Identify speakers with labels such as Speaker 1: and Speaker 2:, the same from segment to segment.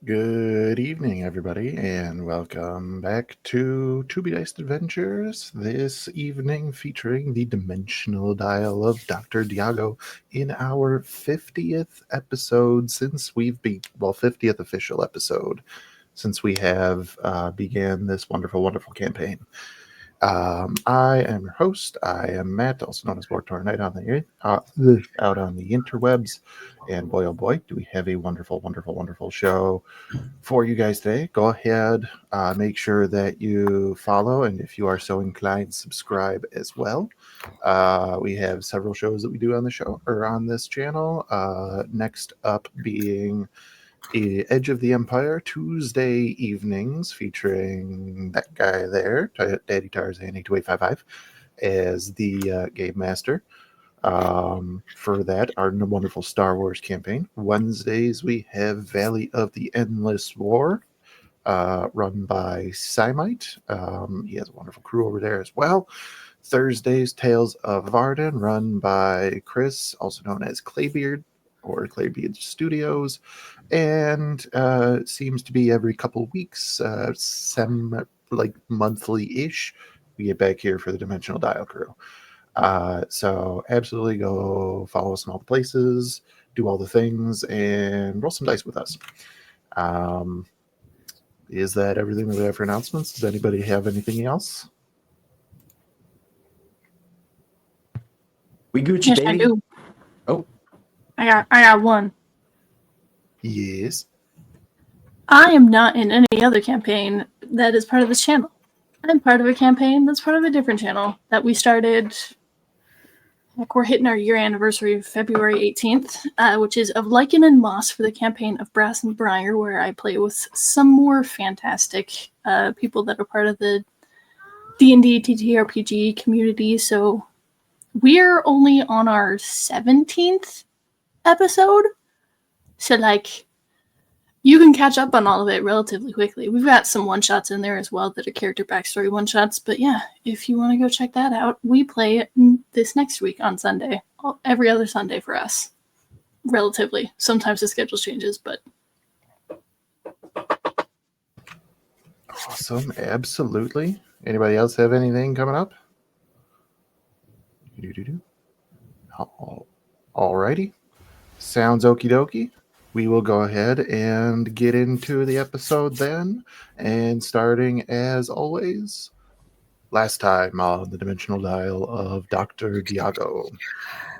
Speaker 1: Good evening, everybody, and welcome back to Be Diced Adventures. This evening, featuring the Dimensional Dial of Dr. Diago in our 50th episode since we've 50th official episode since we have began this wonderful, wonderful campaign. I am your host. I am Matt, also known as Wartor Knight out on the interwebs. And boy, oh boy, do we have a wonderful, wonderful, wonderful show for you guys today. Go ahead, make sure that you follow, and if you are so inclined, subscribe as well. We have several shows that we do on the show or on this channel. Next up being Edge of the Empire Tuesday evenings, featuring that guy there, Daddy Tarzan 82855, as the game master. For that, our wonderful Star Wars campaign. Wednesdays, we have Valley of the Endless War, run by Simite. He has a wonderful crew over there as well. Thursdays, Tales of Varden, run by Chris, also known as Claybeard or Claybeard Studios, and seems to be every couple weeks, monthly-ish. We get back here for the Dimensional Dial crew. So absolutely go follow us in all the places, do all the things, and roll some dice with us. Is that everything that we have for announcements? Does anybody have anything else?
Speaker 2: We Gucci,
Speaker 3: Yes,
Speaker 2: baby.
Speaker 3: I do.
Speaker 1: Oh,
Speaker 3: I got one.
Speaker 1: yes.
Speaker 3: I am not in any other campaign that is part of this channel. I'm part of a campaign that's part of a different channel that we started. Like, we're hitting our year anniversary of February 18th, which is of Lycan and Moss for the campaign of Brass and Briar, where I play with some more fantastic people that are part of the D&D TTRPG community. So we're only on our 17th episode. So, like, you can catch up on all of it relatively quickly. We've got some one-shots in there as well that are character backstory one-shots. But yeah, if you want to go check that out, we play this next week on Sunday. Every other Sunday for us. Relatively. Sometimes the schedule changes, but...
Speaker 1: Awesome. Absolutely. Anybody else have anything coming up? Alrighty. Sounds okie dokie. We will go ahead and get into the episode then. And starting as always, last time on the Dimensional Dial of Dr. Diago,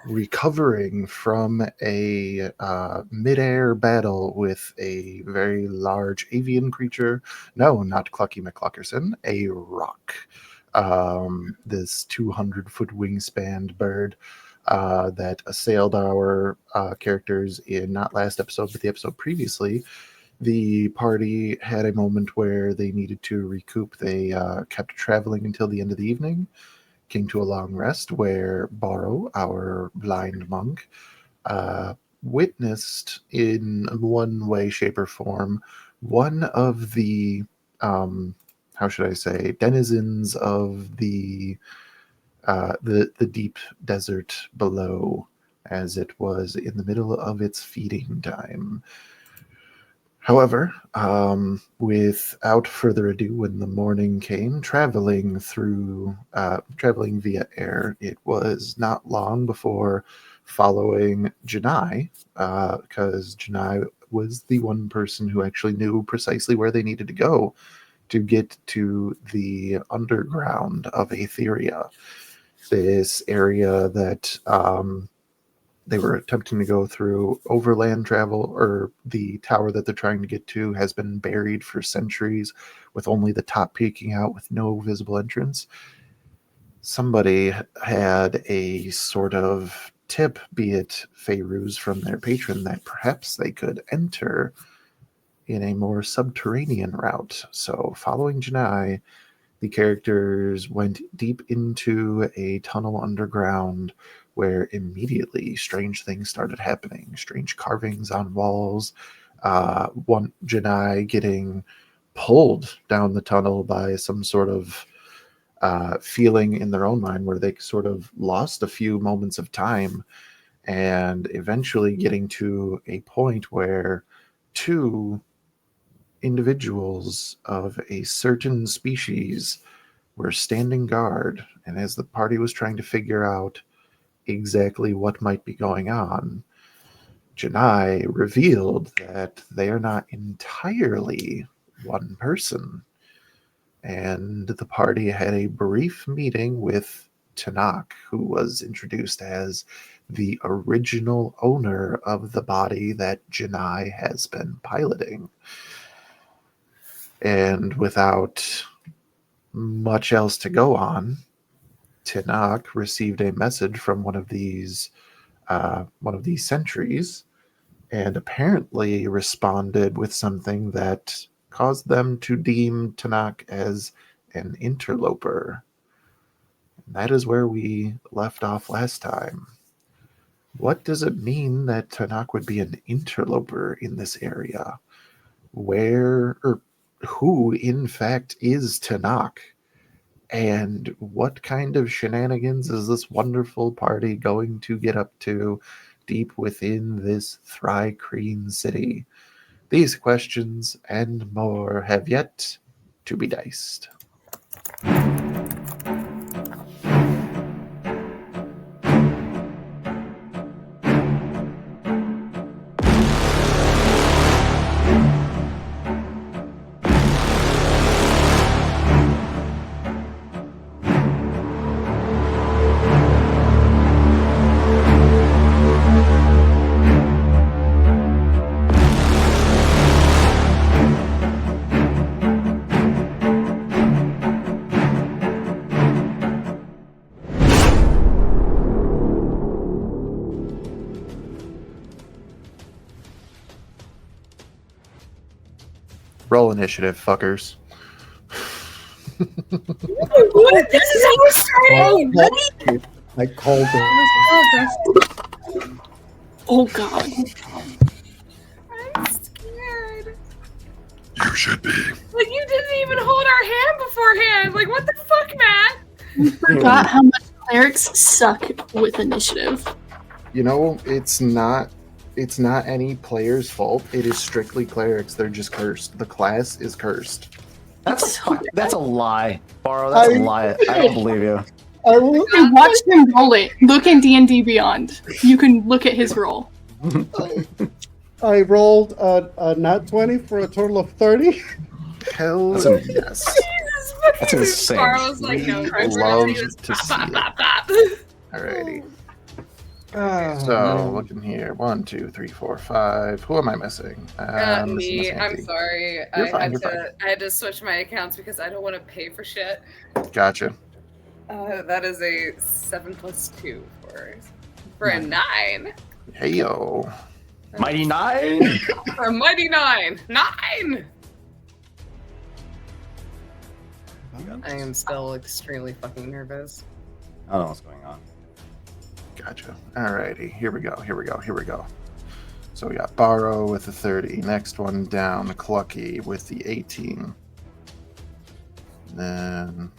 Speaker 1: recovering from a mid-air battle with a very large avian creature. No, not Clucky McCluckerson, a rock. This 200-foot wingspan bird that assailed our characters in not last episode, but the episode previously. The party had a moment where they needed to recoup. They kept traveling until the end of the evening, came to a long rest where Borrow, our blind monk, witnessed in one way, shape, or form one of the, how should I say, denizens of the deep desert below, as it was in the middle of its feeding time. However, without further ado, when the morning came, traveling via air, it was not long before following Janai, because Janai was the one person who actually knew precisely where they needed to go to get to the underground of Aetheria. This area that they were attempting to go through overland travel, or the tower that they're trying to get to has been buried for centuries with only the top peeking out with no visible entrance. Somebody had a sort of tip, be it Feyruz from their patron, that perhaps they could enter in a more subterranean route. So following Janai, the characters went deep into a tunnel underground where immediately strange things started happening. Strange carvings on walls. One Janai getting pulled down the tunnel by some sort of feeling in their own mind where they sort of lost a few moments of time, and eventually getting to a point where two individuals of a certain species were standing guard, and as the party was trying to figure out exactly what might be going on, Janai revealed that they are not entirely one person. And the party had a brief meeting with Tanakh, who was introduced as the original owner of the body that Janai has been piloting. And without much else to go on, Tanakh received a message from one of these sentries, and apparently responded with something that caused them to deem Tanakh as an interloper. And that is where we left off last time. What does it mean that Tanakh would be an interloper in this area? Where or who, in fact, is Tanakh? And what kind of shenanigans is this wonderful party going to get up to deep within this Thry-Kreen city? These questions and more have yet to be diced. Roll initiative, fuckers.
Speaker 2: What? This is how we're starting? Ready?
Speaker 4: I called it.
Speaker 3: Oh god.
Speaker 2: I'm scared.
Speaker 1: You should be.
Speaker 2: Like, you didn't even hold our hand beforehand. Like, what the fuck, Matt?
Speaker 3: I forgot how much clerics suck with initiative.
Speaker 1: You know, it's not any player's fault. It is strictly clerics. They're just cursed. The class is cursed.
Speaker 5: That's a lie, Borrow. That's a lie. I don't believe you.
Speaker 3: You can watch him roll it. Look in D&D Beyond. You can look at his roll.
Speaker 4: I rolled a nat 20 for a total of 30.
Speaker 1: Hell
Speaker 5: That's
Speaker 1: yes.
Speaker 2: Jesus fucking
Speaker 5: That's insane.
Speaker 2: Carl's like, no,
Speaker 1: We
Speaker 2: we're
Speaker 1: love
Speaker 2: gonna do this.
Speaker 1: to see
Speaker 2: Bop,
Speaker 1: it.
Speaker 2: bop, bop, bop.
Speaker 1: Alrighty.
Speaker 4: Ah,
Speaker 1: So,
Speaker 4: man.
Speaker 1: looking here. 1, 2, 3, 4, 5. Who am I missing? Missing
Speaker 2: Me,
Speaker 1: Miss
Speaker 2: I'm
Speaker 1: Nancy.
Speaker 2: sorry.
Speaker 1: You're fine, you're fine.
Speaker 2: I had to switch my accounts because I don't want to pay for shit.
Speaker 1: Gotcha.
Speaker 2: That is a 7 plus 2 for a 9.
Speaker 1: Hey yo.
Speaker 5: Mighty Nine.
Speaker 2: For a mighty 9. 9! I am still extremely fucking nervous.
Speaker 5: I don't know what's going on.
Speaker 1: Gotcha. Alrighty. Here we go. So we got Borrow with the 30. Next one down, Clucky with the 18. Then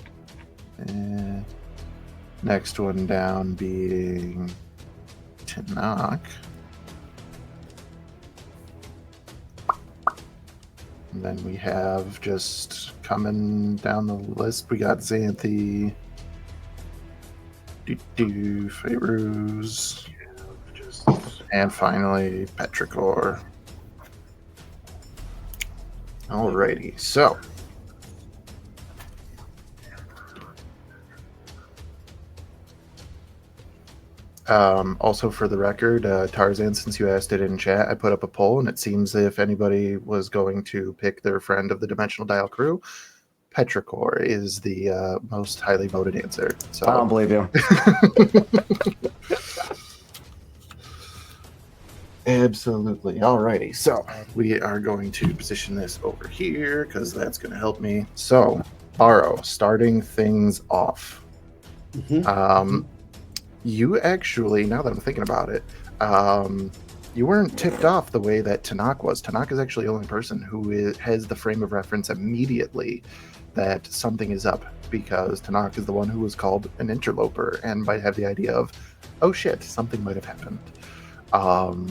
Speaker 1: next one down being Tanakh. And then we have just coming down the list, we got Xanthi, Fairuz, and finally Petrichor. Alrighty, so also for the record, Tarzan, since you asked it in chat, I put up a poll, and it seems if anybody was going to pick their friend of the Dimensional Dial crew, Petrichor is the most highly voted answer. So
Speaker 5: I don't believe you.
Speaker 1: Absolutely. Alrighty, so we are going to position this over here because that's going to help me. So, Borrow, starting things off.
Speaker 4: Mhm.
Speaker 1: You actually, now that I'm thinking about it, you weren't tipped off the way that Tanakh was. Tanakh is actually the only person who has the frame of reference immediately that something is up, because Tanakh is the one who was called an interloper and might have the idea of, oh shit, something might have happened.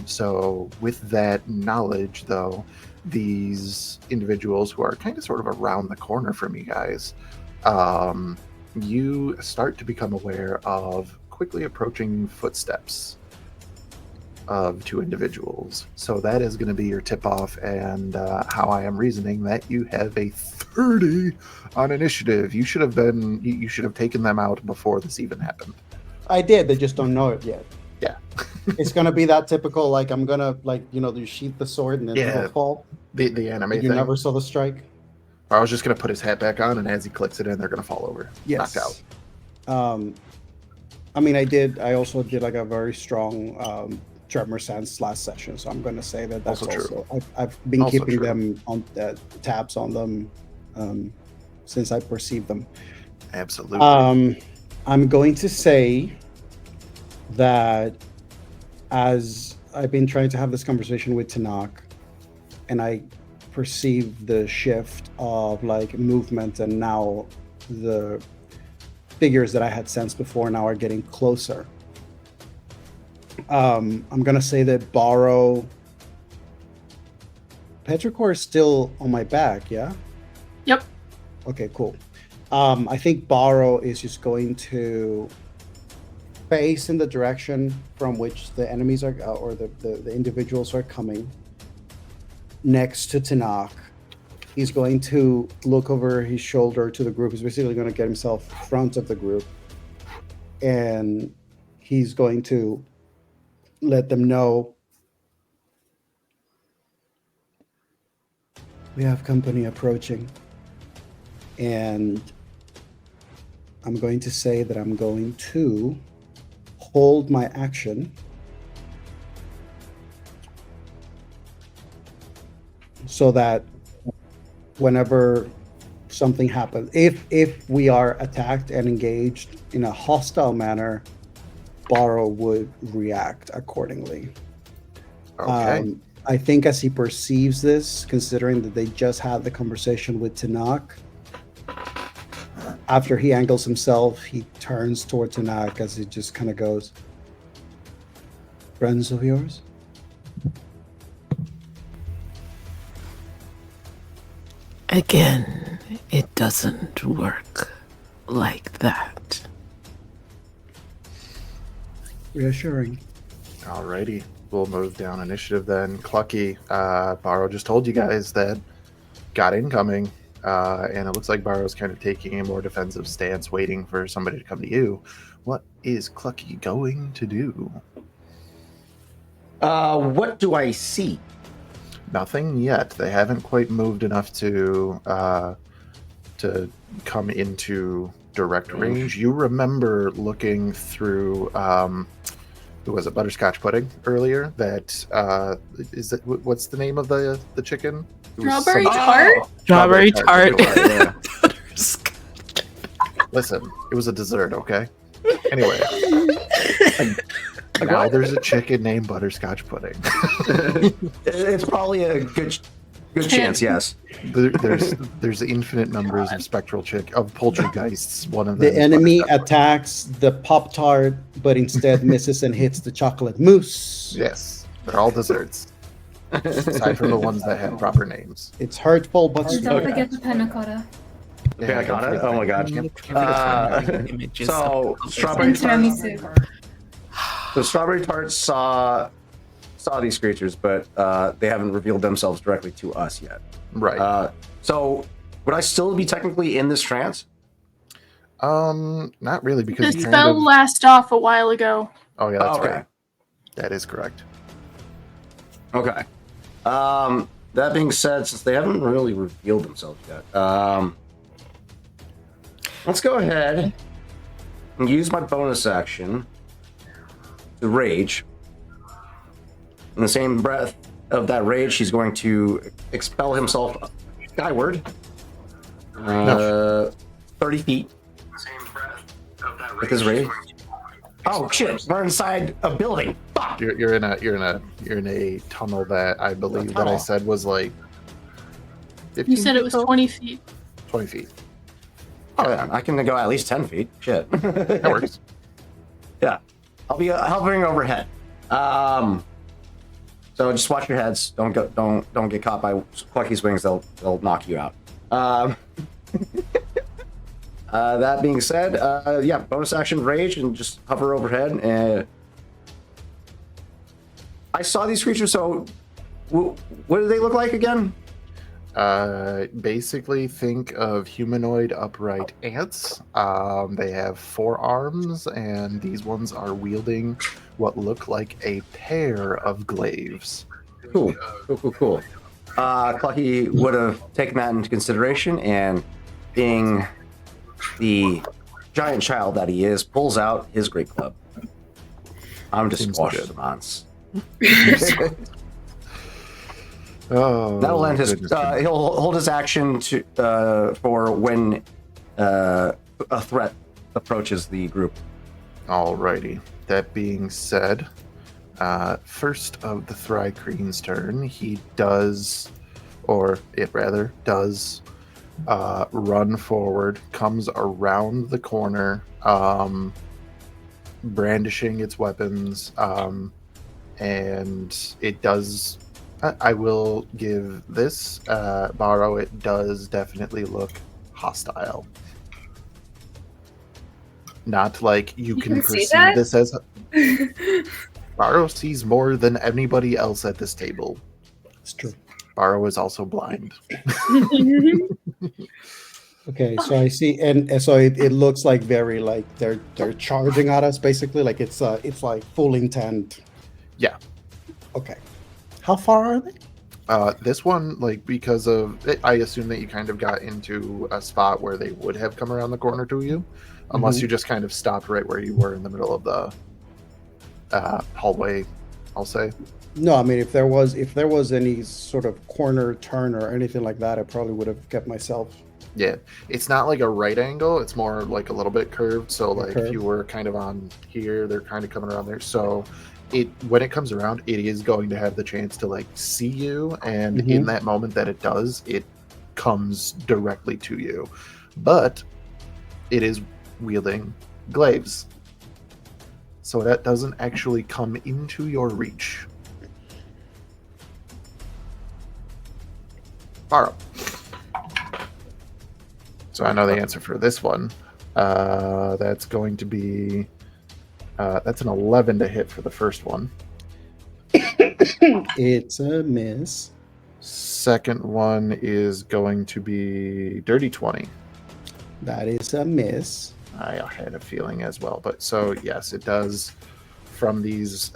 Speaker 1: So with that knowledge, though, these individuals who are kind of sort of around the corner from you guys, you start to become aware of quickly approaching footsteps of two individuals. So that is going to be your tip-off, and how I am reasoning that you have a 30 on initiative. You should have taken them out before this even happened.
Speaker 4: I did. They just don't know it yet.
Speaker 1: Yeah.
Speaker 4: It's gonna be that typical, like I'm gonna you sheath the sword and then it'll fall.
Speaker 1: The anime
Speaker 4: You
Speaker 1: thing.
Speaker 4: never saw the strike.
Speaker 1: I was just gonna put his hat back on, and as he clicks it in, they're gonna fall over, knocked out.
Speaker 4: I mean, I also did like a very strong tremor sense last session, so I'm gonna say that that's
Speaker 1: Also true.
Speaker 4: I've been
Speaker 1: Also
Speaker 4: keeping
Speaker 1: true.
Speaker 4: them on tabs on them since I perceived them.
Speaker 1: Absolutely.
Speaker 4: I'm going to say that as I've been trying to have this conversation with Tanakh, and I perceive the shift of like movement, and now the figures that I had sensed before now are getting closer. I'm gonna say that Petrichor is still on my back, yeah?
Speaker 3: Yep.
Speaker 4: Okay, cool. I think Borrow is just going to face in the direction from which the enemies are, or the individuals are coming, next to Tanakh. He's going to look over his shoulder to the group. He's basically going to get himself in front of the group, and he's going to let them know we have company approaching. And I'm going to say that I'm going to hold my action so that whenever something happens, if we are attacked and engaged in a hostile manner, Borrow would react accordingly.
Speaker 1: Okay.
Speaker 4: I think as he perceives this, considering that they just had the conversation with Tanakh, after he angles himself, he turns toward Tanakh as he just kind of goes, "Friends of yours?"
Speaker 6: Again, it doesn't work like that.
Speaker 4: Reassuring.
Speaker 1: Alrighty. We'll move down initiative then. Clucky, Barrow just told you guys that got incoming, and it looks like Barrow's kind of taking a more defensive stance, waiting for somebody to come to you. What is Clucky going to do?
Speaker 5: What do I see?
Speaker 1: Nothing yet. They haven't quite moved enough to come into direct range. You remember looking through who was it, Butterscotch Pudding earlier? That is it. What's the name of the chicken? It was
Speaker 3: Strawberry
Speaker 1: some-
Speaker 3: tart?
Speaker 6: Strawberry tart.
Speaker 1: Yeah. Listen, it was a dessert, okay? Anyway, now there's a chicken named Butterscotch Pudding.
Speaker 5: It's probably a good chance, yes.
Speaker 1: There's infinite numbers of spectral poltergeists. One of them.
Speaker 4: The
Speaker 1: is
Speaker 4: enemy
Speaker 1: Butterscotch
Speaker 4: attacks the Pop-Tart, but instead misses and hits the chocolate mousse.
Speaker 1: Pudding. Yes, they're all desserts, aside from the ones that have proper names.
Speaker 4: It's hurtful, but
Speaker 7: Don't
Speaker 4: sweet.
Speaker 7: forget the panna cotta.
Speaker 1: Yeah,
Speaker 5: Panna cotta? Oh my god.
Speaker 6: Images
Speaker 5: So
Speaker 6: of-
Speaker 5: strawberry
Speaker 7: And
Speaker 5: tart.
Speaker 7: tiramisu.
Speaker 5: The strawberry tarts saw these creatures, but they haven't revealed themselves directly to us yet.
Speaker 1: Right.
Speaker 5: So would I still be technically in this trance?
Speaker 1: Not really, because
Speaker 3: The
Speaker 1: you
Speaker 3: spell
Speaker 1: kind of.
Speaker 3: last off a while ago.
Speaker 1: Oh yeah, that's
Speaker 5: Okay.
Speaker 1: right. That is correct.
Speaker 5: Okay. That being said, since they haven't really revealed themselves yet, let's go ahead and use my bonus action to rage. In the same breath of that rage, he's going to expel himself skyward. 30 feet. With his rage. Oh shit! We're inside a building. Fuck!
Speaker 1: You're in a tunnel that I believe that I
Speaker 5: tunnel.
Speaker 1: said was like. 15
Speaker 3: You said it
Speaker 1: feet
Speaker 3: was
Speaker 1: tall?
Speaker 3: 20 feet.
Speaker 1: 20 feet.
Speaker 5: Oh yeah, I can go at least 10 feet. Shit.
Speaker 1: That works.
Speaker 5: Yeah, I'll be hovering overhead. So just watch your heads. Don't get caught by Clucky's wings. They'll knock you out. That being said, yeah, bonus action rage and just hover overhead. And I saw these creatures. So what do they look like again?
Speaker 1: Basically, think of humanoid upright ants. They have 4 arms, and these ones are wielding what look like a pair of glaives.
Speaker 5: Cool. Clucky would have taken that into consideration, and being the giant child that he is, pulls out his great club. I'm just
Speaker 1: Seems
Speaker 5: squash
Speaker 1: good.
Speaker 5: the months.
Speaker 1: Oh,
Speaker 5: That'll end his.
Speaker 1: goodness gracious.
Speaker 5: He'll hold his action to for when a threat approaches the group.
Speaker 1: Alrighty. That being said, first of the Thrycreen's turn, he does, or it rather does, run forward, comes around the corner, brandishing its weapons, and it does. I will give this Borrow. It does definitely look hostile. Not like you can
Speaker 2: can see
Speaker 1: perceive
Speaker 2: that?
Speaker 1: this as. Borrow sees more than anybody else at this table.
Speaker 4: It's true.
Speaker 1: Borrow is also blind.
Speaker 4: Okay, so I see, and so it looks like very like they're charging at us basically, like it's like full intent.
Speaker 1: Yeah.
Speaker 4: Okay. How far are they?
Speaker 1: This one, like, because of I assume that you kind of got into a spot where they would have come around the corner to you, unless you just kind of stopped right where you were in the middle of the hallway, I'll say.
Speaker 4: No, I mean if there was any sort of corner turn or anything like that, I probably would have kept myself.
Speaker 1: Yeah, it's not like a right angle. It's more like a little bit curved. So like if you were kind of on here, they're kind of coming around there. So when it comes around, it is going to have the chance to like see you, and in that moment that it does, it comes directly to you. But it is wielding glaives, so that doesn't actually come into your reach. Borrow. So I know the answer for this one. That's going to be that's an 11 to hit for the first one.
Speaker 4: It's a miss.
Speaker 1: Second one is going to be dirty 20.
Speaker 4: That is a miss.
Speaker 1: I had a feeling as well, but so yes, it does. From these,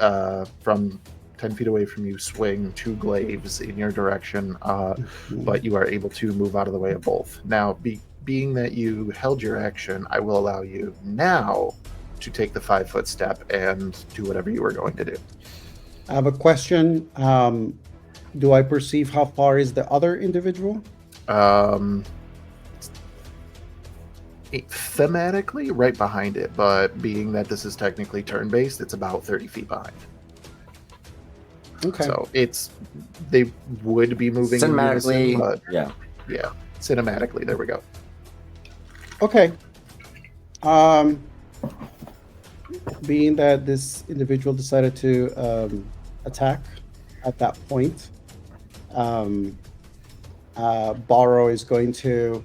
Speaker 1: from 10 feet away from you, swing 2 glaives in your direction, but you are able to move out of the way of both. Now, being that you held your action, I will allow you now to take the 5-foot step and do whatever you were going to do.
Speaker 4: I have a question. Do I perceive how far is the other individual?
Speaker 1: Thematically, right behind it, but being that this is technically turn-based, it's about 30 feet behind.
Speaker 4: Okay.
Speaker 1: So they would be moving
Speaker 5: Cinematically,
Speaker 1: in unison, but
Speaker 5: yeah.
Speaker 1: Cinematically, there we go.
Speaker 4: Okay. Being that this individual decided to attack at that point, Borrow is going to.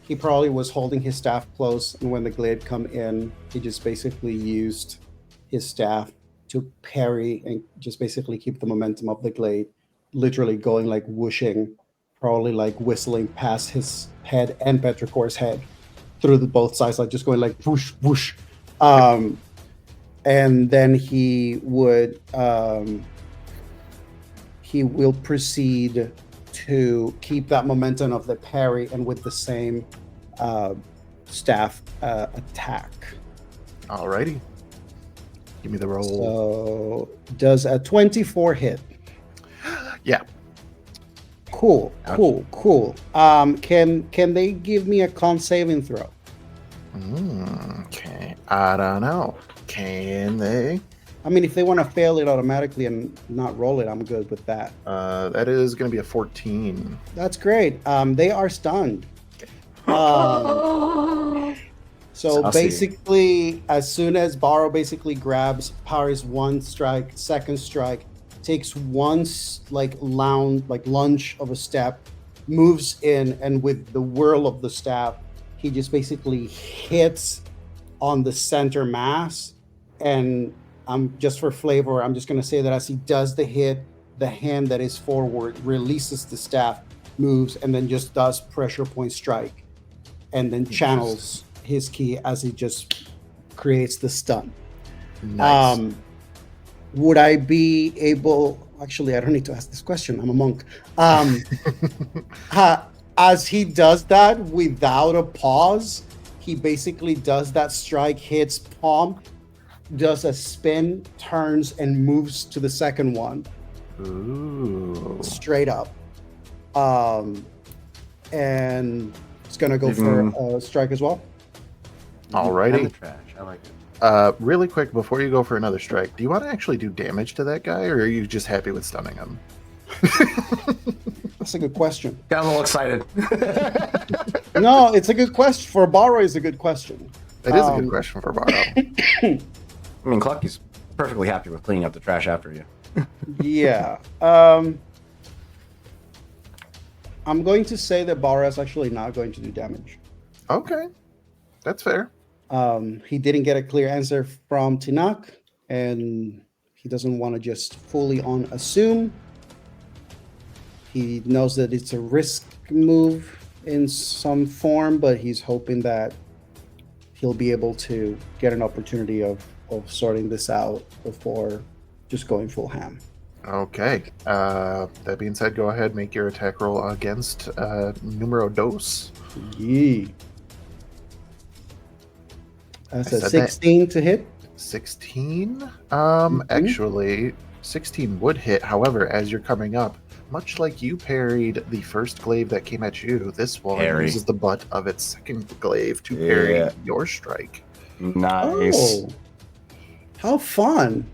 Speaker 4: He probably was holding his staff close, and when the glaive come in, he just basically used his staff to parry and just basically keep the momentum of the glaive, literally going like whooshing, probably like whistling past his head and Petricor's head through both sides, like just going like whoosh whoosh. And then he will proceed to keep that momentum of the parry and with the same staff attack.
Speaker 1: Alrighty. Give me the roll.
Speaker 4: So does a 24 hit?
Speaker 1: Yeah.
Speaker 4: Cool. Can they give me a con saving throw?
Speaker 1: Okay. I don't know. Can they?
Speaker 4: I mean, if they want to fail it automatically and not roll it, I'm good with that.
Speaker 1: That is going to be a 14.
Speaker 4: That's great. They are stunned. So
Speaker 5: Saucy.
Speaker 4: basically, as soon as Borrow basically grabs, powers 1 strike, 2nd strike, takes lunge of a step, moves in, and with the whirl of the staff, he just basically hits on the center mass. And just for flavor, I'm just going to say that as he does the hit, the hand that is forward releases the staff, moves, and then just does pressure point strike, and then channels his ki as he just creates the stun.
Speaker 1: Nice.
Speaker 4: Would I be able? Actually, I don't need to ask this question. I'm a monk. As he does that without a pause, he basically does that strike, hits palm, does a spin, turns, and moves to the second one.
Speaker 1: Ooh.
Speaker 4: Straight up. And it's gonna go for a strike as well.
Speaker 1: Alrighty.
Speaker 5: And the trash. I like it.
Speaker 1: Really quick, before you go for another strike, do you want to actually do damage to that guy, or are you just happy with stunning him?
Speaker 4: That's a good question.
Speaker 5: Got a little excited.
Speaker 4: No, it's a good question. For Baro, it's a good question.
Speaker 1: It is a good question for Baro.
Speaker 5: I mean, Clucky's perfectly happy with cleaning up the trash after you.
Speaker 4: Yeah. I'm going to say that Baro is actually not going to do damage.
Speaker 1: Okay, that's fair.
Speaker 4: He didn't get a clear answer from Tinak, and he doesn't want to just fully assume. He knows that it's a risk move in some form, but he's hoping that he'll be able to get an opportunity of sorting this out before just going full ham.
Speaker 1: Okay. That being said, go ahead, make your attack roll against numero dos.
Speaker 4: Yee. That's
Speaker 1: I
Speaker 4: a
Speaker 1: said
Speaker 4: 16 to hit.
Speaker 1: 16? Actually, 16 would hit. However, as you're coming up, much like you parried the first glaive that came at you, this one uses the butt of its second glaive to parry your strike.
Speaker 5: Nice.
Speaker 4: Oh, how fun.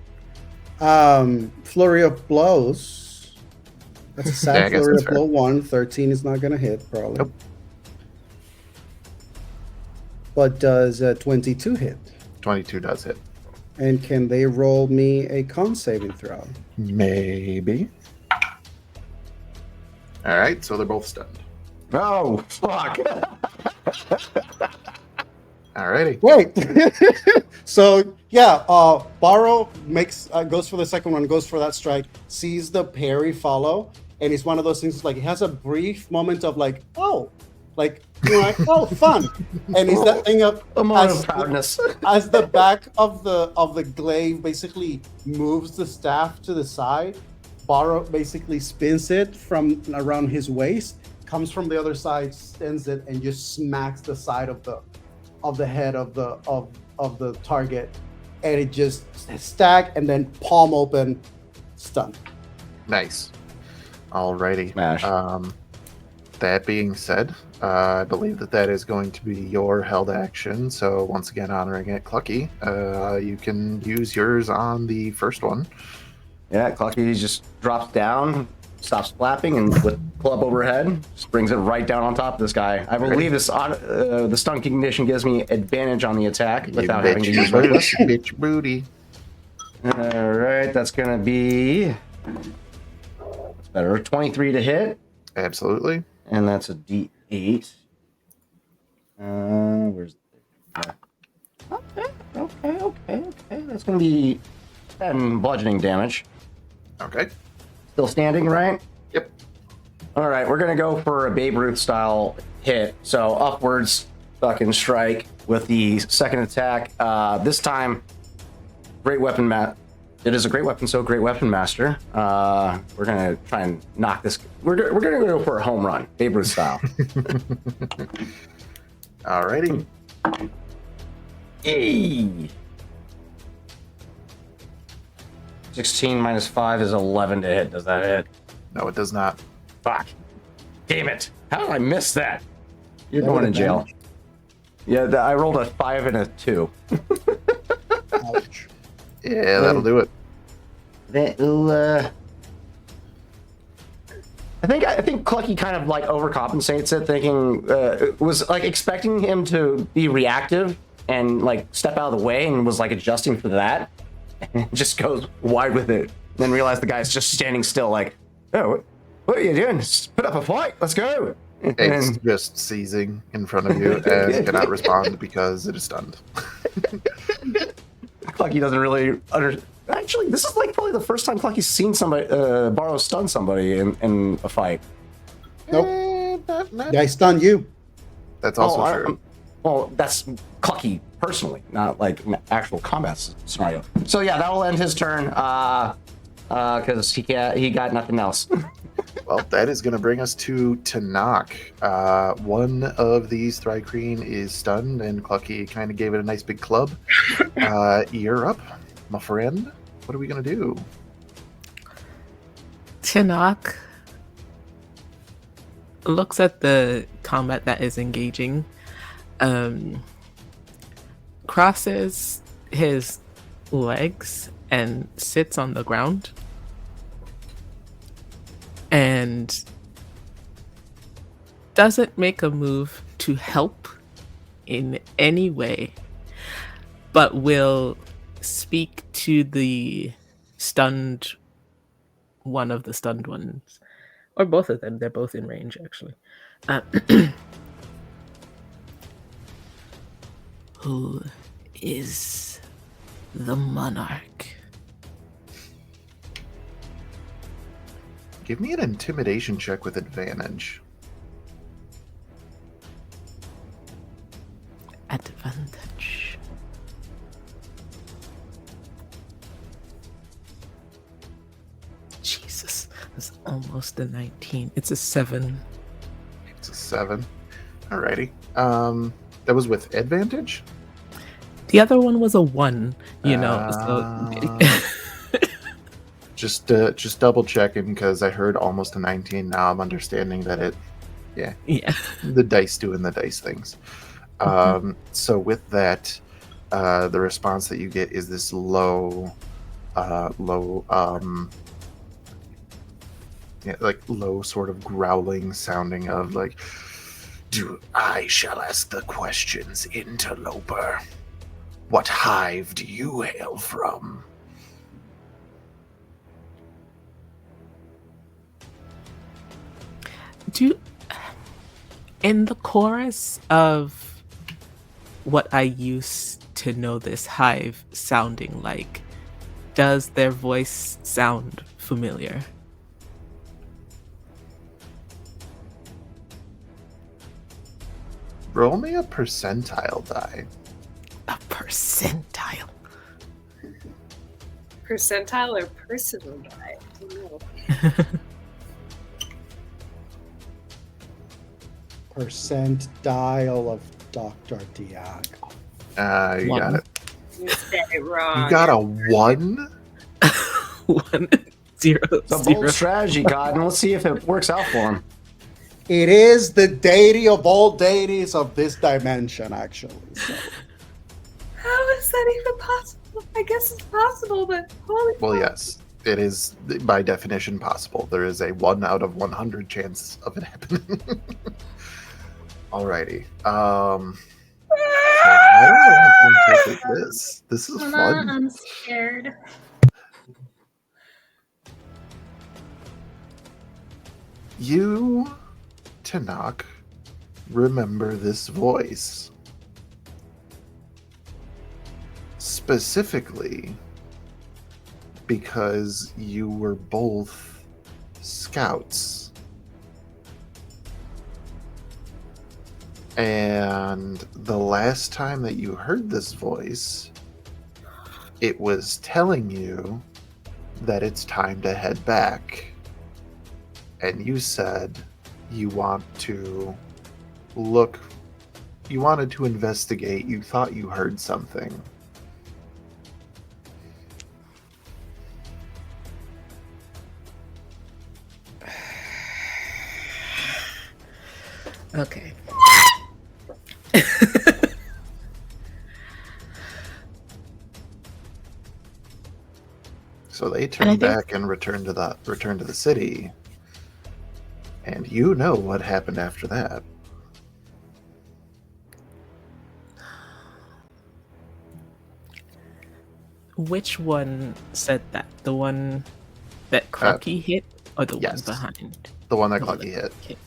Speaker 4: Flurry of blows. That's a sad flurry of blow 1. 13 is not going to hit, probably.
Speaker 1: Nope.
Speaker 4: But does 22 hit?
Speaker 1: 22 does hit.
Speaker 4: And can they roll me a con saving throw?
Speaker 1: Maybe. All right, so they're both stunned.
Speaker 5: Oh, fuck.
Speaker 1: Alrighty.
Speaker 4: Wait. So yeah, Baro goes for the second one, goes for that strike, sees the parry follow, and it's one of those things like he has a brief moment of like, oh, like oh, fun, and it's that thing of
Speaker 5: a moment of proudness.
Speaker 4: As the back of the glaive basically moves the staff to the side, Baro basically spins it from around his waist, comes from the other side, spins it, and just smacks the side of the head of the target, and it just stack and then palm open, stun.
Speaker 1: Nice. Alrighty.
Speaker 5: Smash.
Speaker 1: That being said, I believe that is going to be your held action. So once again, honoring it, Clucky, you can use yours on the first one.
Speaker 5: Yeah, Clucky just drops down, stops flapping, and with club overhead, just brings it right down on top of this guy. I believe this the stun condition gives me advantage on the attack without having to use reckless.
Speaker 1: Bitch booty.
Speaker 5: All right, that's gonna be that's better. 23 to hit,
Speaker 1: Absolutely.
Speaker 5: and that's a D8. Where's okay. That's gonna be 10 bludgeoning damage.
Speaker 1: Okay.
Speaker 5: Still standing, right?
Speaker 1: Yep.
Speaker 5: All right, we're gonna go for a Babe Ruth style hit. So upwards, fucking strike with the second attack. This time, great weapon It is a great weapon, so great weapon master. We're gonna try and knock this. We're gonna go for a home run, Babe Ruth style.
Speaker 1: Alrighty.
Speaker 5: Hey. 16 minus 5 is 11 to hit. Does that hit?
Speaker 1: No, it does not.
Speaker 5: Fuck. Damn it. How did I miss that? You're going in jail. Yeah, I rolled a 5 and a 2.
Speaker 4: Ouch.
Speaker 1: Yeah, that'll do it.
Speaker 5: That'll, I think Clucky kind of like overcompensates it, thinking was like expecting him to be reactive and like step out of the way, and was like adjusting for that, and just goes wide with it. then realize the guy's just standing still, like, oh, what are you doing? Just put up a fight. Let's go.
Speaker 1: It's
Speaker 5: And
Speaker 1: just seizing in front of you and cannot respond because it is stunned.
Speaker 5: Clucky doesn't really understand. Actually, this is like probably the first time Clucky's seen somebody, Barrow stun somebody in a fight.
Speaker 4: Nope.
Speaker 1: Not-
Speaker 4: I stunned you.
Speaker 1: That's also
Speaker 5: Oh,
Speaker 1: true.
Speaker 5: Well, that's Clucky personally, not like an actual combat scenario. So yeah, that will end his turn. Because he got nothing else.
Speaker 1: Well, that is going to bring us to Tanakh. One of these Thri-Kreen is stunned, and Clucky kind of gave it a nice big club. You're up, my friend. What are we going to do?
Speaker 6: Tanakh looks at the combat that is engaging, crosses his legs and sits on the ground, and doesn't make a move to help in any way, but will speak to the stunned one of the stunned ones, or both of them. They're both in range, actually. Who is the monarch?
Speaker 1: Give me an intimidation check with advantage.
Speaker 6: Advantage. Jesus, that's almost a 19. It's a 7.
Speaker 1: It's a 7. Alrighty. That was with advantage?
Speaker 6: The other one was a 1, so
Speaker 1: Just double checking because I heard almost a 19. Now I'm understanding that
Speaker 6: yeah.
Speaker 1: the dice doing the dice things. So with that, the response that you get is this low, low sort of growling sounding of like, I shall ask the questions, interloper. What hive do you hail from?
Speaker 6: In the chorus of what I used to know this hive sounding like, does their voice sound familiar?
Speaker 1: Roll me a percentile die.
Speaker 6: A percentile.
Speaker 2: Percentile or personal die? I don't know.
Speaker 4: Percentile of Dr. Diago.
Speaker 1: You
Speaker 6: One.
Speaker 1: got it.
Speaker 2: You said it wrong.
Speaker 1: You got a 1?
Speaker 6: 1 0
Speaker 5: It's a
Speaker 6: 0.
Speaker 5: bold strategy, God, and let's see if it works out for him.
Speaker 4: It is the deity of all deities of this dimension, actually. So.
Speaker 2: How is that even possible? I guess it's possible, but holy
Speaker 1: Well,
Speaker 2: fuck.
Speaker 1: yes. It is, by definition, possible. There is a 1 out of 100 chance of it happening. Alrighty. So I don't know how to interpret this. This is fun.
Speaker 3: I'm scared.
Speaker 1: You, Tanakh, remember this voice. Specifically because you were both scouts. And the last time that you heard this voice, it was telling you that it's time to head back. And you said you want to look, you wanted to investigate, you thought you heard something.
Speaker 6: Okay.
Speaker 1: So they
Speaker 6: And I
Speaker 1: turn
Speaker 6: think-
Speaker 1: back and return to the city. And you know what happened after that.
Speaker 6: Which one said that? The one that Clucky hit, or the
Speaker 1: yes.
Speaker 6: one behind?
Speaker 1: The one that
Speaker 6: The one
Speaker 1: Clucky hit.
Speaker 6: Okay.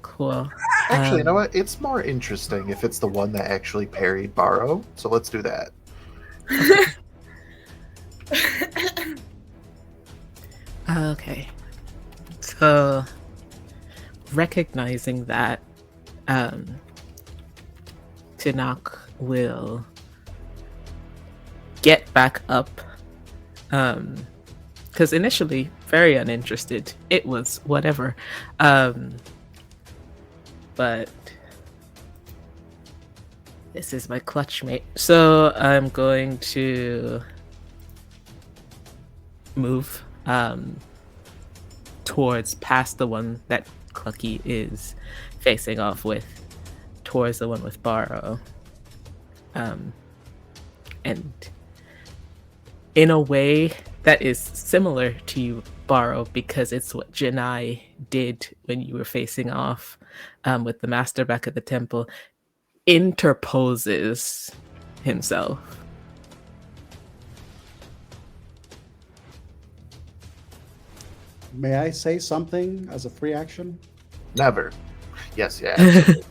Speaker 6: Cool.
Speaker 1: Actually, you know what? It's more interesting if it's the one that actually parried Borrow. So let's do that.
Speaker 6: Okay. So, recognizing that, Tinok will get back up. Because initially, very uninterested. It was whatever. But this is my clutch mate. So I'm going to move towards past the one that Clucky is facing off with, towards the one with Borrow. And in a way that is similar to Borrow, because it's what Janai did when you were facing off with the master back at the temple, interposes himself.
Speaker 4: May I say something as a free action?
Speaker 1: Never. Yes, yeah. Absolutely.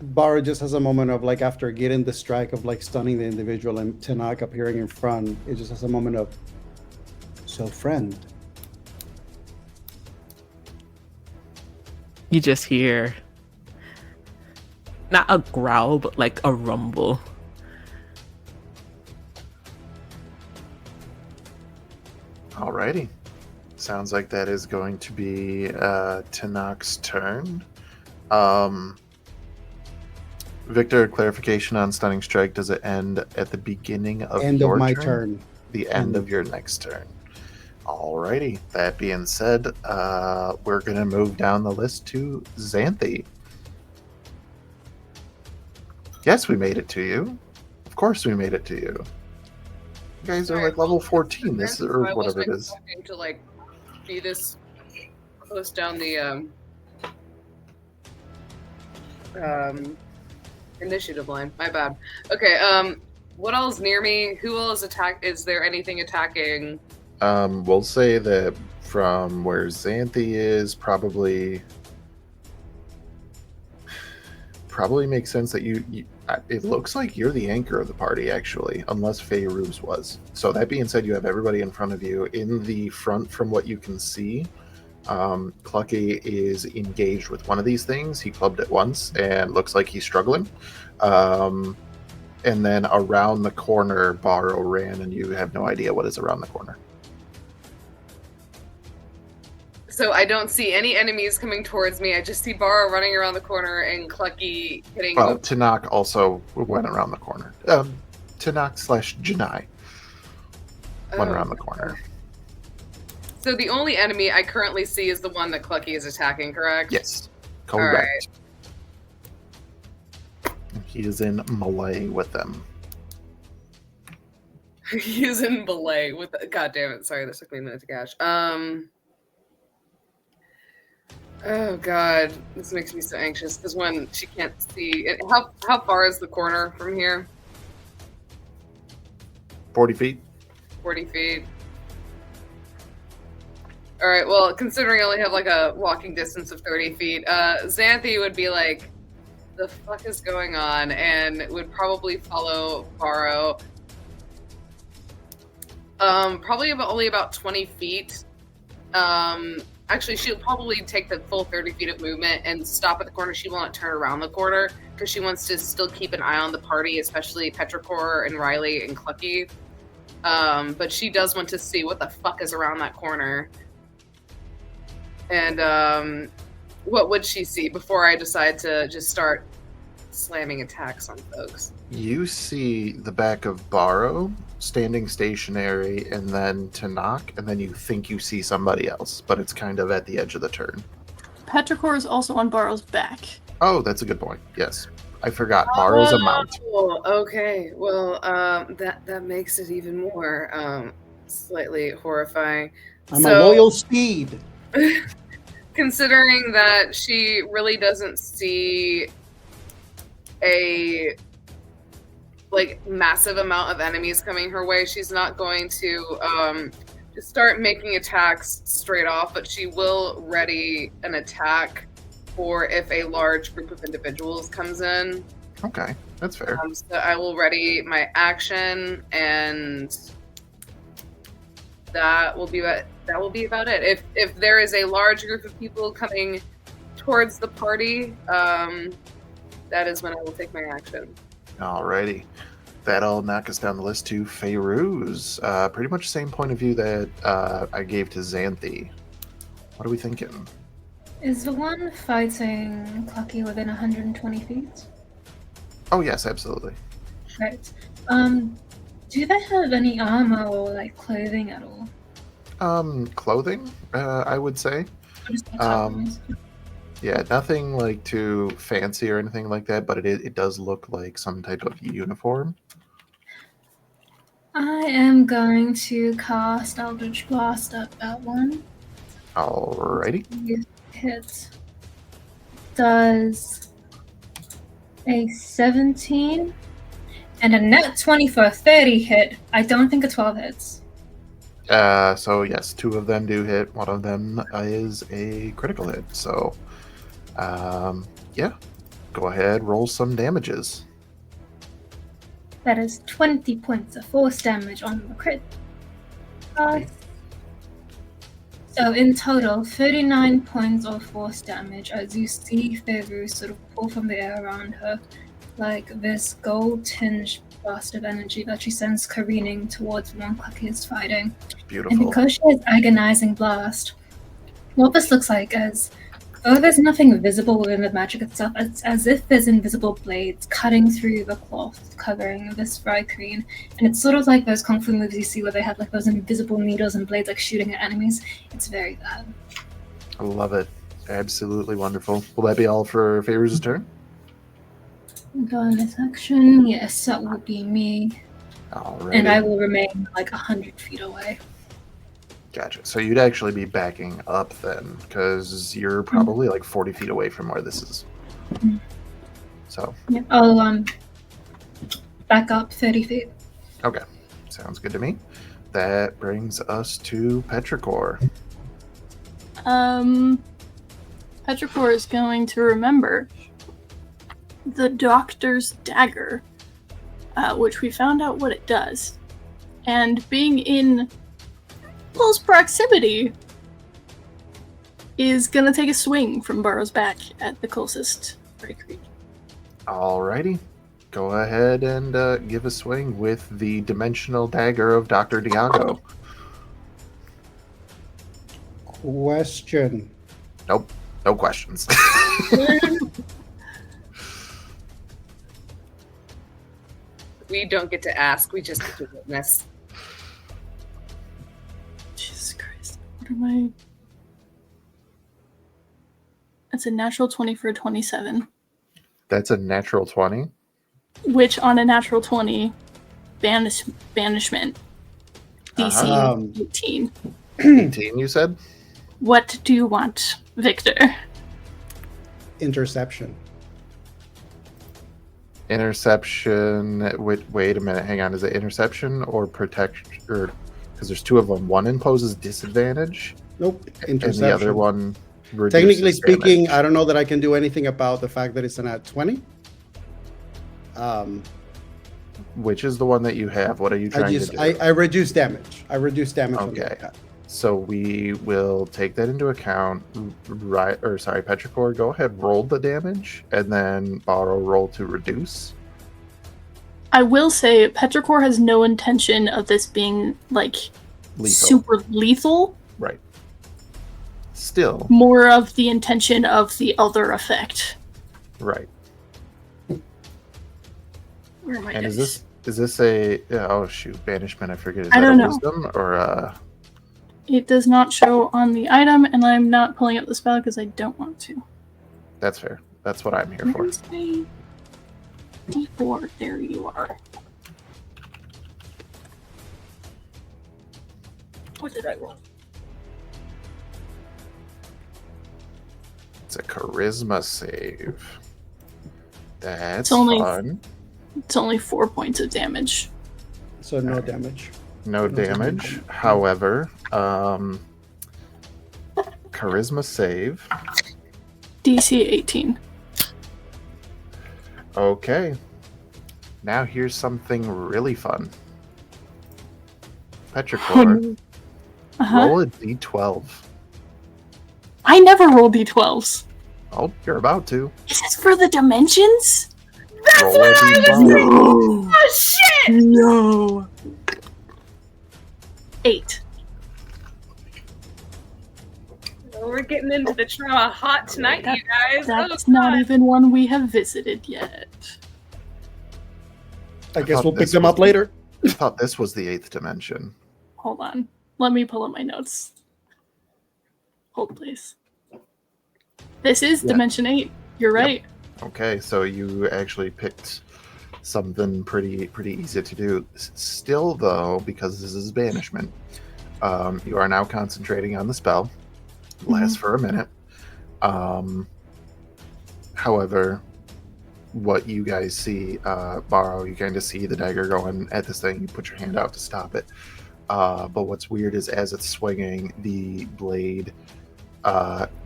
Speaker 4: Bara just has a moment of like, after getting the strike of like stunning the individual and Tanaka appearing in front, it just has a moment of, so friend.
Speaker 6: You just hear not a growl, but like a rumble.
Speaker 1: Alrighty. Sounds like that is going to be Tanak's turn. Victor, clarification on Stunning Strike. Does it end at the beginning of
Speaker 4: End
Speaker 1: your
Speaker 4: of my
Speaker 1: turn?
Speaker 4: turn.
Speaker 1: The end of your next turn. Alrighty. That being said, we're going to move down the list to Xanthi. Yes, we made it to you. Of course we made it to you. You guys are like level 14, this or whatever it is.
Speaker 2: To like be this close down the initiative line. My bad. Okay, what else near me? Who else is there anything attacking?
Speaker 1: We'll say that from where Xanthi is, probably makes sense that you it looks like you're the anchor of the party, actually, unless Faeruz was. So that being said, you have everybody in front of you. In the front, from what you can see, Clucky is engaged with one of these things. He clubbed it once and looks like he's struggling. And then around the corner, Borrow ran, and you have no idea what is around the corner.
Speaker 2: So I don't see any enemies coming towards me. I just see Bara running around the corner and Clucky hitting.
Speaker 1: Well, Tanakh also went around the corner. Tanakh/Janai went around the corner.
Speaker 2: So the only enemy I currently see is the one that Clucky is attacking, correct?
Speaker 1: Yes, correct. He is in melee with them.
Speaker 2: He's in belay with. God damn it! Sorry, that took me a minute to catch. Oh god, this makes me so anxious because when she can't see, how far is the corner from here?
Speaker 1: 40 feet.
Speaker 2: 40 feet. All right. Well, considering I only have like a walking distance of 30 feet, Xanthi would be like, "The fuck is going on?" and would probably follow Borrow. Probably only about 20 feet. Actually, she'll probably take the full 30 feet of movement and stop at the corner. She will not turn around the corner because she wants to still keep an eye on the party, especially Petrichor and Riley and Clucky. But she does want to see what the fuck is around that corner. And what would she see before I decide to just start slamming attacks on folks?
Speaker 1: You see the back of Borrow standing stationary, and then Tanakh, and then you think you see somebody else, but it's kind of at the edge of the turn.
Speaker 3: Petrichor is also on Borrow's back.
Speaker 1: Oh, that's a good point. Yes. I forgot. Borrow's a mount.
Speaker 2: Okay. Well, that makes it even more slightly horrifying.
Speaker 4: I'm a loyal steed.
Speaker 2: Considering that she really doesn't see a like massive amount of enemies coming her way, she's not going to just start making attacks straight off, but she will ready an attack for if a large group of individuals comes in.
Speaker 1: Okay, that's fair.
Speaker 2: So I will ready my action, and that will be about it. If there is a large group of people coming towards the party, that is when I will take my action.
Speaker 1: Alrighty. That'll knock us down the list to Fairuz. Pretty much same point of view that I gave to Xanthi. What are we thinking?
Speaker 7: Is the one fighting Clucky within 120 feet?
Speaker 1: Oh, yes, absolutely.
Speaker 7: Right. Do they have any armor or like clothing at all?
Speaker 1: Clothing, I would say.
Speaker 7: Or just like
Speaker 1: Um,
Speaker 7: coverings?
Speaker 1: Yeah, nothing like too fancy or anything like that, but it does look like some type of uniform.
Speaker 7: I am going to cast Eldritch Blast at that one.
Speaker 1: Alrighty.
Speaker 7: Hit. Does a 17 and a net 20 for a 30 hit. I don't think a 12 hits.
Speaker 1: So yes, 2 of them do hit. 1 of them is a critical hit. So, yeah, go ahead, roll some damages.
Speaker 7: That is 20 points of force damage on the crit. So in total, 39 points of force damage as you see Fairuz sort of pull from the air around her, like this gold-tinged blast of energy that she sends careening towards one Clucky is fighting. And
Speaker 1: Beautiful.
Speaker 7: because she has agonizing blast, what this looks like is, though there's nothing visible within the magic itself, it's as if there's invisible blades cutting through the cloth covering this Vrykeen. And it's sort of like those kung fu movies you see where they have like those invisible needles and blades like shooting at enemies. It's very bad.
Speaker 1: I love it. Absolutely wonderful. Will that be all for Fairuz's turn?
Speaker 7: Bonus action, yes, that will be me.
Speaker 1: Alrighty.
Speaker 7: And I will remain like 100 feet away.
Speaker 1: Gotcha. So you'd actually be backing up then, because you're probably like 40 feet away from where this is.
Speaker 7: Mhm.
Speaker 1: So,
Speaker 7: Yeah, I'll back up 30 feet.
Speaker 1: okay. Sounds good to me. That brings us to Petrichor.
Speaker 3: Petrichor is going to remember the doctor's dagger, which we found out what it does. And being in close proximity is going to take a swing from Burrow's back at the closest Vrykeen.
Speaker 1: Alrighty. Go ahead and give a swing with the dimensional dagger of Dr. Diago.
Speaker 4: Question.
Speaker 1: Nope. No questions.
Speaker 2: We don't get to ask, we just get to witness.
Speaker 3: Jesus Christ. What am I? That's a natural 20 for a 27.
Speaker 1: That's a natural 20.
Speaker 3: Which on a natural 20, banishment. DC 18.
Speaker 1: 18, you said?
Speaker 3: What do you want, Victor?
Speaker 4: Interception.
Speaker 1: Interception. Wait a minute. Hang on. Is it interception or protection? Or because there's 2 of them. One imposes disadvantage,
Speaker 4: Nope.
Speaker 1: and
Speaker 4: Interception.
Speaker 1: the other one reduces
Speaker 4: Technically speaking,
Speaker 1: damage.
Speaker 4: I don't know that I can do anything about the fact that it's an at 20.
Speaker 1: Which is the one that you have? What are you trying to do?
Speaker 4: I reduce damage. I reduce damage. on the
Speaker 1: Okay.
Speaker 4: attack.
Speaker 1: So we will take that into account. Right, or sorry, Petrichor, go ahead, roll the damage, and then Borrow roll to reduce.
Speaker 3: I will say Petrichor has no intention of this being like
Speaker 1: Lethal.
Speaker 3: super lethal.
Speaker 1: Right. Still.
Speaker 3: More of the intention of the other effect.
Speaker 1: Right.
Speaker 3: Where am I?
Speaker 1: And is this a oh shoot, banishment? I forget. Is
Speaker 3: I
Speaker 1: that
Speaker 3: don't
Speaker 1: a
Speaker 3: know.
Speaker 1: wisdom or
Speaker 3: It does not show on the item, and I'm not pulling up the spell because I don't want to.
Speaker 1: That's fair. That's what I'm here for.
Speaker 3: Where's my D4? There you are. What did I roll?
Speaker 1: It's a charisma save. That's
Speaker 3: It's only-
Speaker 1: fun.
Speaker 3: It's only 4 points of damage.
Speaker 4: So no damage.
Speaker 1: No damage. However, charisma save.
Speaker 3: DC 18.
Speaker 1: Okay. Now here's something really fun. Petrichor, roll a d12.
Speaker 3: I never roll d12s.
Speaker 1: Oh, you're about to.
Speaker 3: Is this for the dimensions?
Speaker 1: Roll a d12.
Speaker 3: No.
Speaker 2: Oh shit!
Speaker 3: No. 8.
Speaker 2: We're getting into the trauma hot tonight, you guys.
Speaker 3: That's not even one we have visited yet.
Speaker 4: I guess
Speaker 1: thought
Speaker 4: we'll pick
Speaker 1: this
Speaker 4: them
Speaker 1: was
Speaker 4: up later.
Speaker 1: I thought this was the 8th dimension.
Speaker 3: Hold on. Let me pull up my notes. Hold, please. This is Dimension 8. You're right.
Speaker 1: Okay, so you actually picked something pretty easy to do. Still, though, because this is banishment, you are now concentrating on the spell. It lasts for a minute. However, what you guys see, Borrow, you kind of see the dagger going at this thing. You put your hand out to stop it. But what's weird is as it's swinging, the blade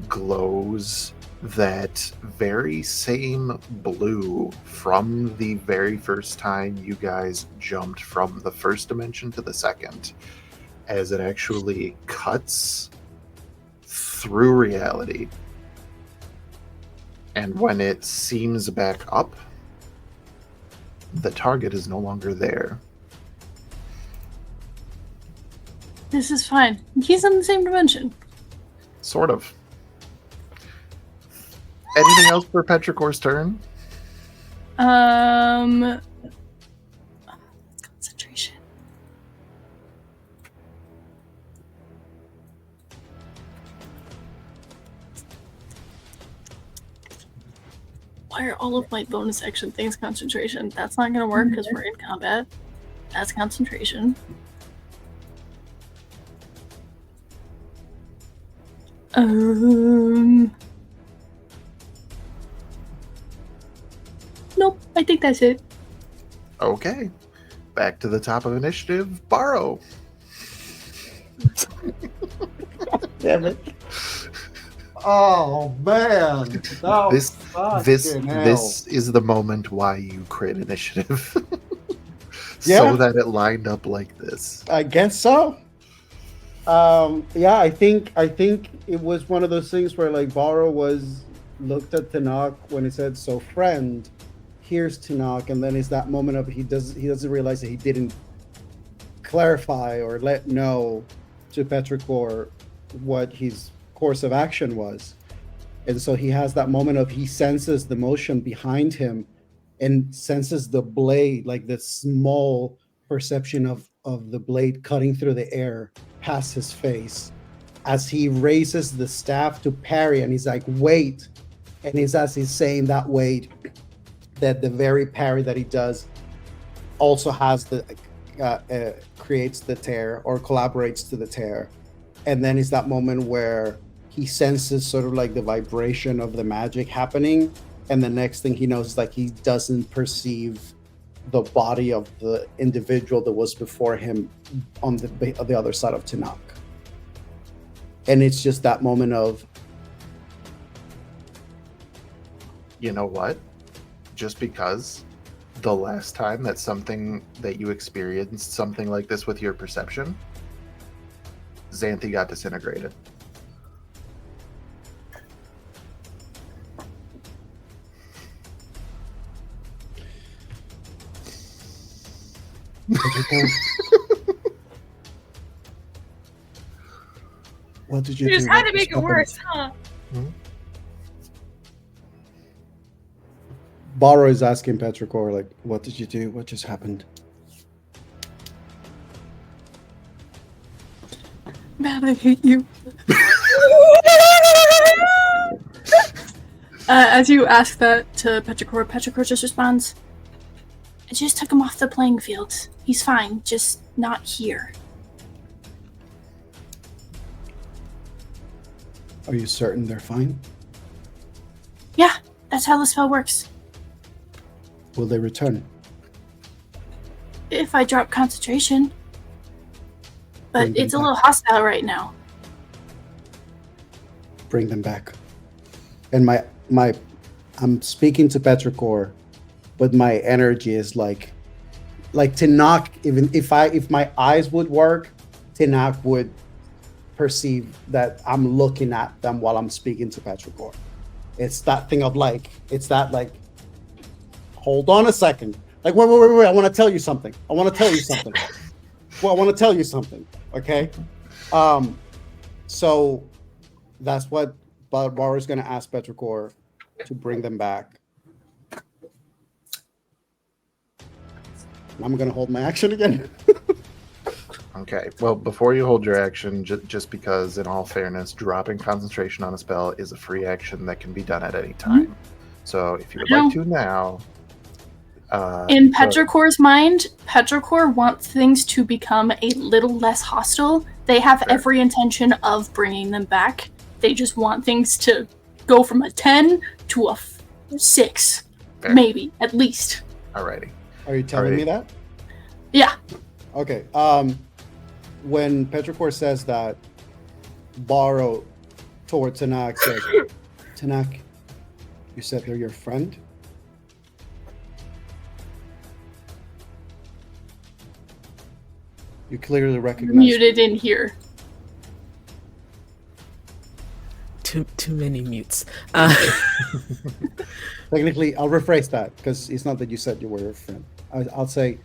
Speaker 1: glows that very same blue from the very first time you guys jumped from the first dimension to the second, as it actually cuts through reality. And when it seams back up, the target is no longer there.
Speaker 3: This is fine. He's in the same dimension.
Speaker 1: Sort of. Anything else for Petrichor's turn?
Speaker 3: Concentration. Why are all of my bonus action things concentration? That's not gonna work because we're in combat. That's concentration. Nope, I think that's it.
Speaker 1: Okay. Back to the top of initiative. Borrow.
Speaker 4: Damn it. Oh man.
Speaker 1: This is the moment why you crit initiative.
Speaker 4: Yeah.
Speaker 1: So that it lined up like this.
Speaker 4: I guess so. Yeah, I think it was one of those things where like Borrow looked at Tanakh when it said, "So friend, here's Tanakh," and then it's that moment of he doesn't realize that he didn't clarify or let know to Petrichor what his course of action was, and so he has that moment of he senses the motion behind him and senses the blade, like the small perception of the blade cutting through the air past his face as he raises the staff to parry, and he's like, wait, and as he's saying that wait, that the very parry that he does also has the creates the tear or collaborates to the tear. And then it's that moment where he senses sort of like the vibration of the magic happening, and the next thing he knows is like he doesn't perceive the body of the individual that was before him on the other side of Tanakh. And it's just that moment of,
Speaker 1: You know what? Just because the last time that you experienced something like this with your perception, Xanthi got disintegrated.
Speaker 4: what did you
Speaker 2: You
Speaker 4: do?
Speaker 2: just had to
Speaker 4: What
Speaker 2: make it
Speaker 4: happened?
Speaker 2: worse, huh?
Speaker 4: Borrow is asking Petrichor, like, what did you do? What just happened?
Speaker 3: Matt, I hate you. As you ask that to Petrichor, Petrichor just responds, I just took him off the playing field. He's fine, just not here.
Speaker 4: Are you certain they're fine?
Speaker 3: Yeah, that's how the spell works.
Speaker 4: Will they return?
Speaker 3: if I drop concentration. But
Speaker 4: Bring them
Speaker 3: it's a
Speaker 4: back.
Speaker 3: little hostile right now.
Speaker 4: Bring them back. And I'm speaking to Petrichor, but my energy is like Tinak. Even if my eyes would work, Tinak would perceive that I'm looking at them while I'm speaking to Petrichor. It's that thing of hold on a second. Like, wait, I want to tell you something. Well, I want to tell you something. Okay. So that's what Bar is going to ask Petrichor to bring them back. I'm going to hold my action again.
Speaker 1: Okay. Well, before you hold your action, just because, in all fairness, dropping concentration on a spell is a free action that can be done at any time. So if you would like to now.
Speaker 3: In Petrichor's mind, Petrichor wants things to become a little less hostile. They have every intention of bringing them back. They just want things to go from a 10 to a 6.
Speaker 1: Fair.
Speaker 3: Maybe, at least.
Speaker 1: Alrighty.
Speaker 4: Are you telling me that?
Speaker 3: Yeah.
Speaker 4: Okay. When Petrichor says that, Borrow toward Tanak says, Tanak, you said they're your friend? You clearly recognize
Speaker 3: Muted in here.
Speaker 6: Too many mutes.
Speaker 4: Technically, I'll rephrase that because it's not that you said you were a friend. I'll say,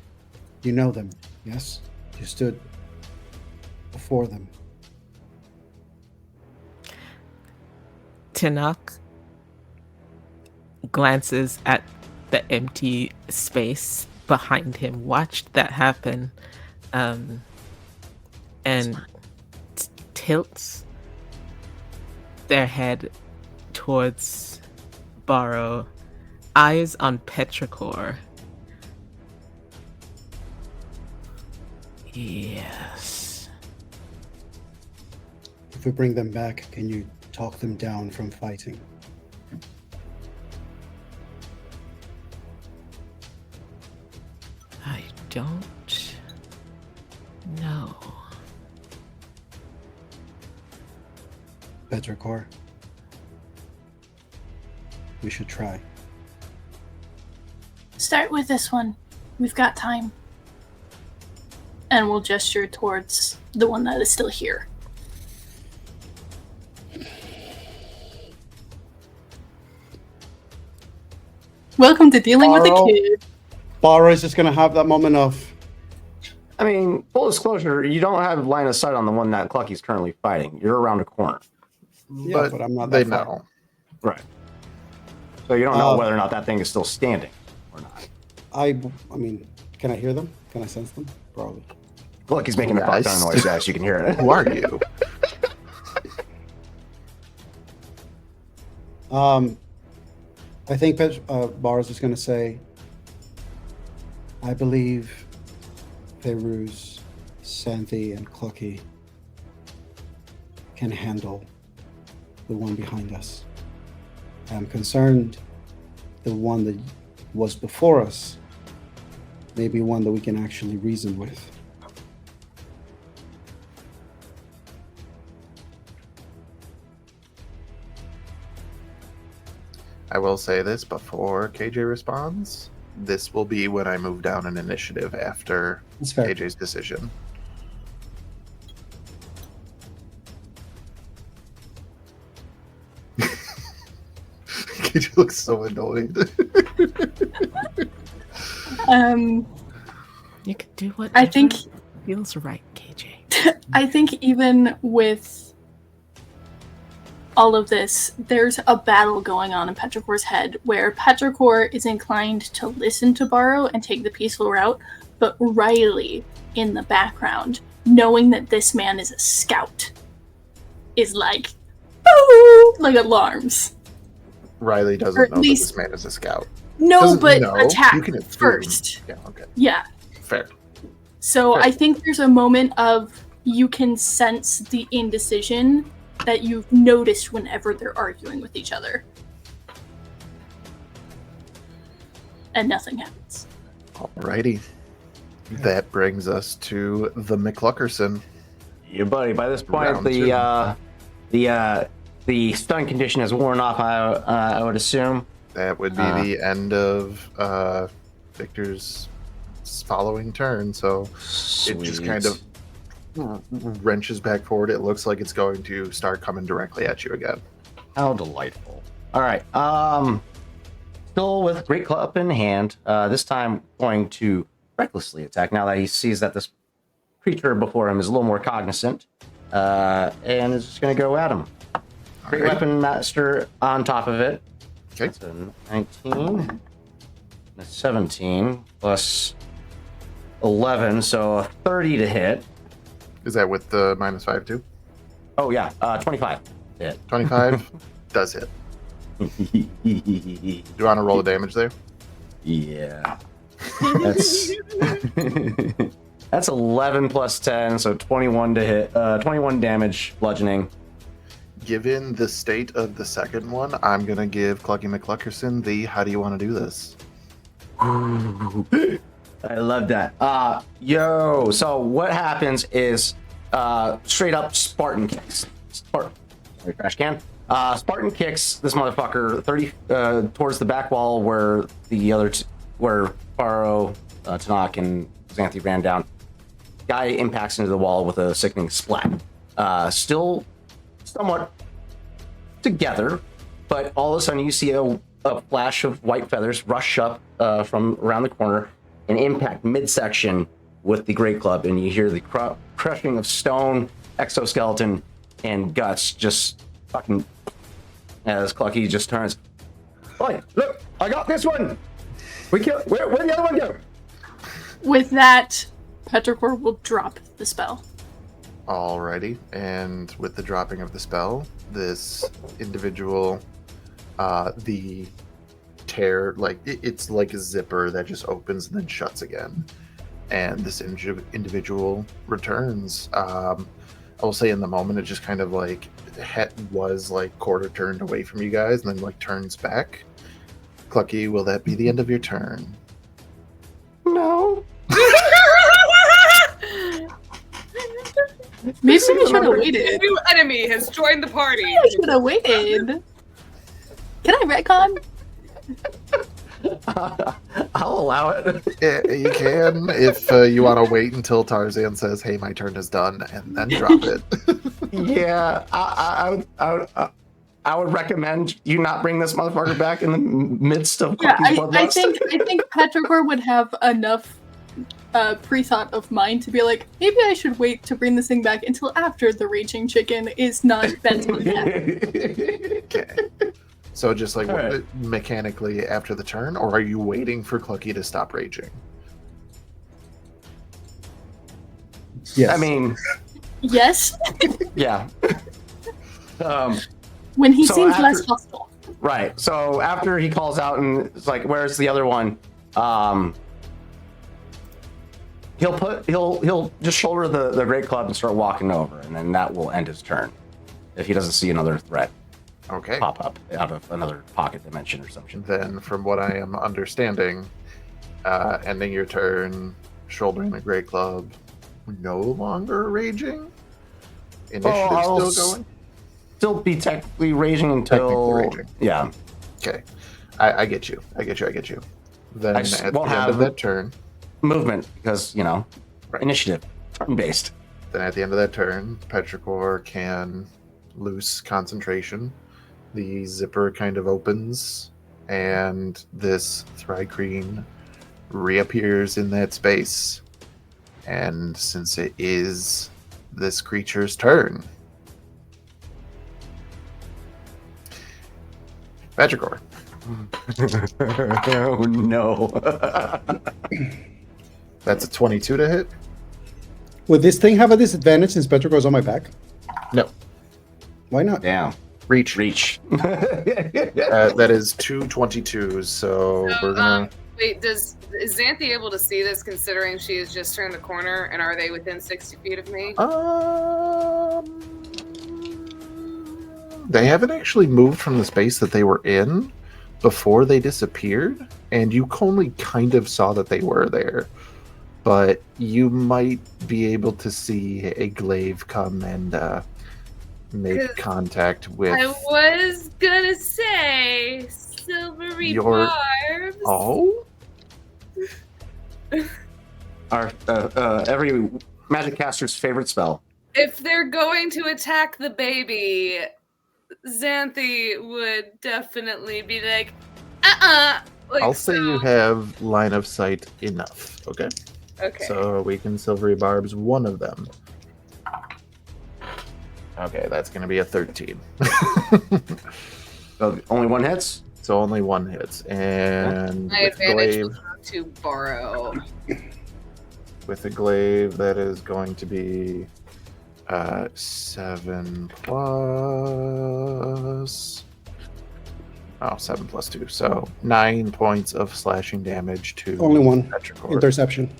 Speaker 4: you know them, yes? You stood before them.
Speaker 6: Tanak glances at the empty space behind him, watched that happen, and tilts their head towards Borrow, eyes on Petrichor. Yes.
Speaker 4: If we bring them back, can you talk them down from fighting?
Speaker 6: I don't know.
Speaker 4: Petrichor, we should try.
Speaker 3: Start with this one. We've got time. And we'll gesture towards the one that is still here. Welcome to dealing with a
Speaker 4: Borrow.
Speaker 3: kid.
Speaker 4: Barra is just going to have that moment of,
Speaker 5: I mean, full disclosure, you don't have line of sight on the one that Clucky's currently fighting. You're around a corner.
Speaker 4: yeah, but I'm not
Speaker 1: They
Speaker 4: that far.
Speaker 1: know.
Speaker 5: Right. So you don't know whether or not that thing is still standing or not.
Speaker 4: I mean, can I hear them? Can I sense them? Probably.
Speaker 5: Clucky's making a fuck ton of noise, guys. You can hear it.
Speaker 1: Who are you?
Speaker 4: I think Bar's is going to say, I believe Feiruz, Santhi, and Clucky can handle the one behind us. I'm concerned the one that was before us may be one that we can actually reason with.
Speaker 1: I will say this before KJ responds. This will be when I move down an initiative after
Speaker 4: That's fair.
Speaker 1: KJ's decision. KJ looks so annoyed.
Speaker 6: You can do what
Speaker 3: I think
Speaker 6: feels right, KJ.
Speaker 3: I think even with all of this, there's a battle going on in Petrichor's head where Petrichor is inclined to listen to Borrow and take the peaceful route, but Riley in the background, knowing that this man is a scout, is like, boo! Like alarms.
Speaker 1: Riley
Speaker 3: Or
Speaker 1: doesn't
Speaker 3: at
Speaker 1: know
Speaker 3: least-
Speaker 1: that this man is a scout.
Speaker 3: No,
Speaker 1: Doesn't
Speaker 3: but
Speaker 1: know.
Speaker 3: attack
Speaker 1: You can assume.
Speaker 3: first.
Speaker 1: Yeah, okay.
Speaker 3: Yeah.
Speaker 1: Fair.
Speaker 3: So
Speaker 1: Fair.
Speaker 3: I think there's a moment of you can sense the indecision that you've noticed whenever they're arguing with each other. And nothing happens.
Speaker 1: Alrighty. That brings us to the McCluckerson.
Speaker 5: Yeah, buddy. By this point,
Speaker 1: Round two.
Speaker 5: the stun condition has worn off. I would assume.
Speaker 1: That would be the end of Victor's following turn. So it just kind of wrenches back forward. It looks like it's going to start coming directly at you again.
Speaker 5: How delightful. All right. Still with Great Club in hand. This time going to recklessly attack now that he sees that this creature before him is a little more cognizant. And is just going to go at him. Great Weapon Master on top of it.
Speaker 1: Okay.
Speaker 5: That's a 19. And a 17 plus 11, so a 30 to hit.
Speaker 1: Is that with the -5 too?
Speaker 5: Oh, yeah. 25 to hit.
Speaker 1: 25 does hit. Do you want to roll the damage there?
Speaker 5: Yeah. That's that's 11 plus 10, so 21 to hit. 21 damage, bludgeoning.
Speaker 1: Given the state of the second one, I'm going to give Clucky McCluckerson the how do you want to do this?
Speaker 5: I love that. So what happens is straight up Spartan kicks. Sorry, trash can. Spartan kicks this motherfucker 30 towards the back wall where the other where Faro, Tanakh, and Xanthi ran down. Guy impacts into the wall with a sickening splat. Still somewhat together, but all of a sudden you see a flash of white feathers rush up from around the corner and impact midsection with the Great Club, and you hear the crushing of stone, exoskeleton, and guts just fucking as Clucky just turns. Oi, look, I got this one! Where'd the other one go?
Speaker 3: With that, Petrichor will drop the spell.
Speaker 1: Alrighty, and with the dropping of the spell, this individual, the tear, like it's like a zipper that just opens and then shuts again, and this individual returns. I will say in the moment it just kind of like was like quarter turned away from you guys and then like turns back. Clucky, will that be the end of your turn?
Speaker 5: No.
Speaker 3: Maybe we should have waited.
Speaker 2: A new enemy has joined the party.
Speaker 3: Maybe I should have waited. Can I retcon?
Speaker 5: I'll allow it.
Speaker 1: Yeah, you can if you want to wait until Tarzan says, "Hey, my turn is done," and then drop it.
Speaker 5: Yeah, I would recommend you not bring this motherfucker back in the midst of
Speaker 3: Yeah,
Speaker 5: Clucky's
Speaker 3: I
Speaker 5: bloodlust.
Speaker 3: think Petrichor would have enough pre-thought of mind to be like, maybe I should wait to bring this thing back until after the raging chicken is not bent in half.
Speaker 1: Okay. So just like
Speaker 5: All right.
Speaker 1: mechanically after the turn, or are you waiting for Clucky to stop raging?
Speaker 4: Yes.
Speaker 5: I mean,
Speaker 3: Yes,
Speaker 5: yeah.
Speaker 3: when he
Speaker 5: So
Speaker 3: seems
Speaker 5: after-
Speaker 3: less hostile.
Speaker 5: Right. So after he calls out and it's like, "Where's the other one?" He'll just shoulder the Great Club and start walking over, and then that will end his turn if he doesn't see another threat
Speaker 1: Okay.
Speaker 5: pop up out of another pocket dimension or something.
Speaker 1: Then, from what I am understanding, ending your turn, shouldering the Great Club, no longer raging. Initiative
Speaker 5: I'll
Speaker 1: still going.
Speaker 5: Still be technically raging until
Speaker 1: Technically raging.
Speaker 5: Yeah.
Speaker 1: Okay, I get you. I get you. Then
Speaker 5: I just
Speaker 1: at the
Speaker 5: won't
Speaker 1: end
Speaker 5: have
Speaker 1: of that turn,
Speaker 5: movement because
Speaker 1: Right.
Speaker 5: initiative turn based.
Speaker 1: then at the end of that turn, Petrichor can loose concentration. The zipper kind of opens, and this Thri-Kreen reappears in that space. And since it is this creature's turn, Petrichor,
Speaker 5: Oh no.
Speaker 1: that's a 22 to hit?
Speaker 4: Would this thing have a disadvantage since Petrichor's on my back?
Speaker 1: No.
Speaker 4: Why not?
Speaker 5: Damn.
Speaker 1: Reach.
Speaker 5: That
Speaker 1: That is two 22s, so we're gonna...
Speaker 2: Wait, is Xanthi able to see this considering she has just turned the corner, and are they within 60 feet of me?
Speaker 1: They haven't actually moved from the space that they were in before they disappeared, and you only kind of saw that they were there. but you might be able to see a glaive come and make
Speaker 2: 'Cause
Speaker 1: contact with
Speaker 2: I was gonna say silvery
Speaker 1: Your-
Speaker 2: barbs.
Speaker 1: Oh,
Speaker 5: Every magic caster's favorite spell.
Speaker 2: If they're going to attack the baby, Xanthi would definitely be like, like,
Speaker 1: I'll say you have line of sight enough. Okay,
Speaker 2: Okay.
Speaker 1: so we can silvery barbs one of them. Okay, that's going to be a 13.
Speaker 5: So only one hits.
Speaker 1: So only one hits, and
Speaker 2: My
Speaker 1: with
Speaker 2: advantage
Speaker 1: glaive,
Speaker 2: to borrow.
Speaker 1: with a glaive, that is going to be 7 plus. Oh, 7 plus 2. So 9 points of slashing damage to
Speaker 4: Only one.
Speaker 1: Petrichor.
Speaker 4: Interception.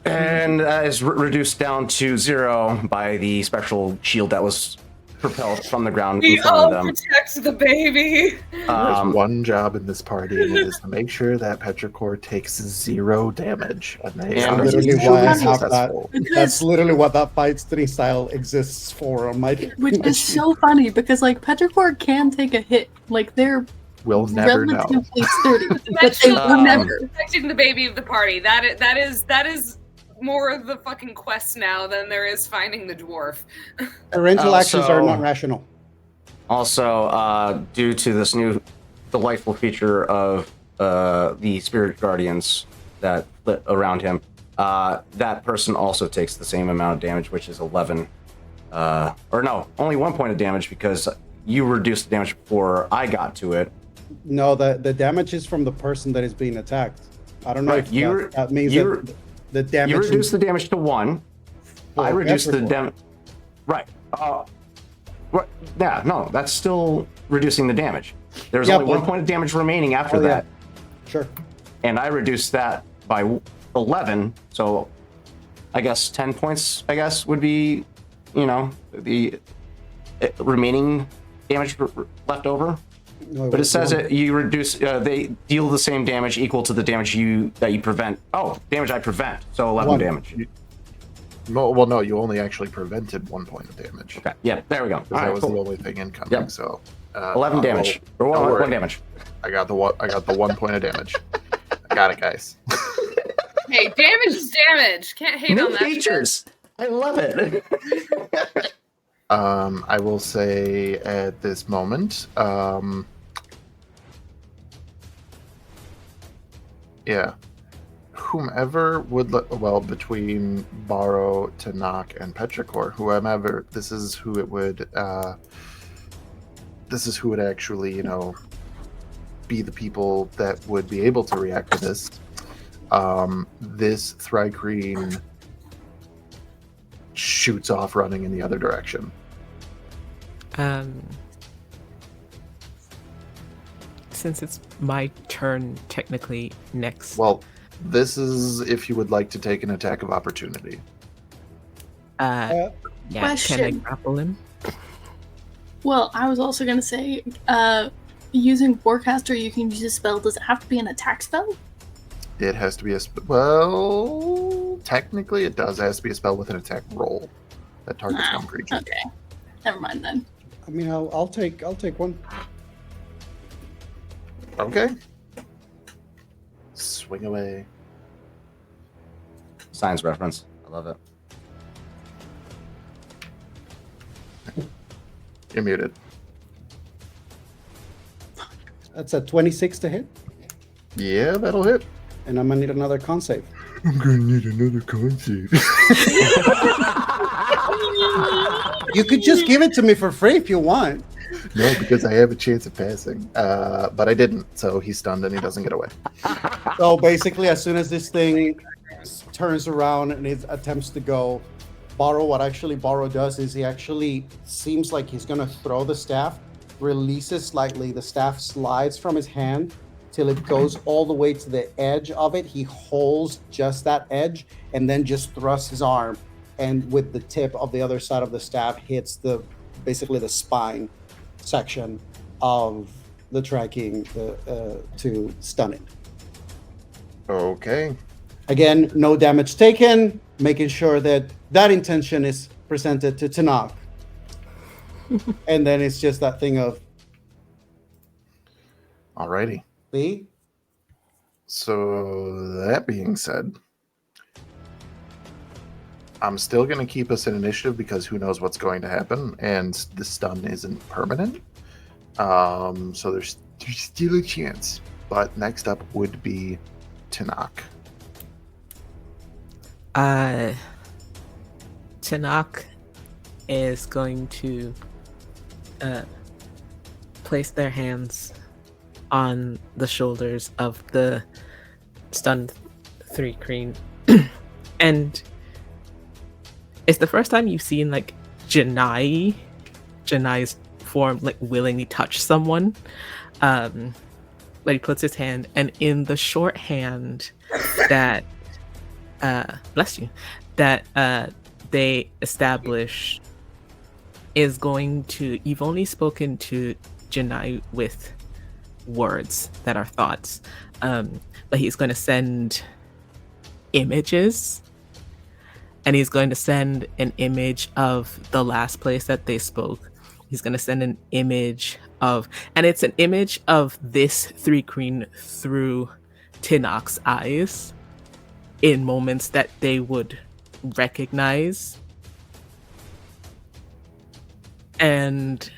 Speaker 5: And that is reduced down to 0 by the spectral shield that was propelled from the ground in
Speaker 2: We
Speaker 5: front
Speaker 2: all
Speaker 5: of them.
Speaker 2: protect the baby.
Speaker 1: There's one job in this party, and it is to make sure that Petrichor takes 0 damage. And they
Speaker 5: And
Speaker 1: are
Speaker 4: literally
Speaker 1: usually
Speaker 4: why I have that.
Speaker 1: successful.
Speaker 4: That's literally what that fight style exists for on my.
Speaker 3: Which is so funny because like Petrichor can take a hit. Like they're
Speaker 1: We'll never know.
Speaker 3: relatively sturdy, but they
Speaker 2: Eventually,
Speaker 3: will never.
Speaker 2: protecting the baby of the party. That is more of the fucking quest now than there is finding the dwarf.
Speaker 4: Parental actions are
Speaker 5: Also-
Speaker 4: not rational.
Speaker 5: Also, due to this new delightful feature of the spirit guardians that lit around him, that person also takes the same amount of damage, which is 11. Or no, only 1 point of damage because you reduced the damage before I got to it.
Speaker 4: No, the damage is from the person that is being attacked. I don't know
Speaker 5: Right,
Speaker 4: if that means that the damage.
Speaker 5: You reduced the damage to 1. I reduced the
Speaker 4: Petrichor.
Speaker 5: damage. Right. Right. Yeah, no, that's still reducing the damage. There's
Speaker 4: Yeah,
Speaker 5: only 1
Speaker 4: but-
Speaker 5: point of damage remaining after
Speaker 4: Oh, yeah.
Speaker 5: that.
Speaker 4: Sure.
Speaker 5: And I reduced that by 11, so I guess 10 points, I guess, would be, the remaining damage left over.
Speaker 4: No,
Speaker 5: But it says
Speaker 4: one.
Speaker 5: that you reduce, they deal the same damage equal to the damage that you prevent. Oh, damage I prevent, so 11
Speaker 4: One.
Speaker 5: damage.
Speaker 1: Well, no, you only actually prevented 1 point of damage.
Speaker 5: Okay, yeah, there we go. All
Speaker 1: Because that
Speaker 5: right,
Speaker 1: was
Speaker 5: cool.
Speaker 1: the only thing incoming.
Speaker 5: Yep.
Speaker 1: So
Speaker 5: 11 damage. Or
Speaker 1: don't worry.
Speaker 5: 1 damage.
Speaker 1: I got the 1 point of damage. I got it, guys.
Speaker 2: Hey, damage is damage. Can't hate
Speaker 5: New
Speaker 2: on that.
Speaker 5: features. I love it.
Speaker 1: I will say at this moment, yeah, whomever would between Borrow, Tanakh, and Petrichor, whoever, this is who it would actually be the people that would be able to react to this. This Thrycreen shoots off running in the other direction.
Speaker 6: Since it's my turn technically next.
Speaker 1: Well, this is if you would like to take an attack of opportunity.
Speaker 6: Yeah, can I
Speaker 3: Question.
Speaker 6: grapple him?
Speaker 3: Well, I was also gonna say, using Warcaster, you can use a spell. Does it have to be an attack spell?
Speaker 1: It has to be well, technically it does. It has to be a spell with an attack roll that targets
Speaker 3: Oh,
Speaker 1: one creature.
Speaker 3: okay. Never mind then.
Speaker 4: I mean, I'll take one.
Speaker 1: Okay. Swing away.
Speaker 5: Science reference. I love it.
Speaker 1: You're muted.
Speaker 4: That's a 26 to hit,
Speaker 1: Yeah, that'll hit.
Speaker 4: and I'm gonna need another con save.
Speaker 1: I'm gonna need another con save.
Speaker 4: You could just give it to me for free if you want.
Speaker 1: No, because I have a chance of passing. But I didn't, so he's stunned and he doesn't get away.
Speaker 4: So basically, as soon as this thing turns around and it attempts to go, what actually Borrow does is he actually seems like he's gonna throw the staff, releases slightly, the staff slides from his hand till it goes all the way to the edge of it. He holds just that edge and then just thrusts his arm, and with the tip of the other side of the staff hits basically the spine section of the tracking to stun it.
Speaker 1: Okay.
Speaker 4: Again, no damage taken, making sure that that intention is presented to Tanakh. And then it's just that thing of,
Speaker 1: Alrighty.
Speaker 4: see?
Speaker 1: So that being said, I'm still going to keep us in initiative because who knows what's going to happen, and the stun isn't permanent. So there's still a chance. But next up would be Tanakh.
Speaker 6: Tanakh is going to place their hands on the shoulders of the stunned 3 Kreen. And it's the first time you've seen like Janai's form like willingly touch someone. But he puts his hand, and in the short hand that bless you, that they establish is going to, you've only spoken to Janai with words that are thoughts, but he's going to send images, and he's going to send an image of the last place that they spoke. He's going to send an image of, and it's an image of this 3 Kreen through Tinoch's eyes in moments that they would recognize. And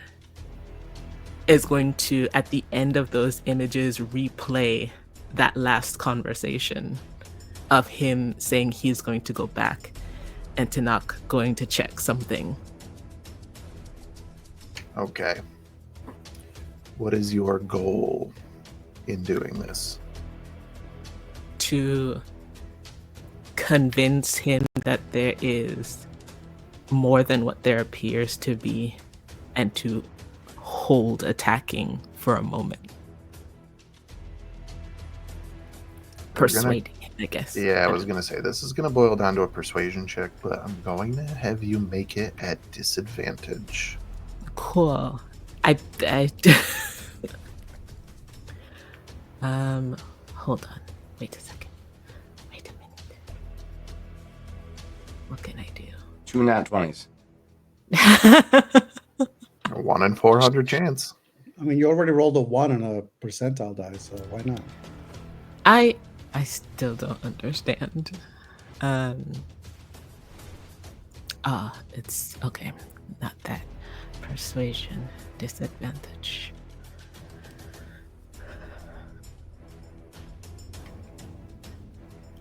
Speaker 6: is going to, at the end of those images, replay that last conversation of him saying he's going to go back and Tanakh going to check something.
Speaker 1: Okay. What is your goal in doing this?
Speaker 6: To convince him that there is more than what there appears to be, and to hold attacking for a moment. Persuading him, I guess.
Speaker 1: Yeah, I was going to say, this is going to boil down to a persuasion check, but I'm going to have you make it at disadvantage.
Speaker 6: Cool. Hold on. Wait a second. Wait a minute. What can I do?
Speaker 5: 2 nat 20s.
Speaker 1: A 1 in 400 chance.
Speaker 4: I mean, you already rolled a 1 on a percentile die, so why not?
Speaker 6: I still don't understand. It's okay. Not that. Persuasion, disadvantage.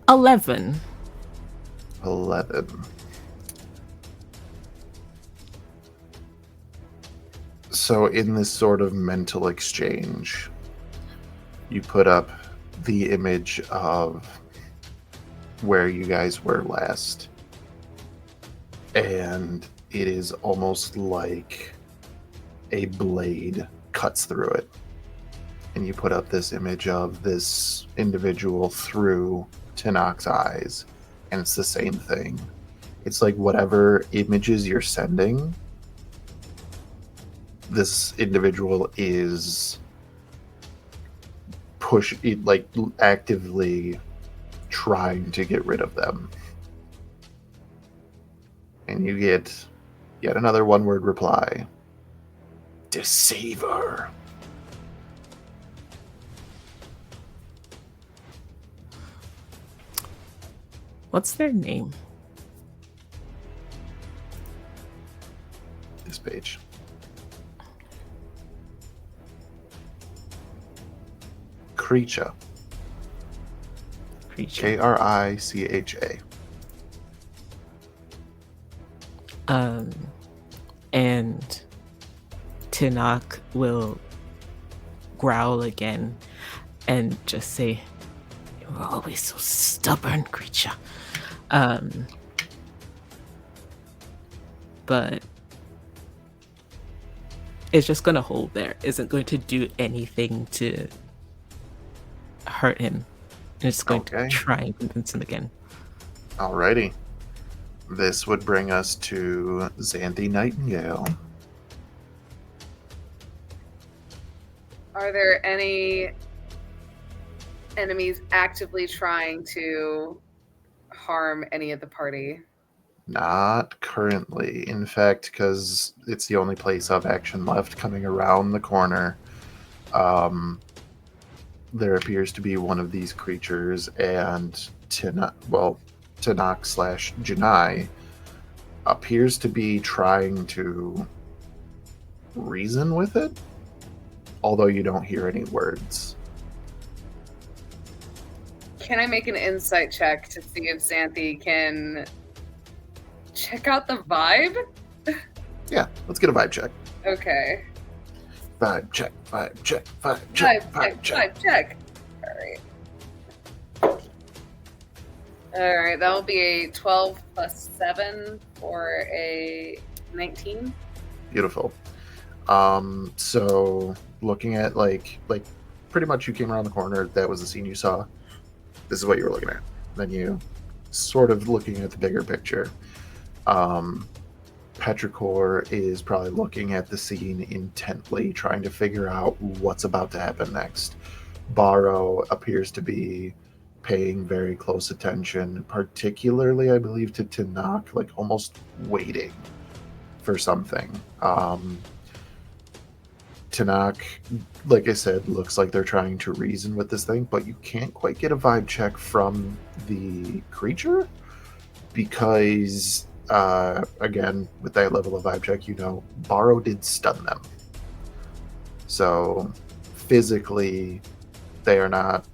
Speaker 6: $11.
Speaker 1: 11. So in this sort of mental exchange, you put up the image of where you guys were last. And it is almost like a blade cuts through it. And you put up this image of this individual through Tinoch's eyes. And it's the same thing. It's like whatever images you're sending, this individual is actively trying to get rid of them. And you get yet another one-word reply. Deceiver.
Speaker 6: What's their name?
Speaker 1: This page. Kricha. Kricha.
Speaker 6: And Tanakh will growl again and just say, "You were always so stubborn, creature." But it's just gonna hold there. Isn't going to do anything to hurt him. It's going to try and convince him again.
Speaker 1: Alrighty. This would bring us to Xanthi Nightingale.
Speaker 2: Are there any enemies actively trying to harm any of the party?
Speaker 1: Not currently. In fact, because it's the only place of action left coming around the corner, there appears to be one of these creatures, and Tanakh slash Janai appears to be trying to reason with it, although you don't hear any words.
Speaker 2: Can I make an insight check to see if Xanthi can check out the vibe?
Speaker 1: Yeah, let's get a vibe check.
Speaker 2: Okay.
Speaker 1: Vibe check, vibe check, vibe check, vibe check.
Speaker 2: Vibe check. Alright, that'll be a 12 plus 7 for a 19.
Speaker 1: Beautiful. So looking at like pretty much you came around the corner, that was the scene you saw. This is what you were looking at. Then you sort of looking at the bigger picture. Petrichor is probably looking at the scene intently, trying to figure out what's about to happen next. Barrow appears to be paying very close attention, particularly, I believe, to Tanakh, like almost waiting for something. Tanakh, like I said, looks like they're trying to reason with this thing, but you can't quite get a vibe check from the creature because, again, with that level of vibe check, Barrow did stun them. So physically, they are not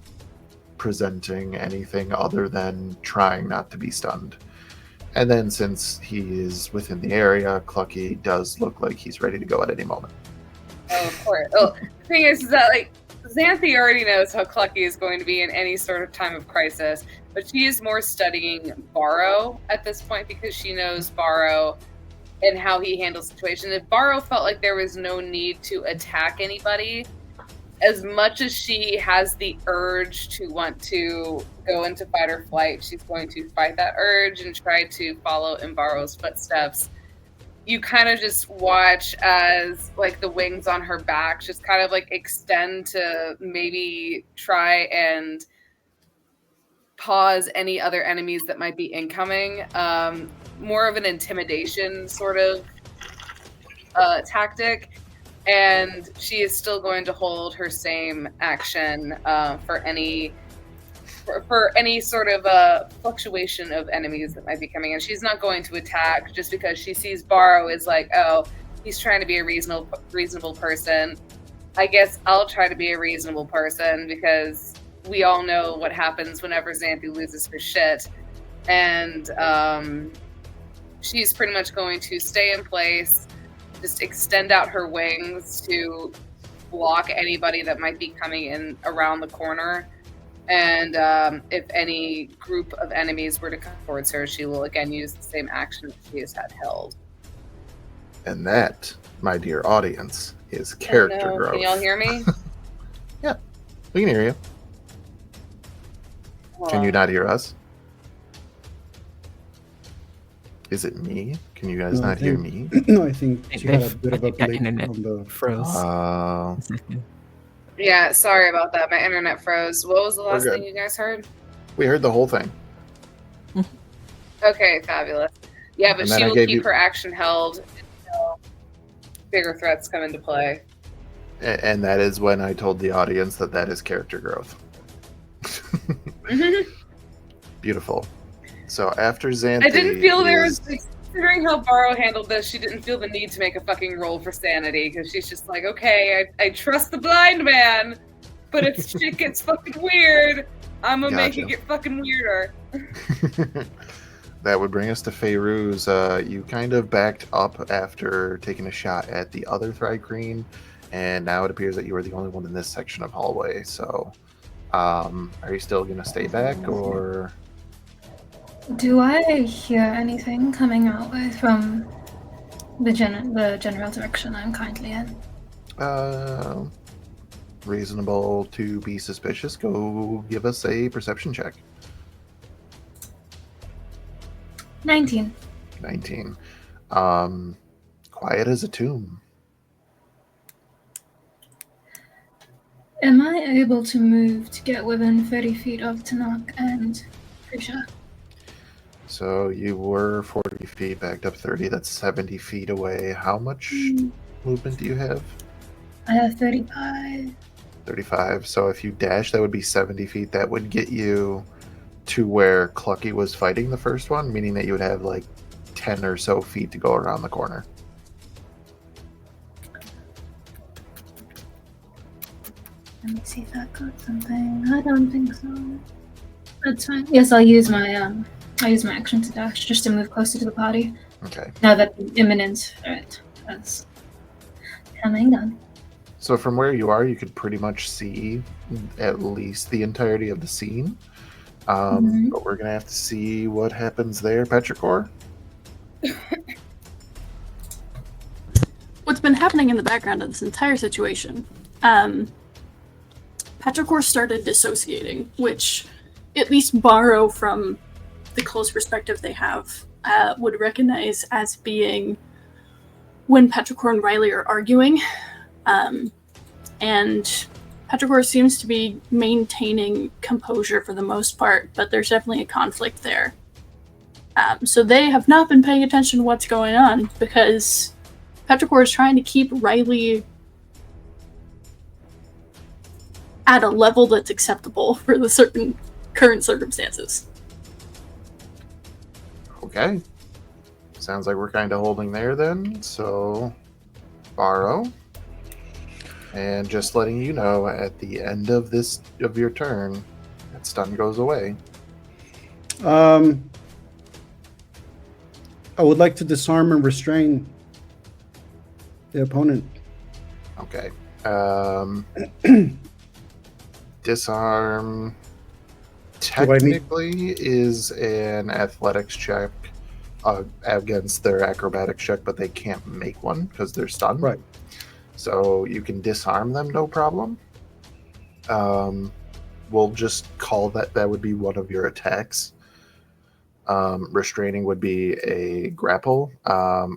Speaker 1: presenting anything other than trying not to be stunned. And then since he is within the area, Clucky does look like he's ready to go at any moment.
Speaker 2: Oh, of course. Oh, the thing is that, like, Xanthi already knows how Clucky is going to be in any sort of time of crisis, but she is more studying Barrow at this point because she knows Barrow and how he handles situations. If Barrow felt like there was no need to attack anybody, as much as she has the urge to want to go into fight or flight, she's going to fight that urge and try to follow in Barrow's footsteps. You kind of just watch as, like, the wings on her back just kind of, like, extend to maybe try and pause any other enemies that might be incoming. More of an intimidation sort of tactic. And she is still going to hold her same action for any sort of fluctuation of enemies that might be coming in. She's not going to attack just because she sees Barrow is like, oh, he's trying to be a reasonable person. I guess I'll try to be a reasonable person because we all know what happens whenever Xanthi loses her shit. And she's pretty much going to stay in place, just extend out her wings to block anybody that might be coming in around the corner. And if any group of enemies were to come towards her, she will again use the same action that she has had held.
Speaker 1: And that, my dear audience, is character growth.
Speaker 2: Can y'all hear me?
Speaker 1: Yeah, we can hear you. Can you not hear us? Is it me? Can you guys not hear me?
Speaker 4: No, I think she had a bit of a blip
Speaker 6: internet
Speaker 4: on the
Speaker 6: froze.
Speaker 2: Yeah, sorry about that. My internet froze. What was the last
Speaker 1: good.
Speaker 2: thing you guys heard?
Speaker 1: We heard the whole thing.
Speaker 2: Okay, fabulous. Yeah, but
Speaker 1: And then
Speaker 2: she
Speaker 1: I
Speaker 2: will
Speaker 1: gave
Speaker 2: keep
Speaker 1: you-
Speaker 2: her action held until bigger threats come into play.
Speaker 1: And that is when I told the audience that is character growth. Beautiful. So after Xanthi,
Speaker 2: I didn't feel there was, considering how Barrow handled this, she didn't feel the need to make a fucking roll for sanity, because she's just like, okay, I trust the blind man, but if shit gets fucking weird, I'm gonna make it get fucking weirder.
Speaker 1: That would bring us to Fairuz. You kind of backed up after taking a shot at the other Thri-Kreen, and now it appears that you are the only one in this section of hallway. So, are you still going to stay back, or?
Speaker 7: Do I hear anything coming out from the general direction I'm currently in?
Speaker 1: Reasonable to be suspicious. Go give us a perception check.
Speaker 7: 19.
Speaker 1: 19. Quiet as a tomb.
Speaker 7: Am I able to move to get within 30 feet of Tanakh and Prisha?
Speaker 1: So you were 40 feet, backed up 30. That's 70 feet away. How much movement do you have?
Speaker 7: I have 35.
Speaker 1: 35. So if you dash, that would be 70 feet. That would get you to where Clucky was fighting the first one, meaning that you would have like 10 or so feet to go around the corner.
Speaker 7: Let me see if that got something. I don't think so. That's fine. Yes, I'll use my action to dash just to move closer to the party.
Speaker 1: Okay.
Speaker 7: Now that the imminent threat has coming on.
Speaker 1: So from where you are, you could pretty much see at least the entirety of the scene. But we're going to have to see what happens there. Petrichor?
Speaker 3: What's been happening in the background of this entire situation, Petrichor started dissociating, which at least Borrow, from the close perspective they have, would recognize as being when Petrichor and Riley are arguing. And Petrichor seems to be maintaining composure for the most part, but there's definitely a conflict there. So they have not been paying attention to what's going on, because Petrichor is trying to keep Riley at a level that's acceptable for the certain current circumstances.
Speaker 1: Okay. Sounds like we're kind of holding there then. So, Borrow. And just letting you know, at the end of your turn, that stun goes away.
Speaker 4: I would like to disarm and restrain the opponent.
Speaker 1: Okay. Disarm technically is an athletics check against their acrobatics check, but they can't make one because they're stunned.
Speaker 4: Right.
Speaker 1: So you can disarm them, no problem. We'll just call that would be one of your attacks. Restraining would be a grapple,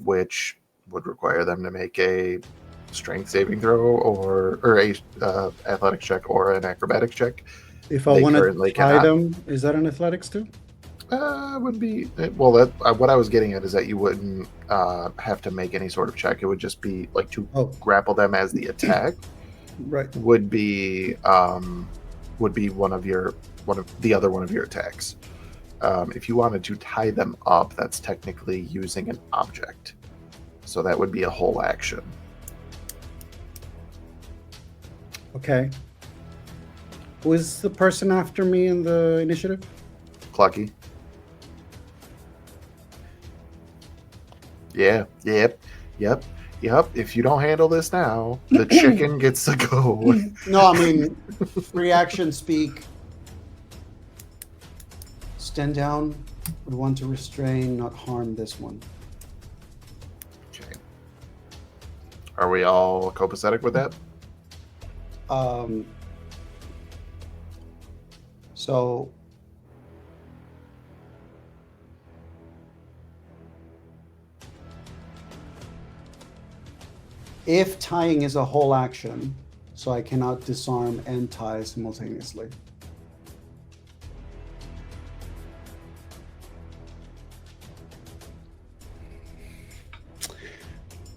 Speaker 1: which would require them to make a strength saving throw or a athletics check or an acrobatics check.
Speaker 4: If I want to tie them, is that an athletics too?
Speaker 1: Would be well. That what I was getting at is that you wouldn't have to make any sort of check. It would just be like to grapple them as the attack.
Speaker 4: Right.
Speaker 1: Would be one of the other one of your attacks. If you wanted to tie them up, that's technically using an object. So that would be a whole action.
Speaker 4: Okay. Who is the person after me in the initiative?
Speaker 1: Clucky. Yeah. Yep. If you don't handle this now, the chicken gets to go.
Speaker 4: No, I mean, reaction speak. Stand down. Would want to restrain, not harm this one.
Speaker 1: Okay. Are we all copacetic with that?
Speaker 4: So if tying is a whole action, so I cannot disarm and tie simultaneously.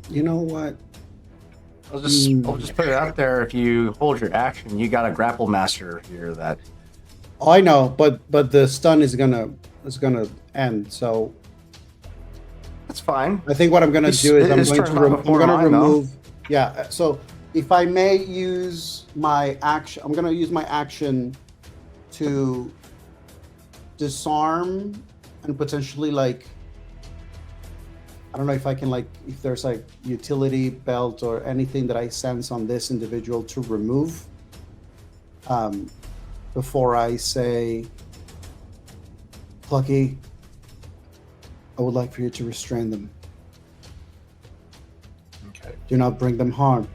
Speaker 4: You know what?
Speaker 5: I'll just put it out there. If you hold your action, you got a grapple master here that.
Speaker 4: Oh, I know, but the stun is gonna end. So
Speaker 5: that's fine.
Speaker 4: I think what I'm gonna do is I'm gonna remove. Yeah. So if I may use my action, I'm gonna use my action to disarm and potentially I don't know if I can if there's utility belt or anything that I sense on this individual to remove before I say, Plucky, I would like for you to restrain them.
Speaker 1: Okay.
Speaker 4: Do not bring them harm.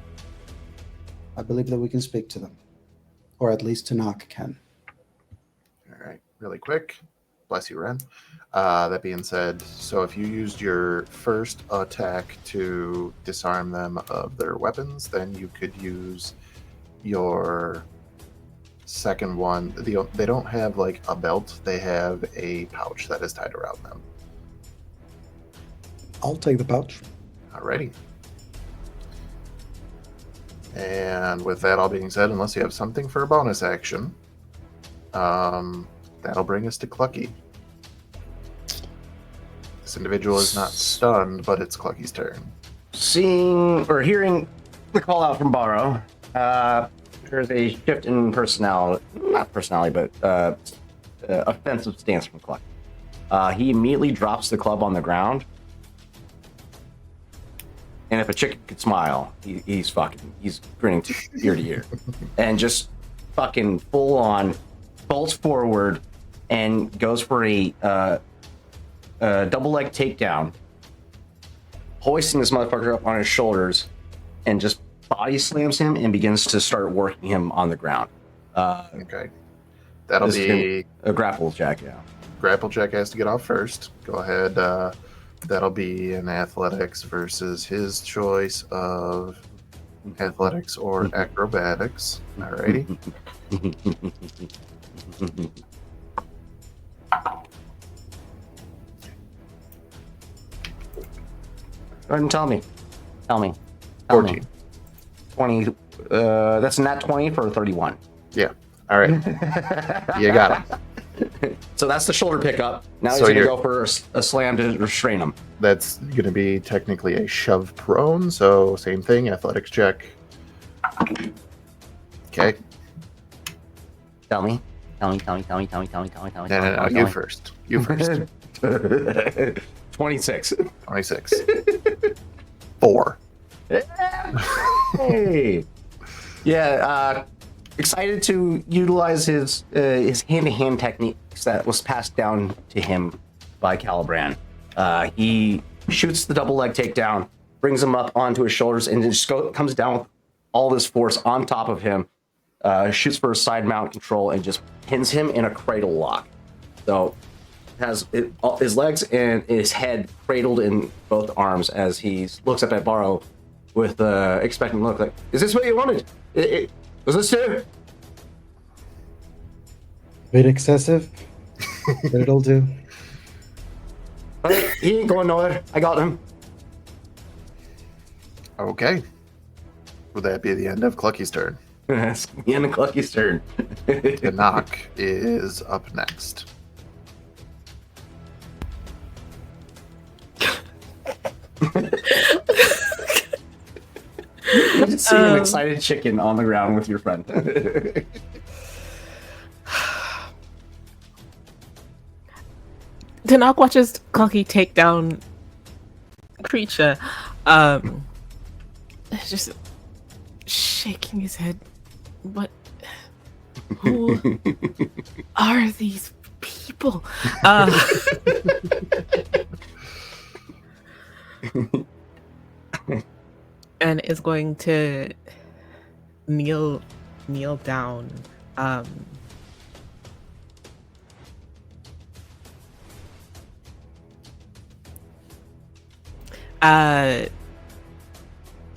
Speaker 4: I believe that we can speak to them, or at least Tanaka can.
Speaker 1: All right, really quick. Bless you, Ren. That being said, so if you used your first attack to disarm them of their weapons, then you could use your second one, they don't have like a belt. They have a pouch that is tied around them.
Speaker 4: I'll take the pouch.
Speaker 1: Alrighty. And with that all being said, unless you have something for a bonus action, that'll bring us to Clucky. This individual is not stunned, but it's Clucky's turn.
Speaker 5: Seeing or hearing the call out from Barrow, there's a shift in personality, not personality, but offensive stance from Cluck. He immediately drops the club on the ground. And if a chicken could smile, he's grinning ear to ear. And just fucking full on bolts forward and goes for a double leg takedown, hoisting this motherfucker up on his shoulders and just body slams him and begins to start working him on the ground.
Speaker 1: Okay. That'll be
Speaker 5: a grapple check, yeah.
Speaker 1: Grapple check has to get off first. Go ahead. That'll be an athletics versus his choice of athletics or acrobatics. Alrighty.
Speaker 5: Go ahead and tell me.
Speaker 1: 14.
Speaker 5: 20. That's a nat 20 for 31.
Speaker 1: Yeah. All right. You got him.
Speaker 5: So that's the shoulder pickup. Now
Speaker 1: So
Speaker 5: he's going to
Speaker 1: you're-
Speaker 5: go for a slam to restrain him.
Speaker 1: That's going to be technically a shove prone. So same thing. Athletics check. Okay.
Speaker 5: Tell me.
Speaker 1: No. You first. You first.
Speaker 5: 26.
Speaker 1: 26. 4.
Speaker 5: Hey. Yeah, excited to utilize his hand-to-hand techniques that was passed down to him by Calibran. He shoots the double leg takedown, brings him up onto his shoulders, and just comes down with all this force on top of him, shoots for a side mount control, and just pins him in a cradle lock. So has his legs and his head cradled in both arms as he looks up at Barrow with expectant look like, is this what you wanted? Was this too?
Speaker 4: Bit excessive, but it'll do.
Speaker 5: He ain't going nowhere. I got him.
Speaker 1: Okay. Would that be the end of Clucky's turn?
Speaker 5: That's the end of Clucky's turn.
Speaker 1: The knock is up next.
Speaker 5: You just see an excited chicken on the ground with your friend.
Speaker 6: Danak watches Clucky take down creature, just shaking his head. What? Who are these people? And is going to kneel down.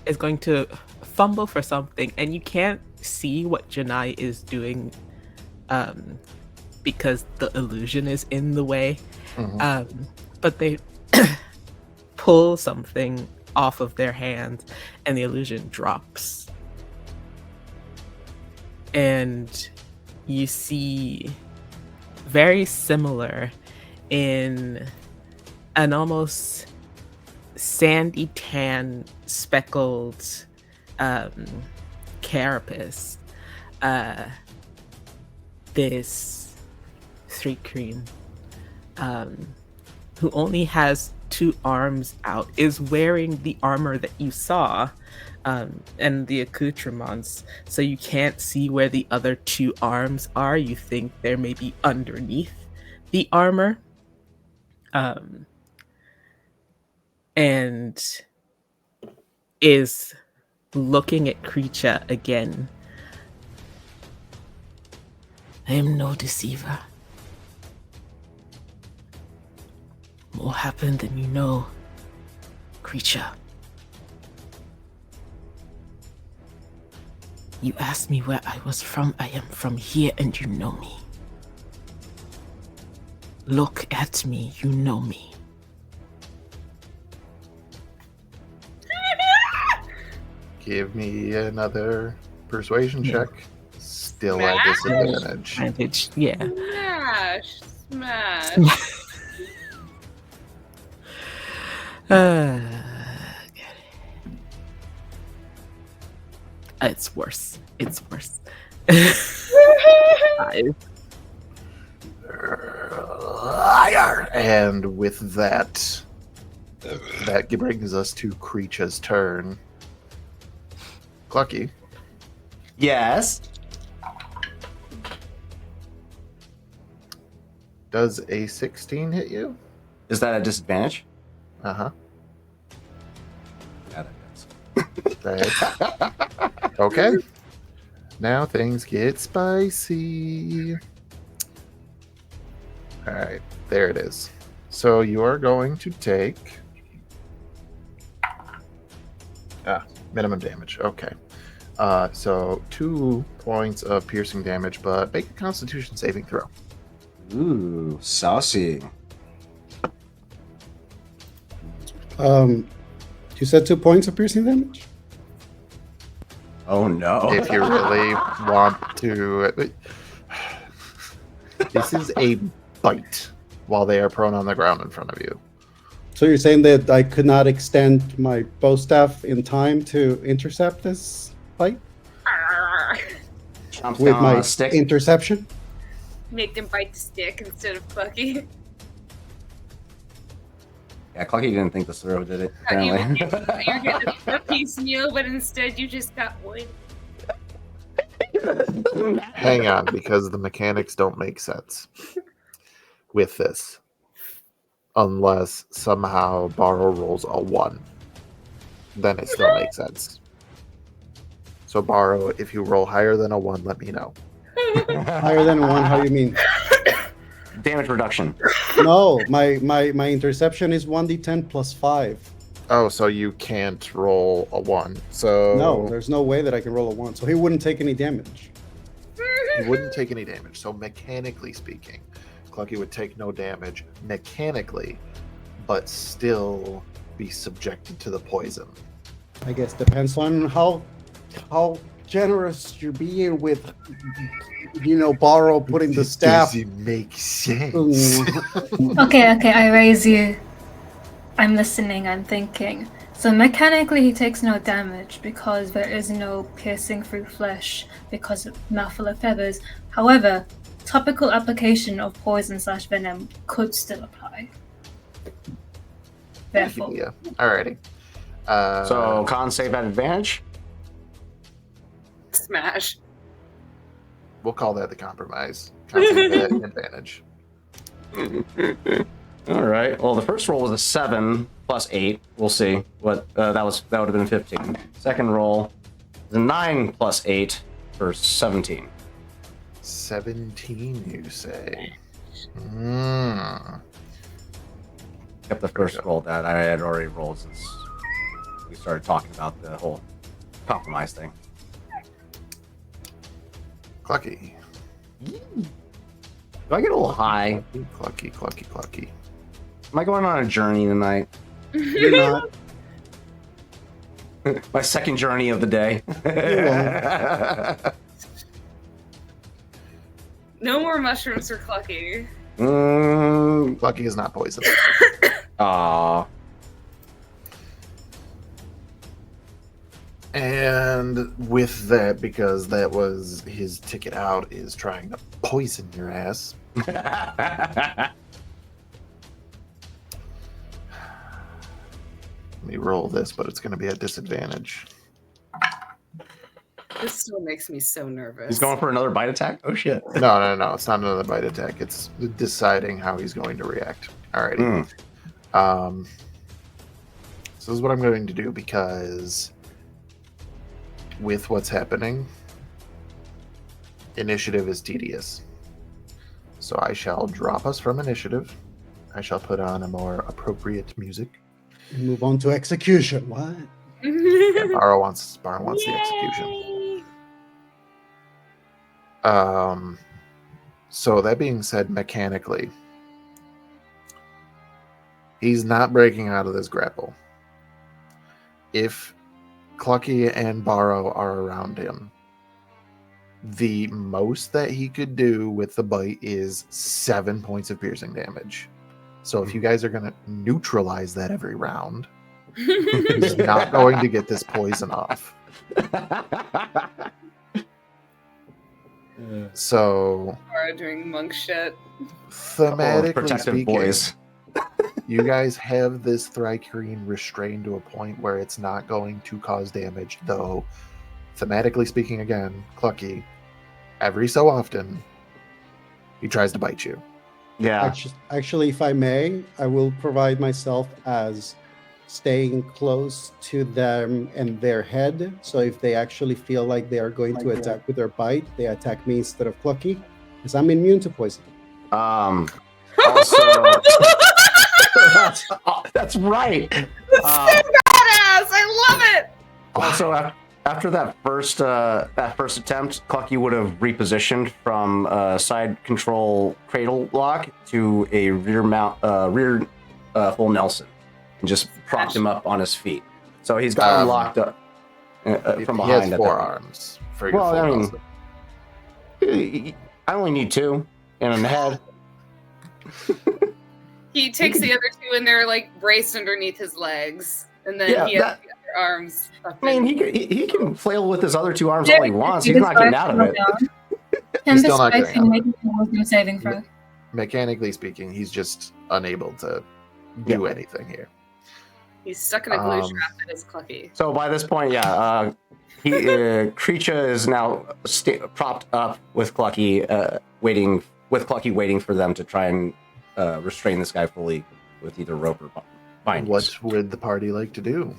Speaker 6: Is going to fumble for something, and you can't see what Janai is doing because the illusion is in the way.
Speaker 1: Mhm.
Speaker 6: But they pull something off of their hands, and the illusion drops. And you see very similar in an almost sandy tan speckled carapace, this street cream who only has 2 arms out, is wearing the armor that you saw and the accoutrements, so you can't see where the other 2 arms are. You think they're maybe underneath the armor. And is looking at Creature again. I am no deceiver. More happened than you know, Creature. You asked me where I was from. I am from here, and you know me. Look at me. You know me.
Speaker 1: Give me another persuasion check. Still at
Speaker 2: Smash?
Speaker 1: disadvantage.
Speaker 6: Advantage. Yeah.
Speaker 2: Smash.
Speaker 6: It's worse. It's worse. Five.
Speaker 1: And with that, that brings us to Creech's turn. Clucky,
Speaker 5: Yes.
Speaker 1: does a 16 hit you?
Speaker 5: Is that a disadvantage?
Speaker 1: Uh-huh.
Speaker 5: Yeah, that does.
Speaker 1: That- okay. Now things get spicy. All right, there it is. So you are going to take minimum damage. Okay. So 2 points of piercing damage, but make a Constitution saving throw.
Speaker 5: Ooh, saucy.
Speaker 4: You said 2 points of piercing damage?
Speaker 5: Oh no.
Speaker 1: If you really want to. This is a bite while they are prone on the ground in front of you.
Speaker 4: So you're saying that I could not extend my bow staff in time to intercept this fight
Speaker 5: Chomps
Speaker 4: with
Speaker 5: down on
Speaker 4: my
Speaker 5: a stick.
Speaker 4: interception?
Speaker 2: Make them bite the stick instead of Clucky.
Speaker 5: Yeah, Clucky didn't think this through, did it?
Speaker 2: You're
Speaker 5: Apparently.
Speaker 2: getting a piecemeal, but instead you just got one.
Speaker 1: Hang on, because the mechanics don't make sense with this. Unless somehow Borrow rolls a 1. Then it still makes sense. So Borrow, if you roll higher than a 1, let me know.
Speaker 4: Higher than 1, how you mean?
Speaker 5: Damage reduction.
Speaker 4: No, my interception is 1d10 plus 5.
Speaker 1: Oh, so you can't roll a 1. So
Speaker 4: No, there's no way that I can roll a 1. So he wouldn't take any damage.
Speaker 1: he wouldn't take any damage. So mechanically speaking, Clucky would take no damage mechanically, but still be subjected to the poison.
Speaker 4: I guess depends on how generous you're being with, Borrow putting the staff.
Speaker 1: Does it make sense?
Speaker 7: Okay, I raise you. I'm listening, I'm thinking. So mechanically he takes no damage because there is no piercing through flesh because of mouthful of feathers. However, topical application of poison/venom could still apply. Therefore.
Speaker 1: Yeah. Alrighty.
Speaker 5: So con save at advantage.
Speaker 2: Smash.
Speaker 1: We'll call that the compromise. Concept at advantage.
Speaker 5: All right. Well, the first roll was a 7 plus 8. We'll see what that would have been 15. Second roll is a 9 plus 8 for 17.
Speaker 1: 17, you say?
Speaker 5: Except the first roll that I had already rolled since we started talking about the whole compromise thing.
Speaker 1: Clucky.
Speaker 5: Do I get a little high?
Speaker 1: Clucky.
Speaker 5: Am I going on a journey tonight?
Speaker 4: You're not.
Speaker 5: My second journey of the day.
Speaker 2: No more mushrooms for Clucky.
Speaker 1: Clucky is not poisoned.
Speaker 5: Aw.
Speaker 1: And with that, because that was his ticket out, is trying to poison your ass. Let me roll this, but it's going to be at disadvantage.
Speaker 2: This still makes me so nervous.
Speaker 5: He's going for another bite attack? Oh, shit.
Speaker 1: No. It's not another bite attack. It's deciding how he's going to react. Alrighty. So this is what I'm going to do because with what's happening, initiative is tedious. So I shall drop us from initiative. I shall put on a more appropriate music.
Speaker 4: Move on to execution. What?
Speaker 1: Yeah, Barrow wants the execution. So that being said, mechanically, he's not breaking out of this grapple. If Clucky and Borrow are around him, the most that he could do with the bite is 7 points of piercing damage. So if you guys are going to neutralize that every round, he's not going to get this poison off. So
Speaker 2: Or doing monk shit.
Speaker 1: thematically
Speaker 5: protective
Speaker 1: speaking,
Speaker 5: boys.
Speaker 1: you guys have this Thrycreen restrained to a point where it's not going to cause damage, though thematically speaking, again, Clucky, every so often, he tries to bite you.
Speaker 5: Yeah.
Speaker 4: Actually, if I may, I will provide myself as staying close to them and their head. So if they actually feel like they are going to attack with their bite, they attack me instead of Clucky, because I'm immune to poison.
Speaker 5: Also, that's right.
Speaker 2: Badass! I love it!
Speaker 5: Also, after that first attempt, Clucky would have repositioned from side control cradle lock to a rear full Nelson, and just propped him up on his feet. So he's got him locked up from behind.
Speaker 1: He has
Speaker 5: at
Speaker 1: 4
Speaker 5: that
Speaker 1: arms for your
Speaker 5: Well,
Speaker 1: full
Speaker 5: I mean,
Speaker 1: Nelson.
Speaker 5: I only need 2 and a head.
Speaker 2: He takes the other 2 and they're like braced underneath his legs. And then he has the other arms.
Speaker 5: I mean, he can flail with his other 2 arms all he wants. He's not getting out of it.
Speaker 7: Can
Speaker 1: He's
Speaker 7: this
Speaker 1: still not
Speaker 7: guy
Speaker 1: getting out of
Speaker 7: make a wisdom saving throw?
Speaker 1: Mechanically speaking, he's just unable to do anything here.
Speaker 2: He's stuck in a glue trap that is Clucky.
Speaker 5: So by this point, Kreecha is now propped up with Clucky, waiting for them to try and restrain this guy fully with either rope or bindings.
Speaker 1: What would the party like to do?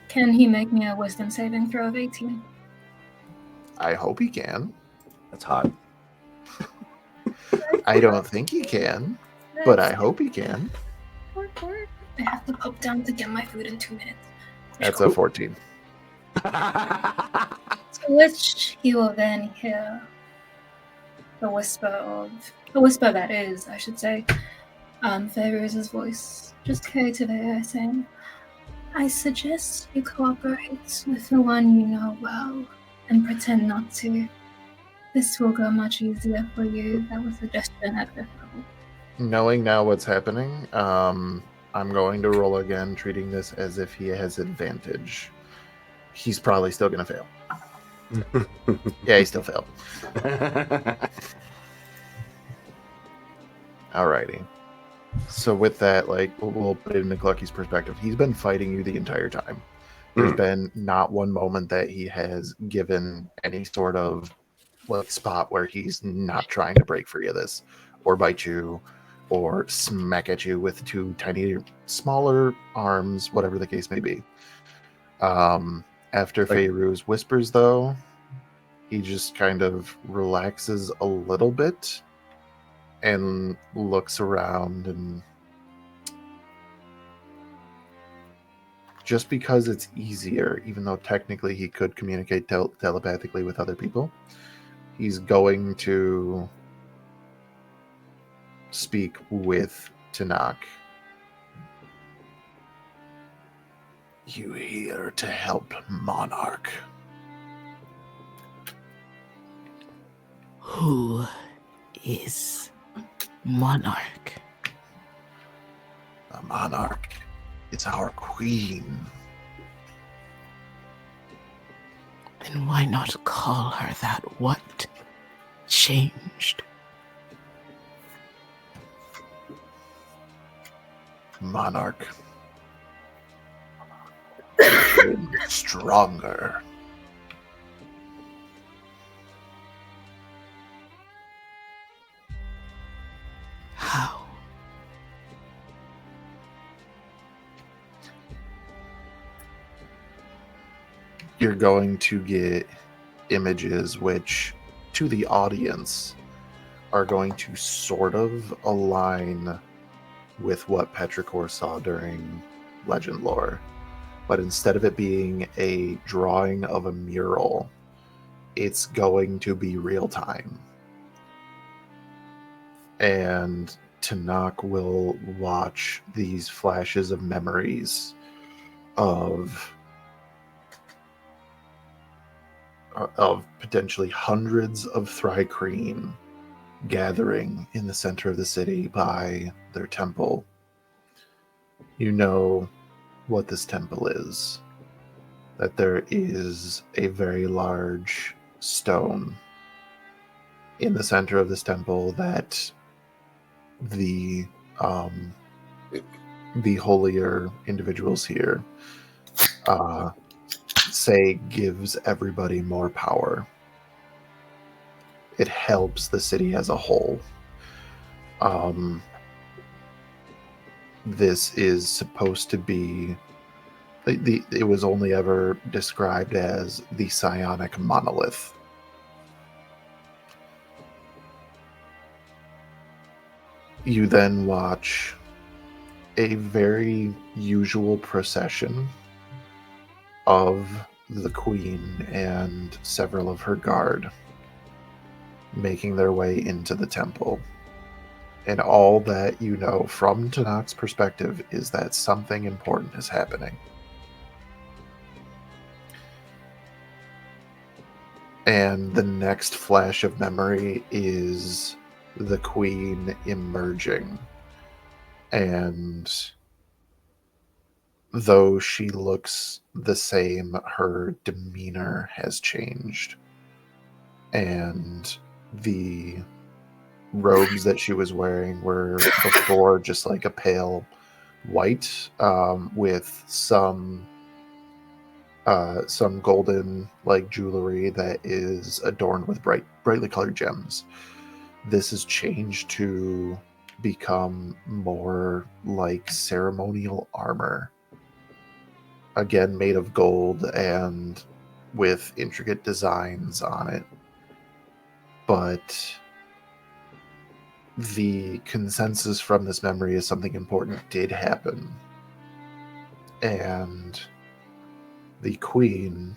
Speaker 7: Can he make me a wisdom saving throw of 18?
Speaker 1: I hope he can.
Speaker 5: That's hot.
Speaker 1: I don't think he can, but I hope he can.
Speaker 7: I have to pop down to get my food in 2 minutes.
Speaker 1: That's a 14.
Speaker 7: To which he will then hear the whisper that is, I should say, Fairuz's voice just carried to the air saying, I suggest you cooperate with the one you know well and pretend not to. This will go much easier for you. That was a suggestion at this level.
Speaker 1: Knowing now what's happening, I'm going to roll again, treating this as if he has advantage. He's probably still going to fail. Yeah, he still failed. Alrighty. So with that, like, we'll put it into Clucky's perspective. He's been fighting you the entire time. There's been not one moment that he has given any sort of like spot where he's not trying to break free of this, or bite you, or smack at you with 2 tiny, smaller arms, whatever the case may be. After Fairuz whispers, though, he just kind of relaxes a little bit and looks around, and just because it's easier, even though technically he could communicate telepathically with other people, he's going to speak with Tanakh. You here to help Monarch?
Speaker 6: Who is Monarch?
Speaker 1: The Monarch is our queen.
Speaker 6: Then why not call her that? What changed?
Speaker 1: Monarch. Stronger.
Speaker 6: How?
Speaker 1: You're going to get images which, to the audience, are going to sort of align with what Petrichor saw during Legend Lore. But instead of it being a drawing of a mural, it's going to be real time. And Tanakh will watch these flashes of memories of potentially hundreds of Thrycreen gathering in the center of the city by their temple. You know what this temple is. That there is a very large stone in the center of this temple that the holier individuals here say gives everybody more power. It helps the city as a whole. This is supposed to be it was only ever described as the psionic monolith. You then watch a very usual procession of the queen and several of her guard making their way into the temple. And all that you know from Tanakh's perspective is that something important is happening. And the next flash of memory is the queen emerging. And though she looks the same, her demeanor has changed. And the robes that she was wearing were before just like a pale white with some golden like jewelry that is adorned with brightly colored gems. This has changed to become more like ceremonial armor, again made of gold and with intricate designs on it. But the consensus from this memory is something important did happen. And the queen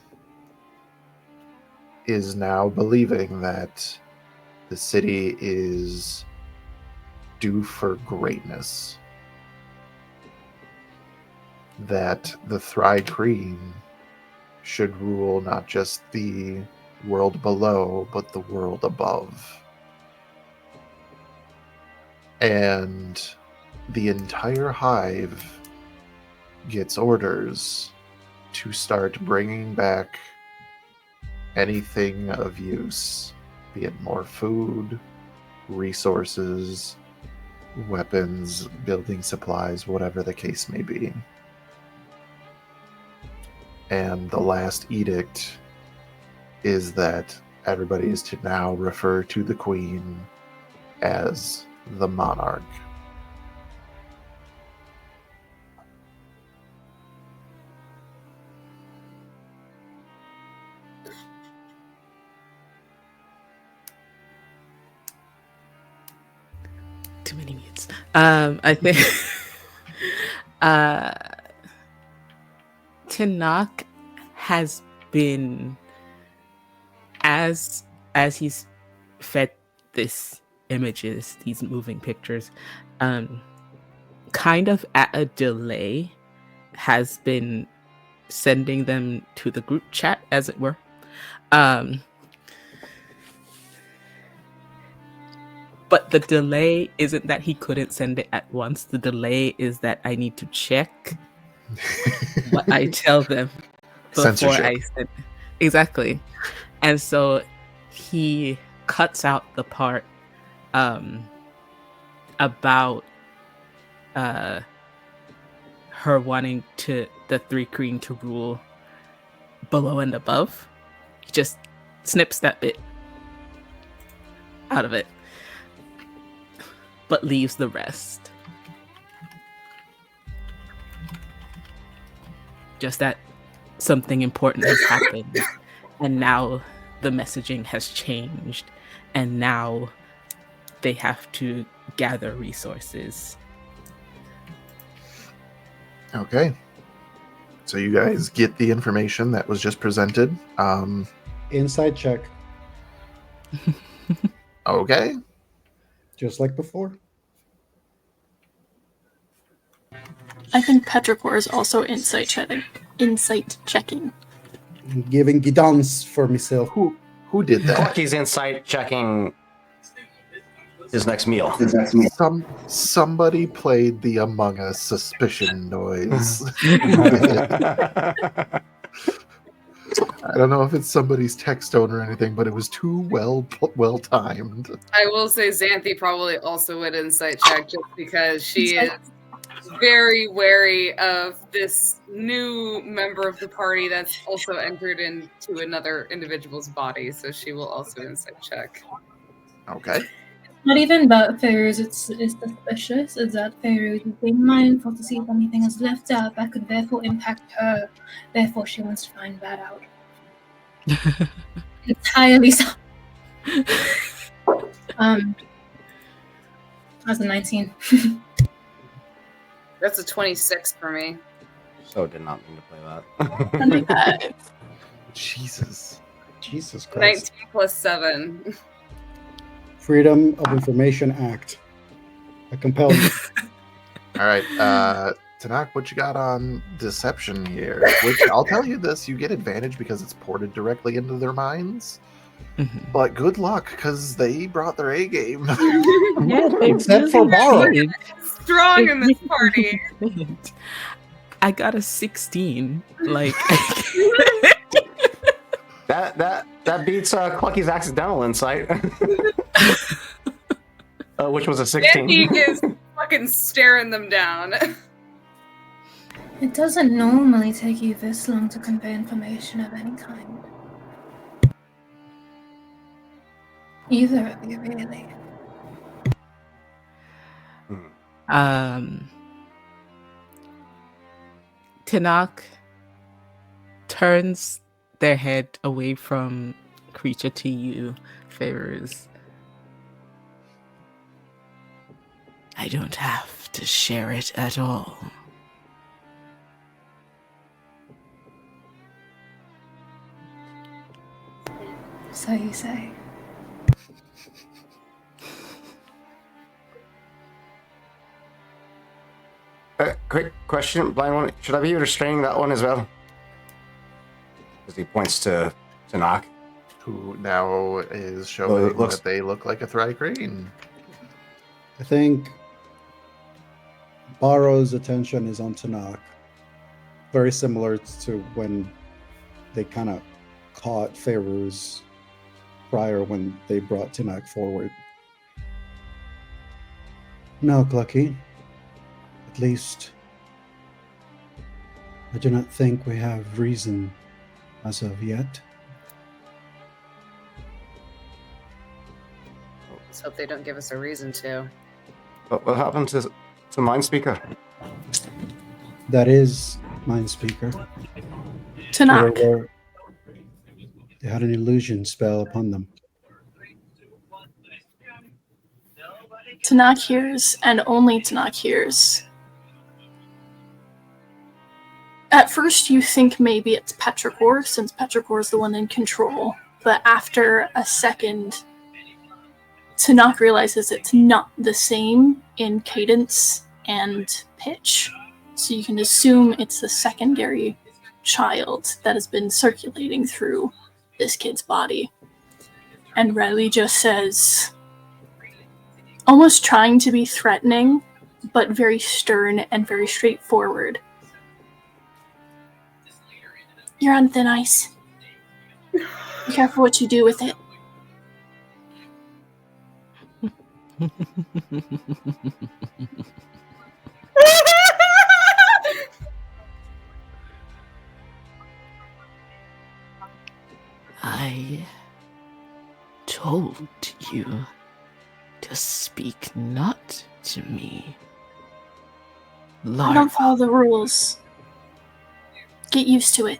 Speaker 1: is now believing that the city is due for greatness. That the Thrycreen should rule not just the world below, but the world above. And the entire hive gets orders to start bringing back anything of use, be it more food, resources, weapons, building supplies, whatever the case may be. And the last edict is that everybody is to now refer to the queen as the monarch.
Speaker 6: Too many mutes. I think Tanakh has been as he's fed these images, these moving pictures, kind of at a delay, has been sending them to the group chat, as it were. But the delay isn't that he couldn't send it at once. The delay is that I need to check what I tell them before
Speaker 1: Censorship.
Speaker 6: I send. Exactly. And so he cuts out the part about her wanting the Thrycreen to rule below and above. He just snips that bit out of it, but leaves the rest. Just that something important has happened, and now the messaging has changed, and now they have to gather resources.
Speaker 1: Okay. So you guys get the information that was just presented.
Speaker 4: Inside check,
Speaker 1: Okay.
Speaker 4: just like before.
Speaker 3: I think Petrichor is also insight checking. Insight checking.
Speaker 4: Giving guidance for myself.
Speaker 1: Who did that?
Speaker 5: Clucky's insight checking his next meal.
Speaker 1: Somebody played the Among Us suspicion noise. I don't know if it's somebody's text tone or anything, but it was too well timed.
Speaker 2: I will say Xanthi probably also would insight check just because she is very wary of this new member of the party that's also entered into another individual's body, so she will also insight check.
Speaker 1: Okay.
Speaker 7: Not even about Pharaohs, it's suspicious. It's that Pharaohs is being mindful to see if anything is left out that could therefore impact her. Therefore, she wants to find that out. Entirely so. That's a 19.
Speaker 2: That's a 26 for me.
Speaker 5: So did not mean to play that.
Speaker 3: 25.
Speaker 1: Jesus
Speaker 4: Jesus
Speaker 2: 19
Speaker 4: Christ.
Speaker 2: plus 7.
Speaker 4: Freedom of Information Act. I compel you.
Speaker 1: All right. Tanak, what you got on deception here? Which I'll tell you this: you get advantage because it's ported directly into their minds.
Speaker 6: Mhm.
Speaker 1: But good luck, because they brought their A game.
Speaker 6: Yeah, they
Speaker 4: Except for
Speaker 6: really
Speaker 4: Borrow.
Speaker 6: did.
Speaker 2: Strong in this party.
Speaker 6: I got a 16. Like,
Speaker 5: That beats Clucky's accidental insight, which was a 16.
Speaker 2: Xanthi is fucking staring them down.
Speaker 7: It doesn't normally take you this long to convey information of any kind. Either of you, really.
Speaker 6: Tanak turns their head away from creature to you, Favors. I don't have to share it at all.
Speaker 7: So you say.
Speaker 5: Quick question, blind one. Should I be restraining that one as well? As he points to Tanak.
Speaker 1: Who now is showing that they look like a Thri-Kreen.
Speaker 4: I think Borrow's attention is on Tanak. Very similar to when they kind of caught Pharaohs prior when they brought Tanak forward. No, Clucky. At least I do not think we have reason as of yet.
Speaker 2: Let's hope they don't give us a reason to.
Speaker 5: What happened to Mindspeaker?
Speaker 4: That is Mindspeaker.
Speaker 3: Tanak.
Speaker 4: They had an illusion spell upon them.
Speaker 3: Tanak hears, and only Tanak hears. At first, you think maybe it's Petrichor, since Petrichor is the one in control. But after a second, Tanak realizes it's not the same in cadence and pitch. So you can assume it's the secondary child that has been circulating through this kid's body. And Riley just says, almost trying to be threatening, but very stern and very straightforward. You're on thin ice. Be careful what you do with it.
Speaker 6: I told you to speak not to me.
Speaker 3: I don't follow the rules. Get used to it.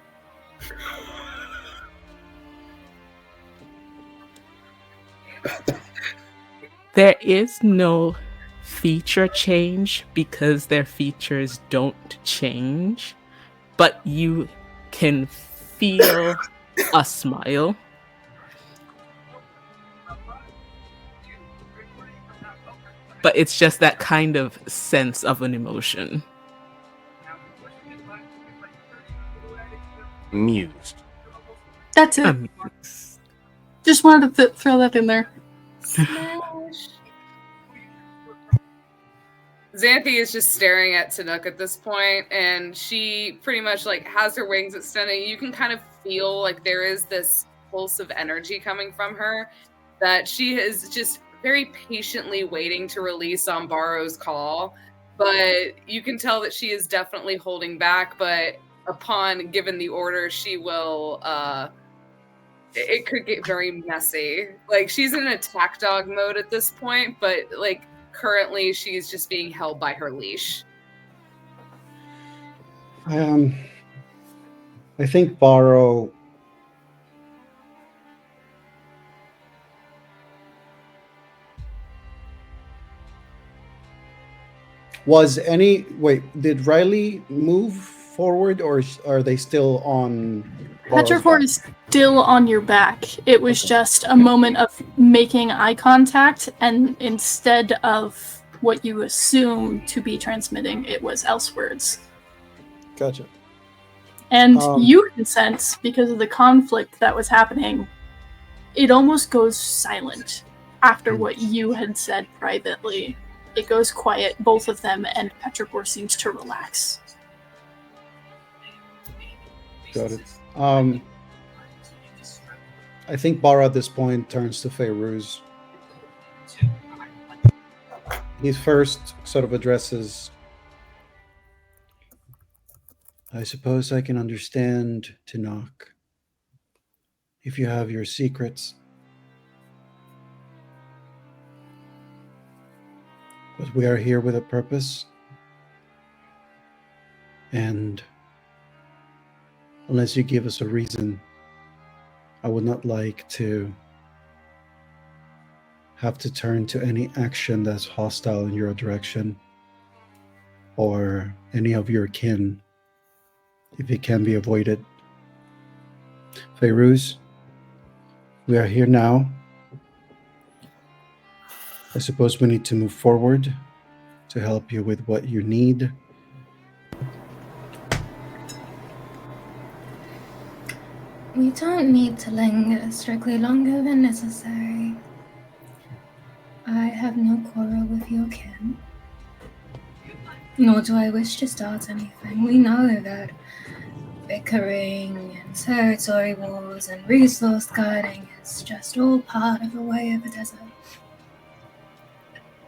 Speaker 6: There is no feature change because their features don't change, but you can feel a smile but it's just that kind of sense of an emotion.
Speaker 5: Amused.
Speaker 3: That's it. Just wanted to throw that in there.
Speaker 2: Smash. Xanthi is just staring at Chinook at this point, and she pretty much like has her wings extended. You can kind of feel like there is this pulse of energy coming from her that she is just very patiently waiting to release on Barrow's call. But you can tell that she is definitely holding back, but upon given the order, she will it could get very messy. Like, she's in attack dog mode at this point, but like currently she's just being held by her leash.
Speaker 4: I think Barrow did Riley move forward, or are they still on Barrow's
Speaker 3: Petrichor
Speaker 4: back?
Speaker 3: is still on your back. It was just a moment of making eye contact, and instead of what you assume to be transmitting, it was elsewords.
Speaker 4: Gotcha.
Speaker 3: And you can sense, because of the conflict that was happening, it almost goes silent after what you had said privately. It goes quiet, both of them, and Petrichor seems to relax.
Speaker 4: Got it. I think Barra at this point turns to Fairuz. He first sort of addresses, I suppose I can understand, Tanakh, if you have your secrets. But we are here with a purpose. And unless you give us a reason, I would not like to have to turn to any action that's hostile in your direction or any of your kin if it can be avoided. Fairuz, we are here now. I suppose we need to move forward to help you with what you need.
Speaker 7: We don't need to linger strictly longer than necessary. I have no quarrel with your kin, nor do I wish to start anything. We know that bickering and territory wars and resource guarding is just all part of the way of the desert.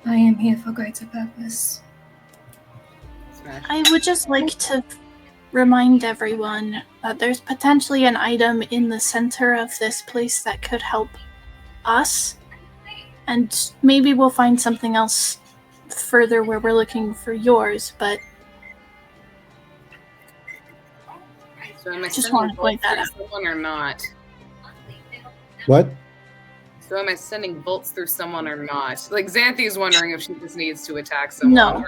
Speaker 7: I am here for greater purpose.
Speaker 3: I would just like to remind everyone that there's potentially an item in the center of this place that could help us, and maybe we'll find something else further where we're looking for yours, but
Speaker 2: So am I
Speaker 3: just
Speaker 2: sending
Speaker 3: want to point that
Speaker 2: bolts
Speaker 3: out.
Speaker 2: through someone or not?
Speaker 4: What?
Speaker 2: So am I sending bolts through someone or not? Like, Xanthi's wondering if she just needs to attack someone.
Speaker 3: No.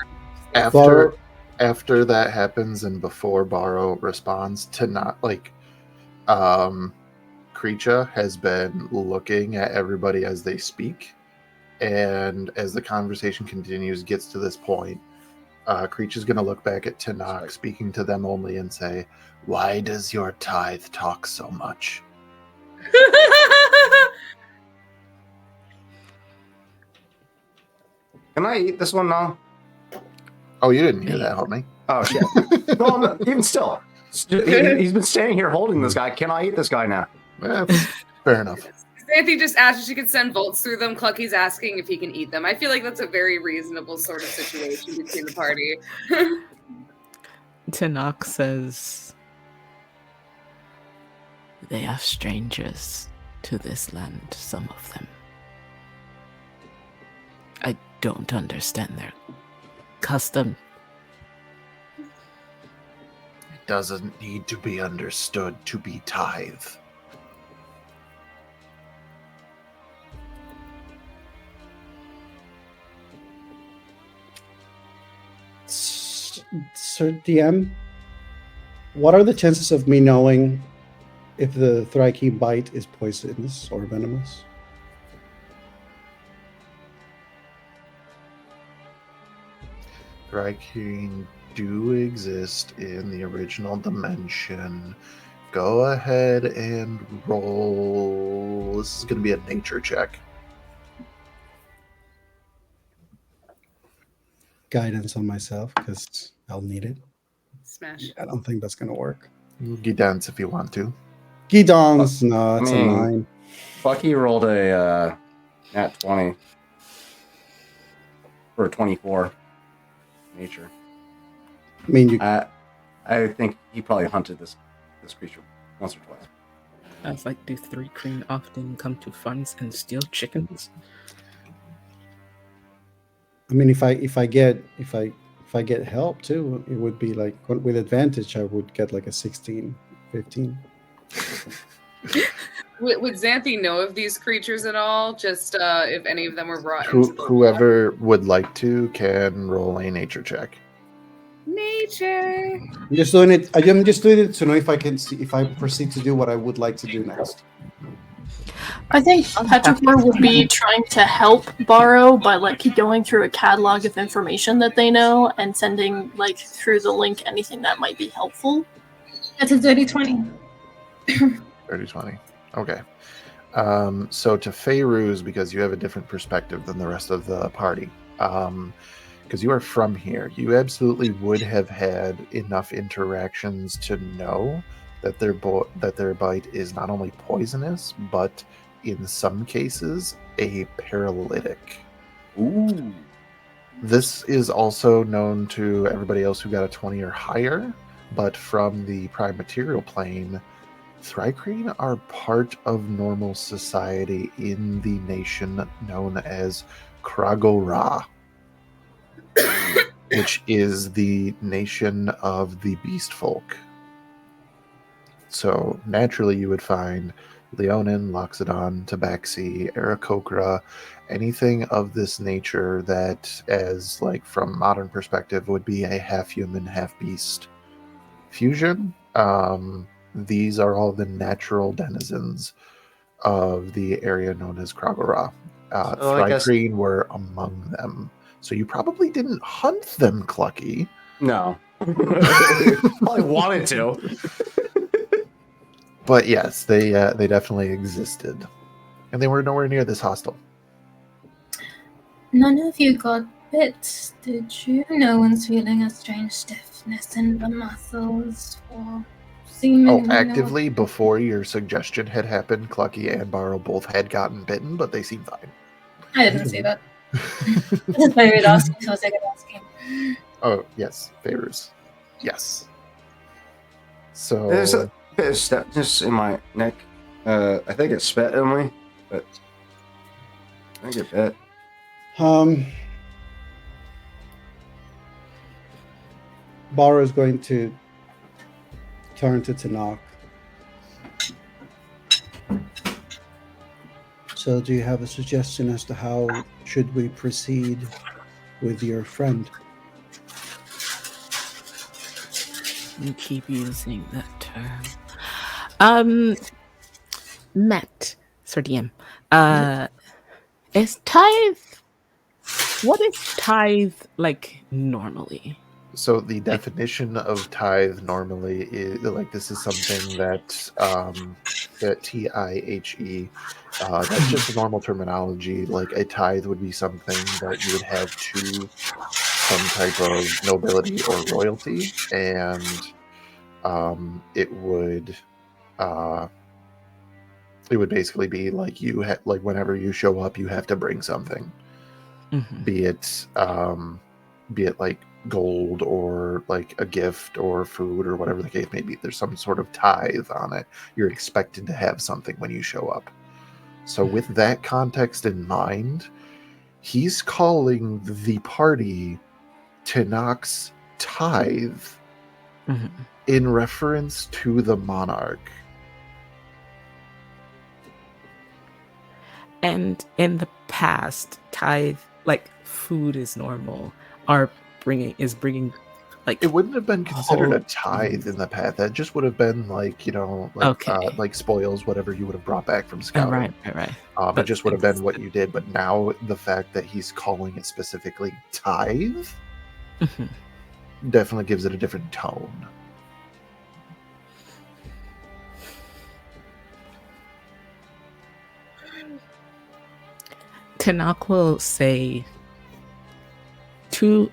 Speaker 1: After that happens and before Barrow responds to not like Kreecha has been looking at everybody as they speak, and as the conversation continues, gets to this point, Kreecha's going to look back at Tanakh, speaking to them only, and say, "Why does your tithe talk so much?"
Speaker 5: Can I eat this one now?
Speaker 1: Oh, you didn't hear that, homie.
Speaker 5: Oh, shit. No, even still. He's been standing here holding this guy. Can I eat this guy now?
Speaker 1: Fair enough.
Speaker 2: Xanthi just asked if she could send bolts through them. Clucky's asking if he can eat them. I feel like that's a very reasonable sort of situation between the party.
Speaker 6: Tanakh says, "They are strangers to this land, some of them. I don't understand their custom."
Speaker 1: It doesn't need to be understood to be tithe.
Speaker 4: Sir DM, what are the chances of me knowing if the Thriki bite is poisonous or venomous?
Speaker 1: Thryking do exist in the original dimension. Go ahead and roll. This is going to be a nature check.
Speaker 4: Guidance on myself because I'll need it.
Speaker 2: Smash.
Speaker 4: I don't think that's gonna work.
Speaker 1: Guidance if you want to.
Speaker 4: Guidance, no, it's a
Speaker 5: mean,
Speaker 4: 9.
Speaker 5: Bucky rolled a nat 20 for 24 nature.
Speaker 4: I mean, you
Speaker 5: I think he probably hunted this creature once or twice.
Speaker 6: I was like, do three cream often come to funds and steal chickens?
Speaker 4: I mean, if I get help too, it would be like with advantage. I would get like a 16, 15.
Speaker 2: Would Xanthi know of these creatures at all? Just if any of them were brought into the
Speaker 1: Whoever would like to can roll a nature check.
Speaker 2: nature.
Speaker 4: I'm just doing it. I'm just doing it to know if I can see if I proceed to do what I would like to do next.
Speaker 3: I think Petrichor would be trying to help Borrow by like going through a catalog of information that they know and sending like through the link anything that might be helpful.
Speaker 7: That's a dirty 20.
Speaker 1: 30-20. Okay. So to Feyruz, because you have a different perspective than the rest of the party, because you are from here, you absolutely would have had enough interactions to know that their bite is not only poisonous, but in some cases a paralytic.
Speaker 5: Ooh.
Speaker 1: This is also known to everybody else who got a 20 or higher, but from the prime material plane, Thrycreen are part of normal society in the nation known as Kragora, which is the nation of the beast folk. So naturally you would find Leonin, Loxodon, Tabaxi, Aarakocra, anything of this nature that, as like from modern perspective, would be a half-human, half-beast fusion. These are all the natural denizens of the area known as Kragora. Thrycreen were among them. So you probably didn't hunt them, Clucky.
Speaker 5: No. Probably wanted to.
Speaker 1: But yes, they definitely existed. And they were nowhere near this hostile.
Speaker 7: None of you got bit, did you? No one's feeling a strange stiffness in the muscles or seemingly
Speaker 1: Actively, before your suggestion had happened, Clucky and Barrow both had gotten bitten, but they seem fine.
Speaker 7: I didn't see that. This is very weird asking, so I was like asking.
Speaker 1: Oh, yes, favors. Yes. So
Speaker 5: There's a bit of stiffness in my neck. I think it's spit in me, but I think it bit.
Speaker 4: Barrow is going to turn to Tanakh. So do you have a suggestion as to how should we proceed with your friend?
Speaker 6: You keep using that term. Matt, Sir DM. Is tithe? What is tithe like normally?
Speaker 1: So the definition of tithe normally is like this is something that that TIHE. That's just a normal terminology. Like a tithe would be something that you would have to some type of nobility or royalty, and it would basically be like like whenever you show up, you have to bring something, be it like gold or like a gift or food or whatever the case may be. There's some sort of tithe on it. You're expected to have something when you show up. So with that context in mind, he's calling the party Tanakh's tithe in reference to the monarch.
Speaker 6: And in the past, tithe, like food is normal, is bringing like
Speaker 1: it wouldn't have been considered a tithe in the past. That just would have been like, like spoils, whatever you would have brought back from scouting.
Speaker 6: Right.
Speaker 1: It just would have been what you did. But now the fact that he's calling it specifically tithe
Speaker 6: Mhm.
Speaker 1: Definitely gives it a different tone.
Speaker 6: Tanakh will say to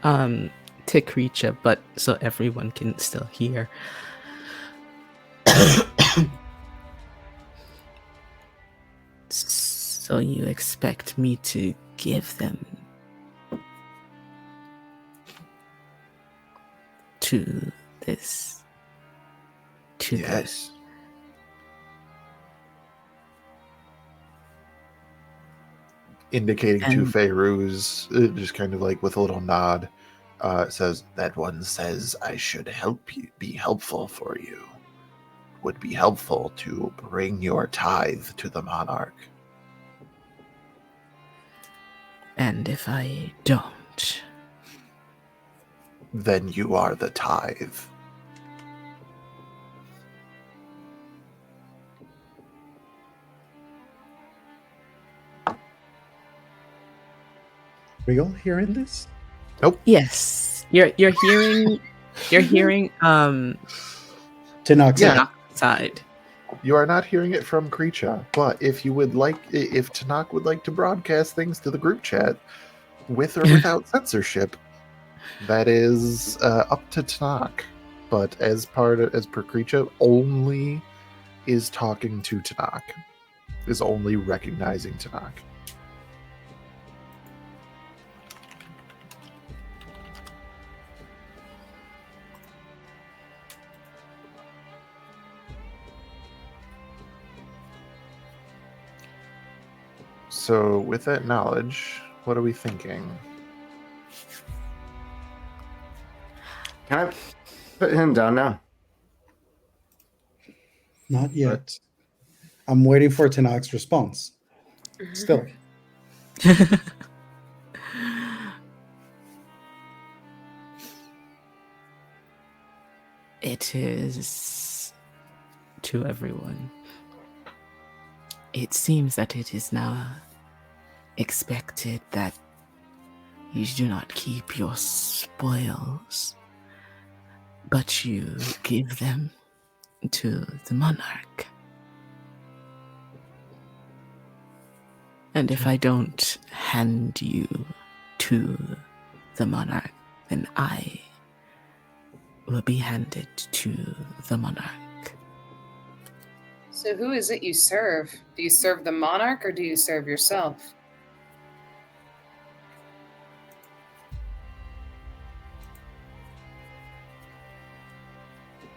Speaker 6: Creature, but so everyone can still hear. So you expect me to give them to this? To
Speaker 1: Yes. Indicating to
Speaker 6: And-
Speaker 1: Feyruz, just kind of like with a little nod, says, "That one says I should help you, be helpful for you. Would be helpful to bring your tithe to the monarch."
Speaker 6: And if I don't?
Speaker 1: Then you are the tithe.
Speaker 4: Are you all hearing this?
Speaker 1: Nope.
Speaker 6: Yes. You're hearing
Speaker 4: Tanakh's
Speaker 1: Yeah.
Speaker 4: side.
Speaker 6: side.
Speaker 1: You are not hearing it from Kreecha, but if you would like, if Tanakh would like to broadcast things to the group chat, with or without censorship, that is up to Tanakh. But as per Kreecha, only is talking to Tanakh, is only recognizing Tanakh. So, with that knowledge, what are we thinking?
Speaker 5: Can I put him down now?
Speaker 4: Not yet. I'm waiting for Tanakh's response. Still.
Speaker 6: It is to everyone. It seems that it is now expected that you do not keep your spoils, but you give them to the monarch. And if I don't hand you to the monarch, then I will be handed to the monarch.
Speaker 2: So who is it you serve? Do you serve the monarch or do you serve yourself?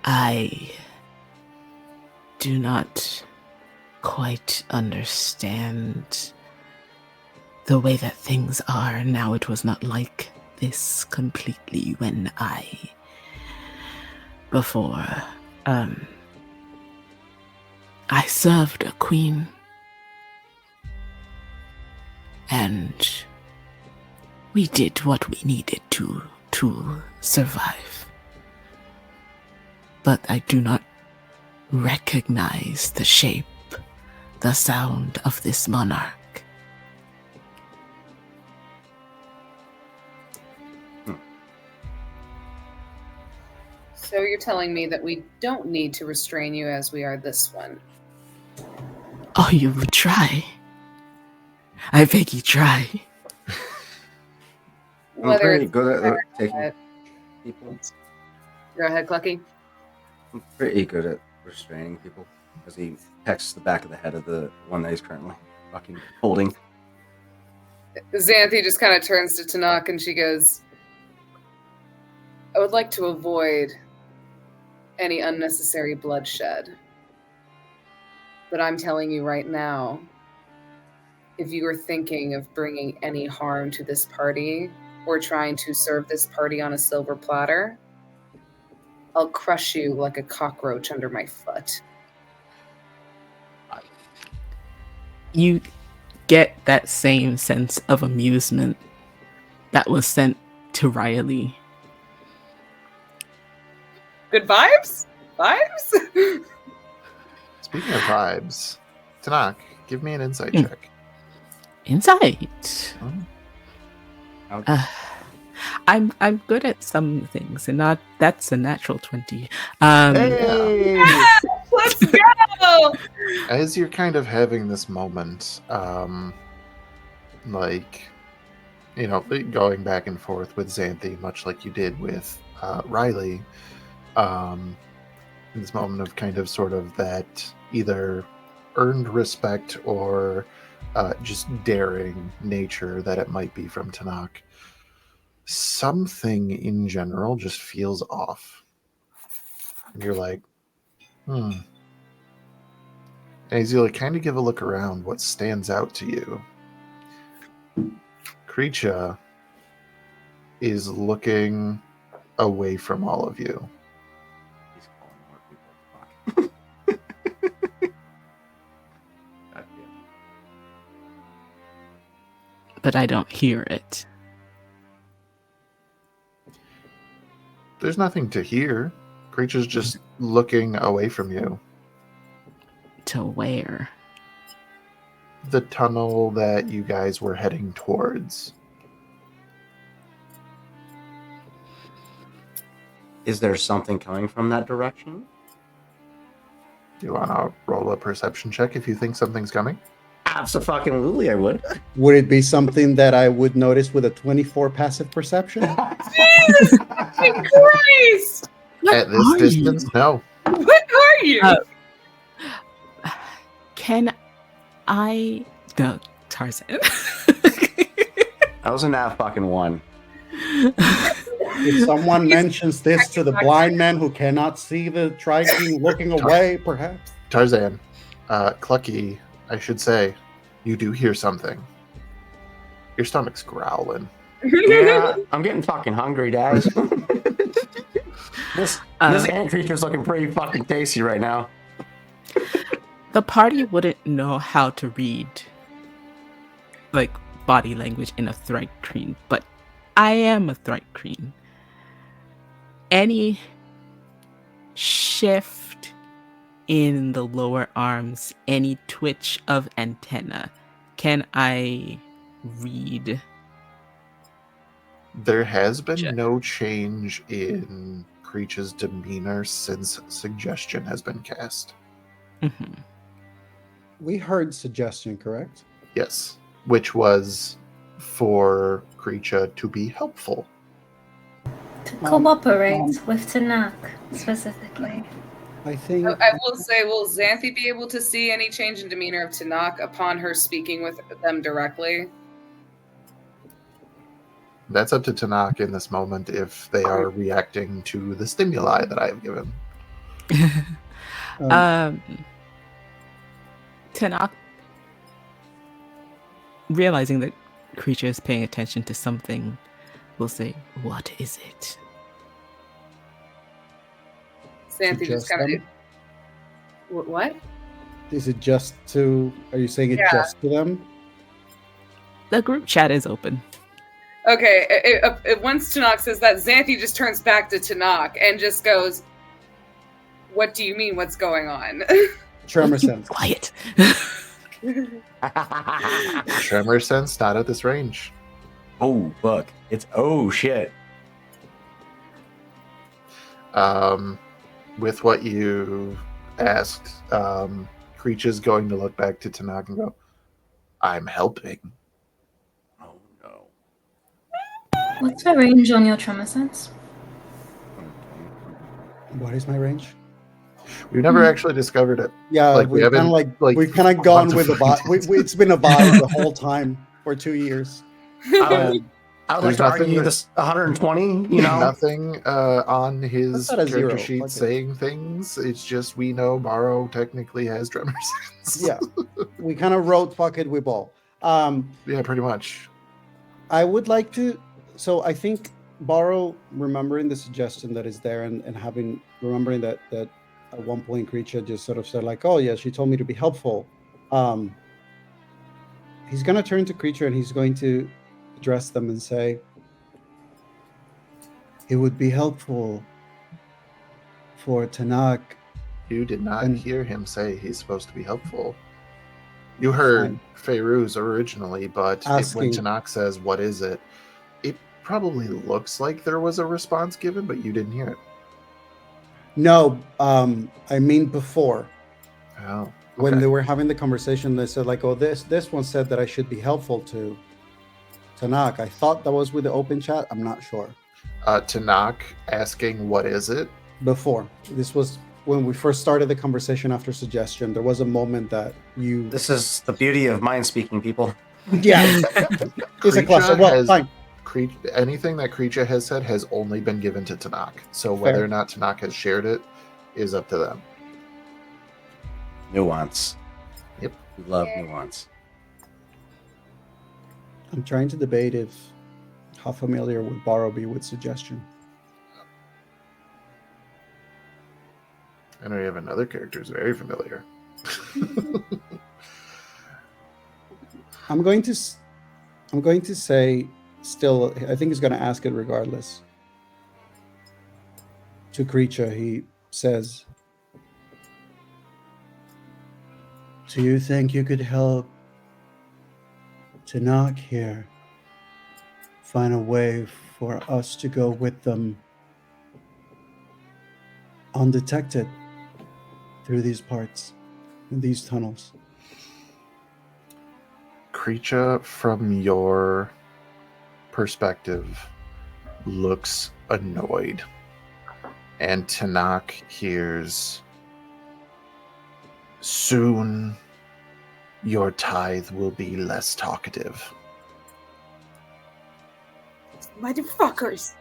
Speaker 6: I do not quite understand the way that things are now. It was not like this completely when before I served a queen, and we did what we needed to survive. But I do not recognize the shape, the sound of this monarch.
Speaker 2: So you're telling me that we don't need to restrain you as we are this one?
Speaker 6: Oh, you would try. I beg you, try.
Speaker 5: I'm pretty good at taking people.
Speaker 2: Go ahead, Clucky.
Speaker 5: I'm pretty good at restraining people, as he pecks the back of the head of the one that he's currently fucking holding.
Speaker 2: Xanthi just kind of turns to Tanakh and she goes, I would like to avoid any unnecessary bloodshed. But I'm telling you right now, if you are thinking of bringing any harm to this party or trying to serve this party on a silver platter, I'll crush you like a cockroach under my foot.
Speaker 6: You get that same sense of amusement that was sent to Riley.
Speaker 2: Good vibes? Vibes?
Speaker 1: Speaking of vibes, Tanakh, give me an insight check.
Speaker 6: Insight.
Speaker 1: Oh.
Speaker 6: I'm good at some things, and not that's a natural 20.
Speaker 5: Hey!
Speaker 2: Let's go!
Speaker 1: As you're kind of having this moment, like, you know, going back and forth with Xanthi, much like you did with Riley, in this moment of kind of sort of that either earned respect or just daring nature that it might be from Tanakh, something in general just feels off. And you're like, hmm. And as you like kind of give a look around, what stands out to you? Kreacha is looking away from all of you.
Speaker 5: He's calling more people. Fuck. God damn.
Speaker 6: But I don't hear it.
Speaker 1: There's nothing to hear. Kreacha's just looking away from you.
Speaker 6: To where?
Speaker 1: The tunnel that you guys were heading towards.
Speaker 5: Is there something coming from that direction?
Speaker 1: Do you want to roll a perception check if you think something's coming?
Speaker 5: Absolutely, I would.
Speaker 4: Would it be something that I would notice with a 24 passive perception?
Speaker 2: Jesus Christ!
Speaker 1: At this distance, no.
Speaker 2: What are you?
Speaker 6: Can I? No, Tarzan.
Speaker 5: I was in that fucking one.
Speaker 4: If someone mentions this to the blind man who cannot see the Tri-King looking away, perhaps.
Speaker 1: Tarzan, Clucky, I should say, you do hear something. Your stomach's growling.
Speaker 5: Yeah, I'm getting fucking hungry, guys. This ant creature's looking pretty fucking tasty right now.
Speaker 6: The party wouldn't know how to read, like, body language in a Thri-Kreen, but I am a Thri-Kreen. Any shift in the lower arms, any twitch of antenna, can I read?
Speaker 1: There has been no change in Kreacha's demeanor since suggestion has been cast.
Speaker 6: Mm-hmm.
Speaker 4: We heard suggestion, correct?
Speaker 1: Yes, which was for Kreacha to be helpful.
Speaker 7: To cooperate with Tanakh, specifically.
Speaker 4: I think
Speaker 2: I will say, will Xanthi be able to see any change in demeanor of Tanakh upon her speaking with them directly?
Speaker 1: That's up to Tanakh in this moment if they are reacting to the stimuli that I have given.
Speaker 6: Tanakh, realizing that Kreacha is paying attention to something, will say, "What is it?"
Speaker 2: Xanthi just kind of. What?
Speaker 4: Is it just to? Are you saying it just to them?
Speaker 6: The group chat is open.
Speaker 2: Okay, once Tanakh says that, Xanthi just turns back to Tanakh and just goes, "What do you mean? What's going on?"
Speaker 4: Tremor sense.
Speaker 6: Quiet.
Speaker 1: Tremor sense not at this range.
Speaker 5: Oh, fuck. It's oh shit.
Speaker 1: With what you asked, Kreacha's going to look back to Tanakh and go, I'm helping.
Speaker 5: Oh no.
Speaker 7: What's the range on your tremor sense?
Speaker 4: What is my range?
Speaker 1: We've never actually discovered it.
Speaker 4: Yeah,
Speaker 1: Like,
Speaker 4: we've kind of we've kind of gone with the vibe. It's been a vibe the whole time for 2 years.
Speaker 5: I would like to argue this 120, you know?
Speaker 1: Nothing on his
Speaker 4: That's not a
Speaker 1: character
Speaker 4: zero.
Speaker 1: sheet
Speaker 4: Fuck it.
Speaker 1: saying things. It's just we know Morrow technically has tremor sense.
Speaker 4: Yeah, we kind of wrote "fuck it, we ball."
Speaker 1: Yeah, pretty much.
Speaker 4: I would like to. So I think Borrow remembering the suggestion that is there and remembering that at one point Kreacha just sort of said like, "Oh yeah, she told me to be helpful." He's gonna turn to Kreacha and he's going to address them and say, "It would be helpful for Tanakh."
Speaker 1: You did not
Speaker 4: And-
Speaker 1: hear him say he's supposed to be helpful. You heard
Speaker 4: Fine.
Speaker 1: Feyruz originally, but when
Speaker 4: Asking.
Speaker 1: Tanakh says, what is it? It probably looks like there was a response given, but you didn't hear it.
Speaker 4: No, I mean before.
Speaker 1: Oh,
Speaker 4: When
Speaker 1: okay.
Speaker 4: they were having the conversation, they said like, "Oh, this one said that I should be helpful to Tanak." I thought that was with the open chat. I'm not sure.
Speaker 1: Tanak asking, "What is it?"
Speaker 4: Before this was when we first started the conversation after suggestion. There was a moment that you.
Speaker 5: This is the beauty of mind speaking, people.
Speaker 4: Yeah, it's a cluster.
Speaker 1: Kreacha
Speaker 4: Well,
Speaker 1: has
Speaker 4: fine.
Speaker 1: anything that Kreacha has said has only been given to Tanak. So
Speaker 4: Fair.
Speaker 1: whether or not Tanak has shared it is up to them.
Speaker 5: Nuance.
Speaker 1: Yep.
Speaker 5: We love nuance.
Speaker 4: I'm trying to debate if how familiar would Borrow be with suggestion.
Speaker 1: I know you have another character who's very familiar.
Speaker 4: I'm going to say still. I think he's going to ask it regardless. To Kreacha, he says, "Do you think you could help Tanak here find a way for us to go with them undetected through these parts, in these tunnels?"
Speaker 1: Kreacha, from your perspective, looks annoyed. And Tanak hears, "Soon your tithe will be less talkative."
Speaker 2: Motherfuckers.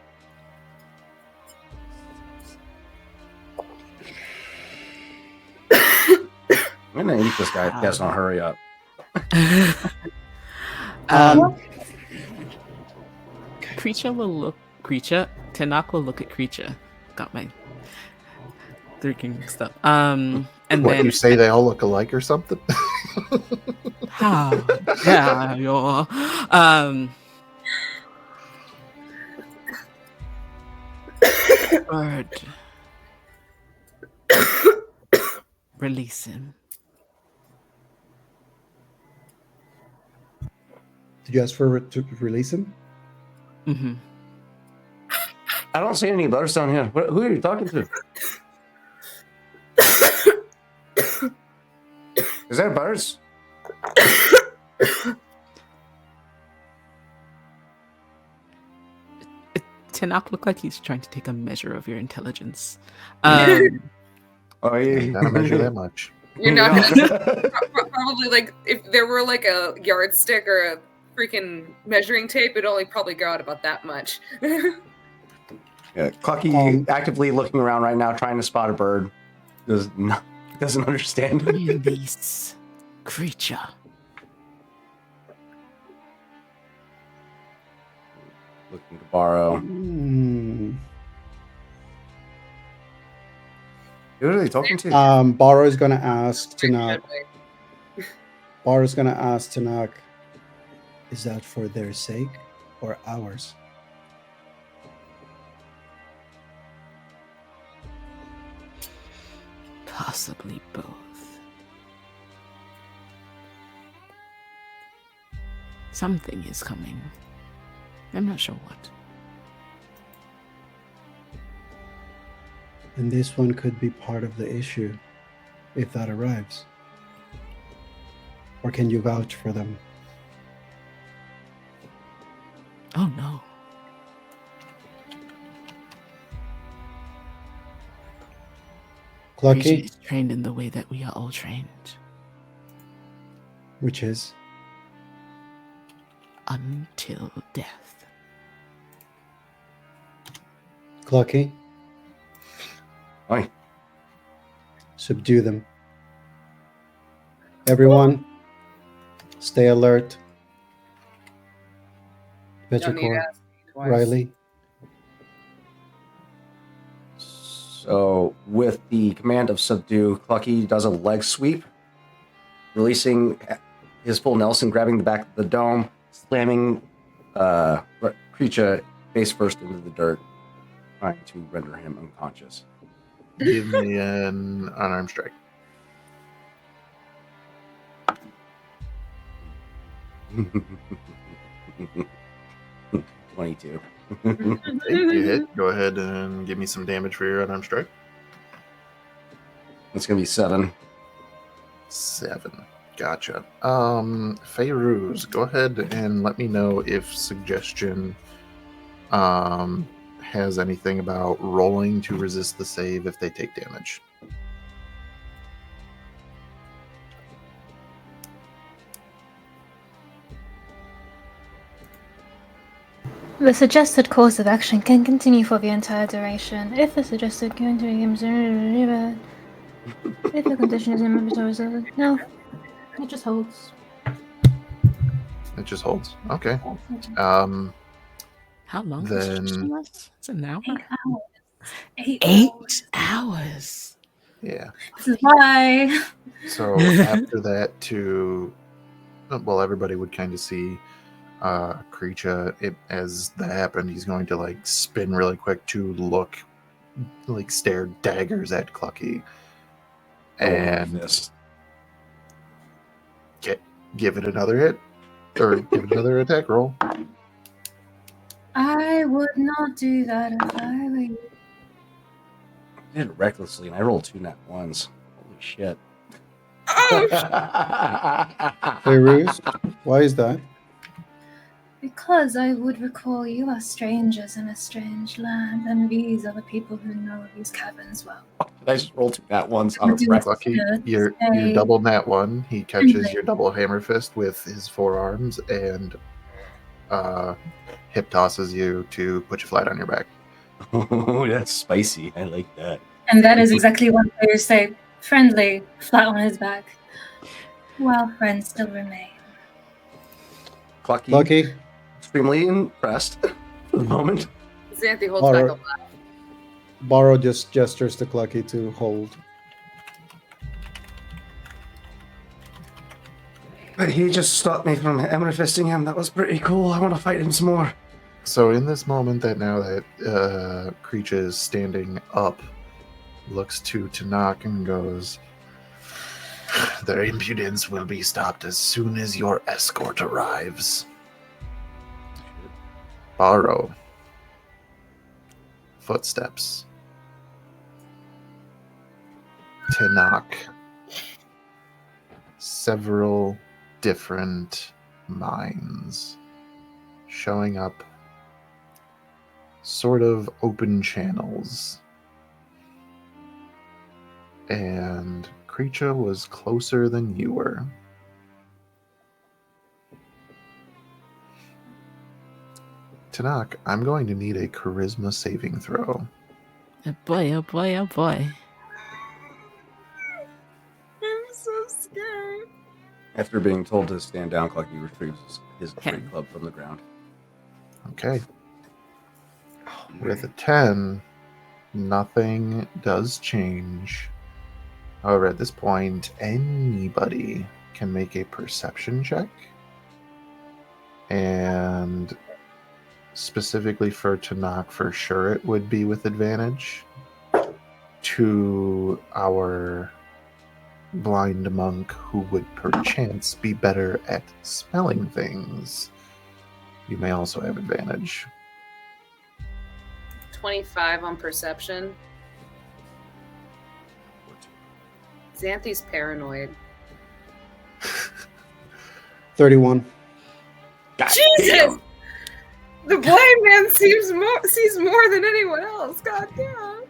Speaker 5: I'm gonna eat this guy if you guys don't hurry up.
Speaker 6: Tanak will look at Kreacha. Got my drinking stuff. And
Speaker 1: What,
Speaker 6: then
Speaker 1: you say they all look alike or something?
Speaker 6: yeah, you're bird. Release him.
Speaker 4: Did you ask for to release him?
Speaker 6: Mm-hmm.
Speaker 5: I don't see any butters down here. Who are you talking to? Is that butters?
Speaker 6: Tanak look like he's trying to take a measure of your intelligence.
Speaker 5: Oh,
Speaker 1: You gotta measure that much.
Speaker 2: You're not gonna probably like if there were like a yardstick or a freaking measuring tape, it'd only probably go out about that much.
Speaker 5: Yeah, Clucky actively looking around right now, trying to spot a bird. Doesn't understand.
Speaker 6: Release Kreacha.
Speaker 5: Looking to borrow. Who are they talking to?
Speaker 4: Borrow is going to ask Tanak. Borrow's going to ask Tanak, "Is that for their sake or ours?"
Speaker 6: Possibly both. Something is coming. I'm not sure what.
Speaker 4: And this one could be part of the issue if that arrives. Or can you vouch for them?
Speaker 6: Oh no.
Speaker 4: Clucky,
Speaker 6: Kreacha is trained in the way that we are all trained.
Speaker 4: which is
Speaker 6: Until death.
Speaker 4: Clucky,
Speaker 5: Oi.
Speaker 4: subdue them. Everyone, stay alert.
Speaker 2: Don't need to
Speaker 4: Petrichor,
Speaker 2: ask me twice.
Speaker 4: Riley.
Speaker 5: So, with the command of subdue, Clucky does a leg sweep, releasing his full Nelson, grabbing the back of the dome, slamming Kreacha face first into the dirt, trying to render him unconscious.
Speaker 1: Give me an unarmed strike.
Speaker 5: 22.
Speaker 1: Hey, you hit. Go ahead and give me some damage for your unarmed strike.
Speaker 5: It's going to be 7.
Speaker 1: 7. Gotcha. Fairuz, go ahead and let me know if suggestion has anything about rolling to resist the save if they take damage.
Speaker 7: The suggested course of action can continue for the entire duration. If the suggested going to be if the condition is in no, it just holds.
Speaker 1: It just holds. Okay. Um,
Speaker 6: How long
Speaker 1: Then-
Speaker 6: does suggestion last? It's an hour.
Speaker 7: 8 hours. 8
Speaker 6: 8 hours.
Speaker 1: yeah.
Speaker 7: This is why.
Speaker 1: So after that, everybody would kind of see Creature. As that happened, he's going to like spin really quick to look, like stare daggers at Clucky, and give it another hit, or give it another attack roll.
Speaker 7: I would not do that if I were you.
Speaker 5: I did it recklessly, and I rolled 2 nat ones. Holy shit.
Speaker 4: Hey, Ruse, why is that?
Speaker 7: Because I would recall you are strangers in a strange land, and these are the people who know these caverns well.
Speaker 5: I just rolled 2 nat ones on a
Speaker 7: Do
Speaker 5: breath.
Speaker 1: Clucky,
Speaker 7: Good.
Speaker 1: your
Speaker 7: Stay.
Speaker 1: double nat one. He catches your double hammer fist with his forearms and hip tosses you to put you flat on your back.
Speaker 5: Oh, that's spicy. I like that.
Speaker 7: And that is exactly what they say. Friendly, flat on his back. While friends still remain.
Speaker 5: Clucky,
Speaker 4: Lucky,
Speaker 5: extremely impressed for the moment.
Speaker 2: Xanthi holds back a
Speaker 4: Alright.
Speaker 2: laugh.
Speaker 4: Borrow just gestures to Clucky to hold.
Speaker 5: But he just stopped me from hammer fisting him. That was pretty cool. I want to fight him some more.
Speaker 1: So in this moment, that now that Creature is standing up, looks to knock and goes, "Their impudence will be stopped as soon as your escort arrives." Borrow. Footsteps. Tanakh. Several different minds showing up, sort of open channels. And Creature was closer than you were. Tanakh, I'm going to need a charisma saving throw.
Speaker 6: Oh boy, oh boy, oh boy.
Speaker 2: I'm so scared.
Speaker 5: After being told to stand down, Clucky retrieves his great
Speaker 6: 10.
Speaker 5: club from the ground.
Speaker 1: Okay. With a 10, nothing does change. However, at this point, anybody can make a perception check. And specifically for Tanakh, for sure it would be with advantage. To our blind monk, who would perchance be better at smelling things, you may also have advantage.
Speaker 2: 25 on perception. Xanthi's paranoid.
Speaker 4: 31.
Speaker 2: Jesus! The blind man sees more than anyone else. God damn.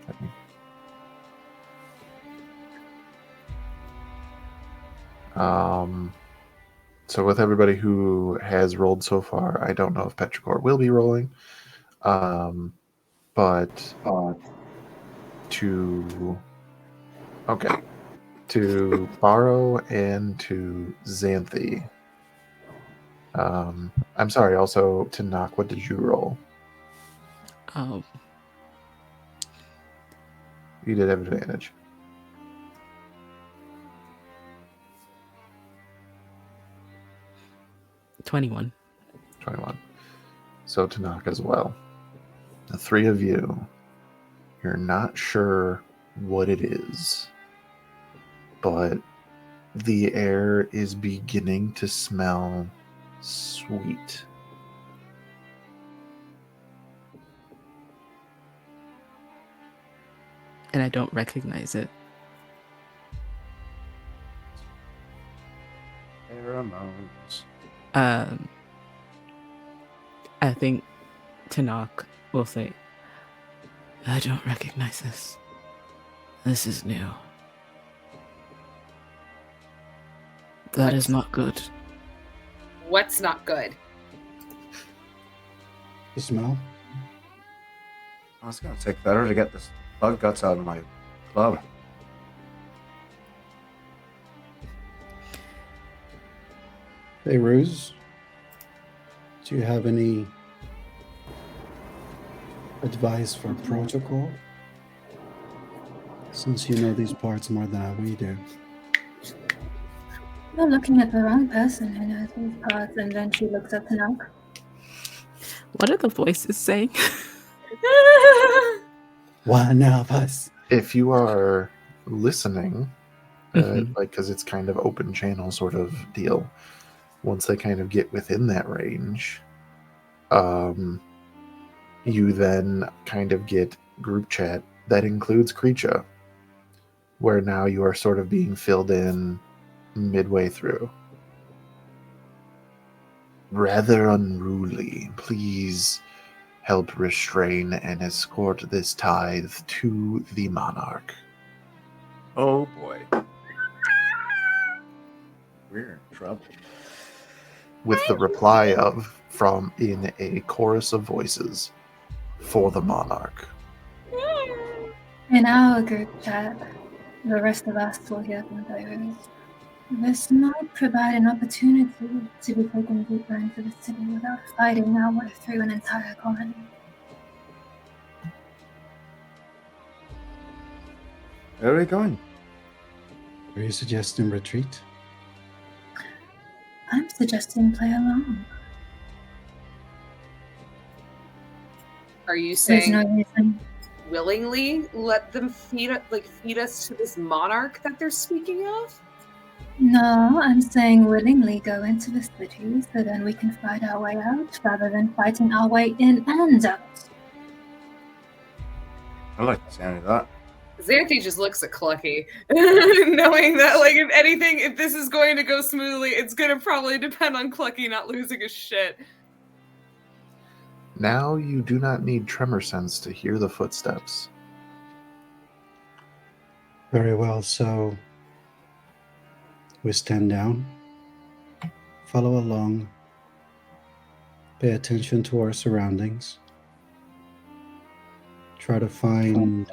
Speaker 1: So with everybody who has rolled so far, I don't know if Petrichor will be rolling. But to Borrow and to Xanthi. I'm sorry, also to Knock, what did you roll?
Speaker 6: Oh,
Speaker 1: You did have advantage.
Speaker 6: $21.
Speaker 1: 21. So to Knock as well. The three of you, you're not sure what it is, but the air is beginning to smell sweet.
Speaker 6: and I don't recognize it.
Speaker 5: Pheromones.
Speaker 6: I think Tanakh will say, I don't recognize this. This is new. That is not good.
Speaker 2: What's not good?
Speaker 4: The smell?
Speaker 5: Oh, it's gonna take better to get this bug guts out of my club.
Speaker 4: Hey, Ruse, do you have any advice for protocol? Since you know these parts more than we do.
Speaker 7: You're looking at the wrong person who knows these parts, and then she looks at Tanakh.
Speaker 6: What are the voices saying?
Speaker 4: One of us.
Speaker 1: If you are listening,
Speaker 6: Mhm.
Speaker 1: like, because it's kind of open channel sort of deal, once they kind of get within that range, you then kind of get group chat that includes Kreacha, where now you are sort of being filled in midway through. Rather unruly. Please help restrain and escort this tithe to the monarch.
Speaker 5: Oh boy. We're in trouble.
Speaker 1: With the reply of, from in a chorus of voices, for the monarch.
Speaker 7: In our group chat, the rest of us will hear from those. This might provide an opportunity to be taken deeper into the city without fighting our way through an entire colony.
Speaker 5: Where are we going?
Speaker 4: Are you suggesting retreat?
Speaker 7: I'm suggesting play along.
Speaker 2: Are you
Speaker 7: There's
Speaker 2: saying
Speaker 7: no reason.
Speaker 2: willingly let them feed us to this monarch that they're speaking of?
Speaker 7: No, I'm saying willingly go into the city so then we can fight our way out rather than fighting our way in and out.
Speaker 5: I like the sound of that.
Speaker 2: Xanthi just looks at Clucky, knowing that, like, if anything, if this is going to go smoothly, it's going to probably depend on Clucky not losing his shit.
Speaker 1: Now you do not need tremor sense to hear the footsteps.
Speaker 4: Very well, so we stand down, follow along, pay attention to our surroundings, try to find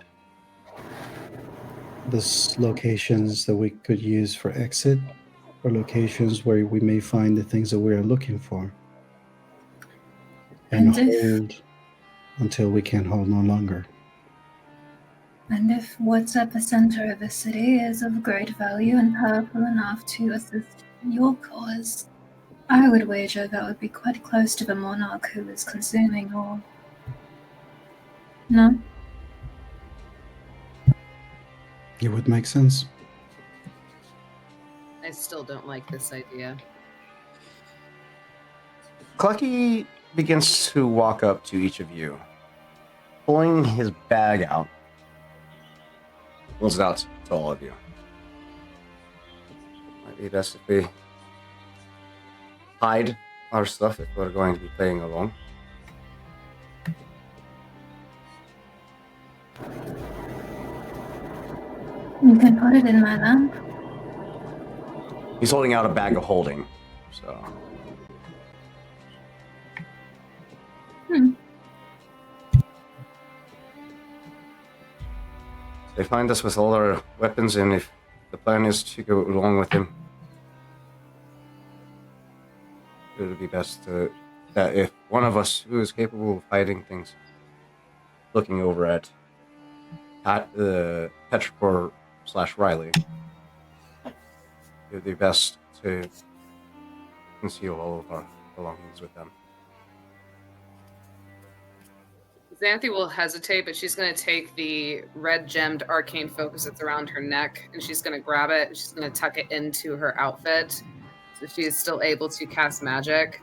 Speaker 4: the locations that we could use for exit, or locations where we may find the things that we are looking for, and hold until we can hold no longer.
Speaker 7: And if what's at the center of the city is of great value and powerful enough to assist your cause, I would wager that would be quite close to the monarch who is consuming all. No?
Speaker 4: It would make sense.
Speaker 2: I still don't like this idea.
Speaker 5: Clucky begins to walk up to each of you, pulling his bag out. Pulls it out to all of you. Might be best if we hide our stuff if we're going to be playing along.
Speaker 7: You can put it in my lamp.
Speaker 5: He's holding out a bag of holding, so. They find us with all our weapons, and if the plan is to go along with him, it would be best that if one of us who is capable of hiding things, looking over at Petrichor / Riley, it would be best to conceal all of our belongings with them.
Speaker 2: Xanthi will hesitate, but she's going to take the red gemmed arcane focus that's around her neck, and she's going to grab it, and she's going to tuck it into her outfit, so she is still able to cast magic.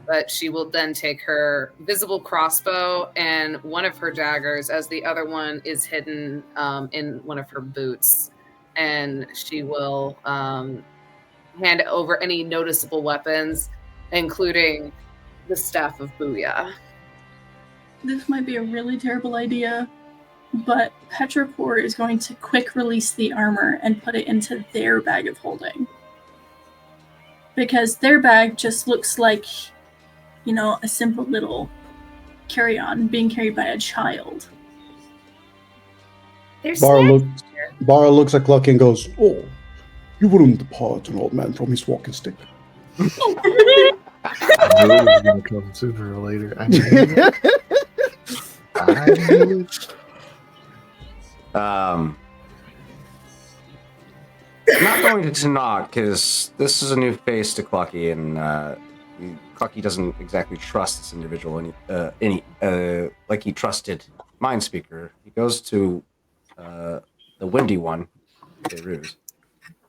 Speaker 2: But she will then take her visible crossbow and one of her daggers, as the other one is hidden in one of her boots. And she will hand over any noticeable weapons, including the Staff of Booyah.
Speaker 3: This might be a really terrible idea, but Petrichor is going to quick release the armor and put it into their bag of holding. Because their bag just looks like, a simple little carry-on being carried by a child.
Speaker 4: Barrow looks at Clucky and goes, "Oh, you wouldn't depart an old man from his walking stick."
Speaker 1: I knew it was going to come sooner or later. I knew it.
Speaker 5: Not going to Tanakh, because this is a new face to Clucky, and Clucky doesn't exactly trust this individual like he trusted Mindspeaker. He goes to the windy one, Beirut,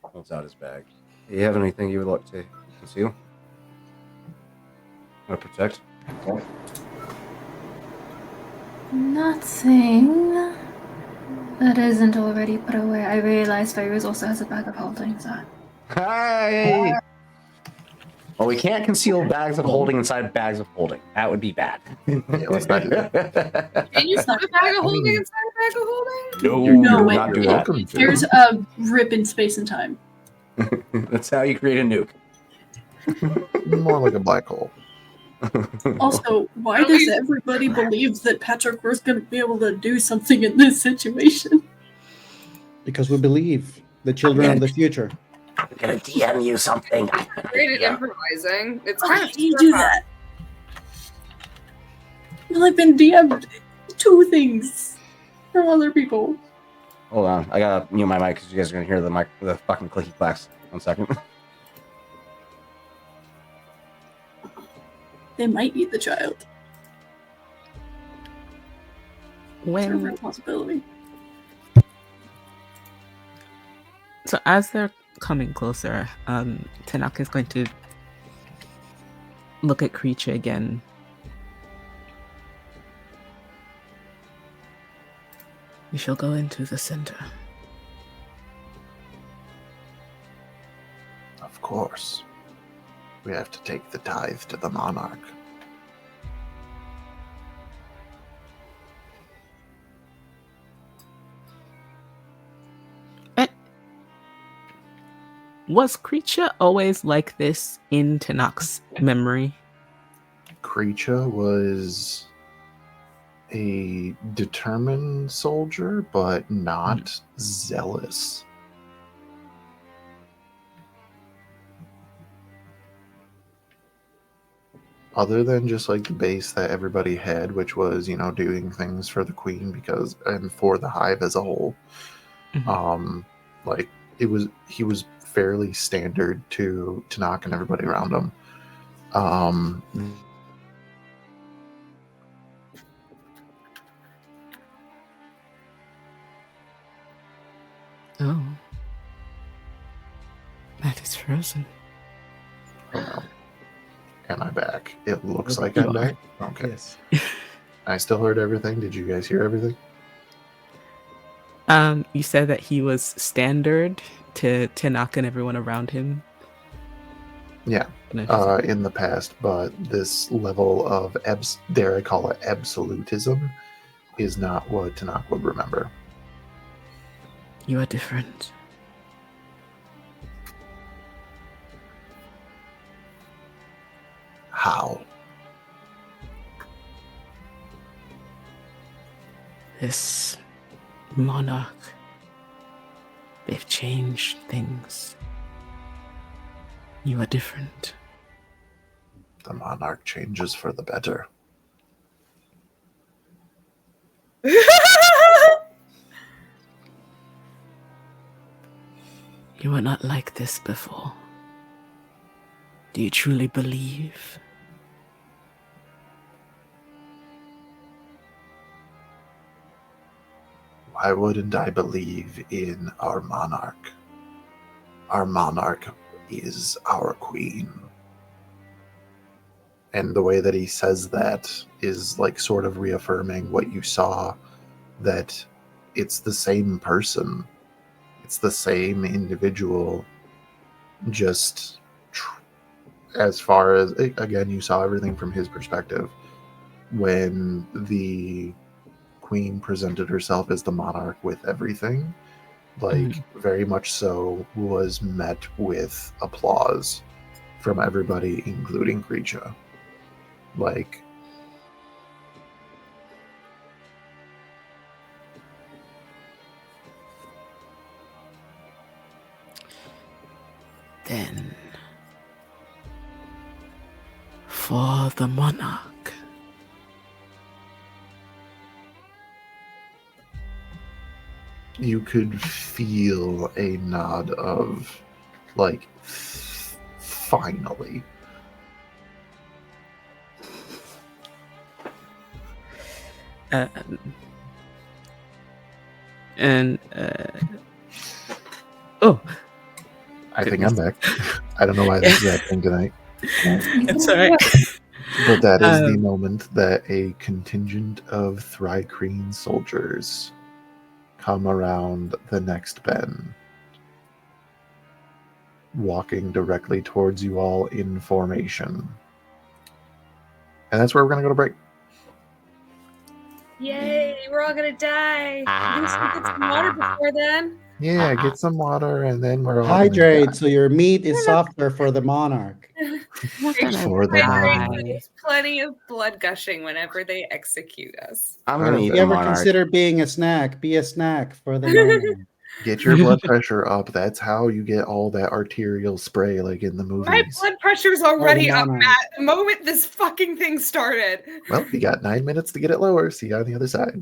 Speaker 5: holds out his bag. Do you have anything you would like to conceal? Or protect?
Speaker 7: Nothing that isn't already put away. I realize Fairuz also has a bag of holding, so.
Speaker 5: Hey! Well, we can't conceal bags of holding inside bags of holding. That would be bad.
Speaker 1: Yeah, let's not do that.
Speaker 2: Can you put a bag of holding inside a bag of holding?
Speaker 5: No,
Speaker 3: No,
Speaker 5: do
Speaker 3: wait,
Speaker 5: not do
Speaker 1: you're
Speaker 5: that.
Speaker 1: welcome to.
Speaker 3: There's a rip in space and time.
Speaker 5: That's how you create a nuke.
Speaker 1: More like a black hole.
Speaker 3: Also, why does everybody believe that Petrichor's going to be able to do something in this situation?
Speaker 4: Because we believe the children of the future.
Speaker 5: I'm gonna DM you something.
Speaker 2: Great at improvising. It's
Speaker 3: Why
Speaker 2: kind of
Speaker 3: do you do that? Well, I've been DM'd 2 things from other people.
Speaker 5: Hold on, I gotta mute my mic because you guys are gonna hear the fucking clicky clacks. 1 second.
Speaker 3: They might eat the child.
Speaker 6: When
Speaker 3: Terrible possibility.
Speaker 6: So as they're coming closer, Tanaka is going to look at Creature again. We shall go into the center.
Speaker 1: Of course. We have to take the tithe to the monarch.
Speaker 6: Was Creature always like this in Tanakh's memory?
Speaker 1: Creature was a determined soldier, but not zealous. Other than just like the base that everybody had, which was, doing things for the queen and for the hive as a whole. Like he was fairly standard to Tanakh and everybody around him.
Speaker 6: Oh. That is frozen.
Speaker 1: Oh no. Am I back? It looks like
Speaker 6: You
Speaker 1: I'm
Speaker 6: are.
Speaker 1: back. Okay.
Speaker 4: Yes.
Speaker 1: I still heard everything. Did you guys hear everything?
Speaker 6: You said that he was standard to Tanaka and everyone around him.
Speaker 1: Yeah. In the past, but this level of dare I call it absolutism is not what Tanakh would remember.
Speaker 6: You are different.
Speaker 1: How?
Speaker 6: This monarch, they've changed things. You are different.
Speaker 1: The monarch changes for the better.
Speaker 6: You were not like this before. Do you truly believe?
Speaker 1: Why wouldn't I believe in our monarch? Our monarch is our queen. And the way that he says that is like sort of reaffirming what you saw, that it's the same person. It's the same individual, just as far as, again, you saw everything from his perspective. When the queen presented herself as the monarch with everything, like very much so was met with applause from everybody, including Grisha. Like,
Speaker 6: Then, for the monarch.
Speaker 1: you could feel a nod of, like, finally.
Speaker 6: Oh,
Speaker 1: I think I'm back. I don't know why this is happening tonight.
Speaker 6: it's all right.
Speaker 1: But that is the moment that a contingent of Thrycreen soldiers come around the next bend, walking directly towards you all in formation. And that's where we're going to go to break.
Speaker 2: Yay, we're all gonna die. At least we get some water before then.
Speaker 1: Yeah, get some water, and then we're all
Speaker 4: Hydrate
Speaker 1: gonna
Speaker 4: so your meat is softer for the monarch.
Speaker 2: Make sure
Speaker 1: For the
Speaker 2: hydrate,
Speaker 1: monarch.
Speaker 2: so there's plenty of blood gushing whenever they execute us.
Speaker 5: I'm gonna eat
Speaker 4: If
Speaker 5: the
Speaker 4: you ever
Speaker 5: monarch.
Speaker 4: consider being a snack, be a snack for the monarch.
Speaker 1: Get your blood pressure up. That's how you get all that arterial spray, like in the movies.
Speaker 2: My blood pressure's already up,
Speaker 4: monarch.
Speaker 2: Matt. The moment this fucking thing started.
Speaker 1: Well, you got 9 minutes to get it lower. See you on the other side.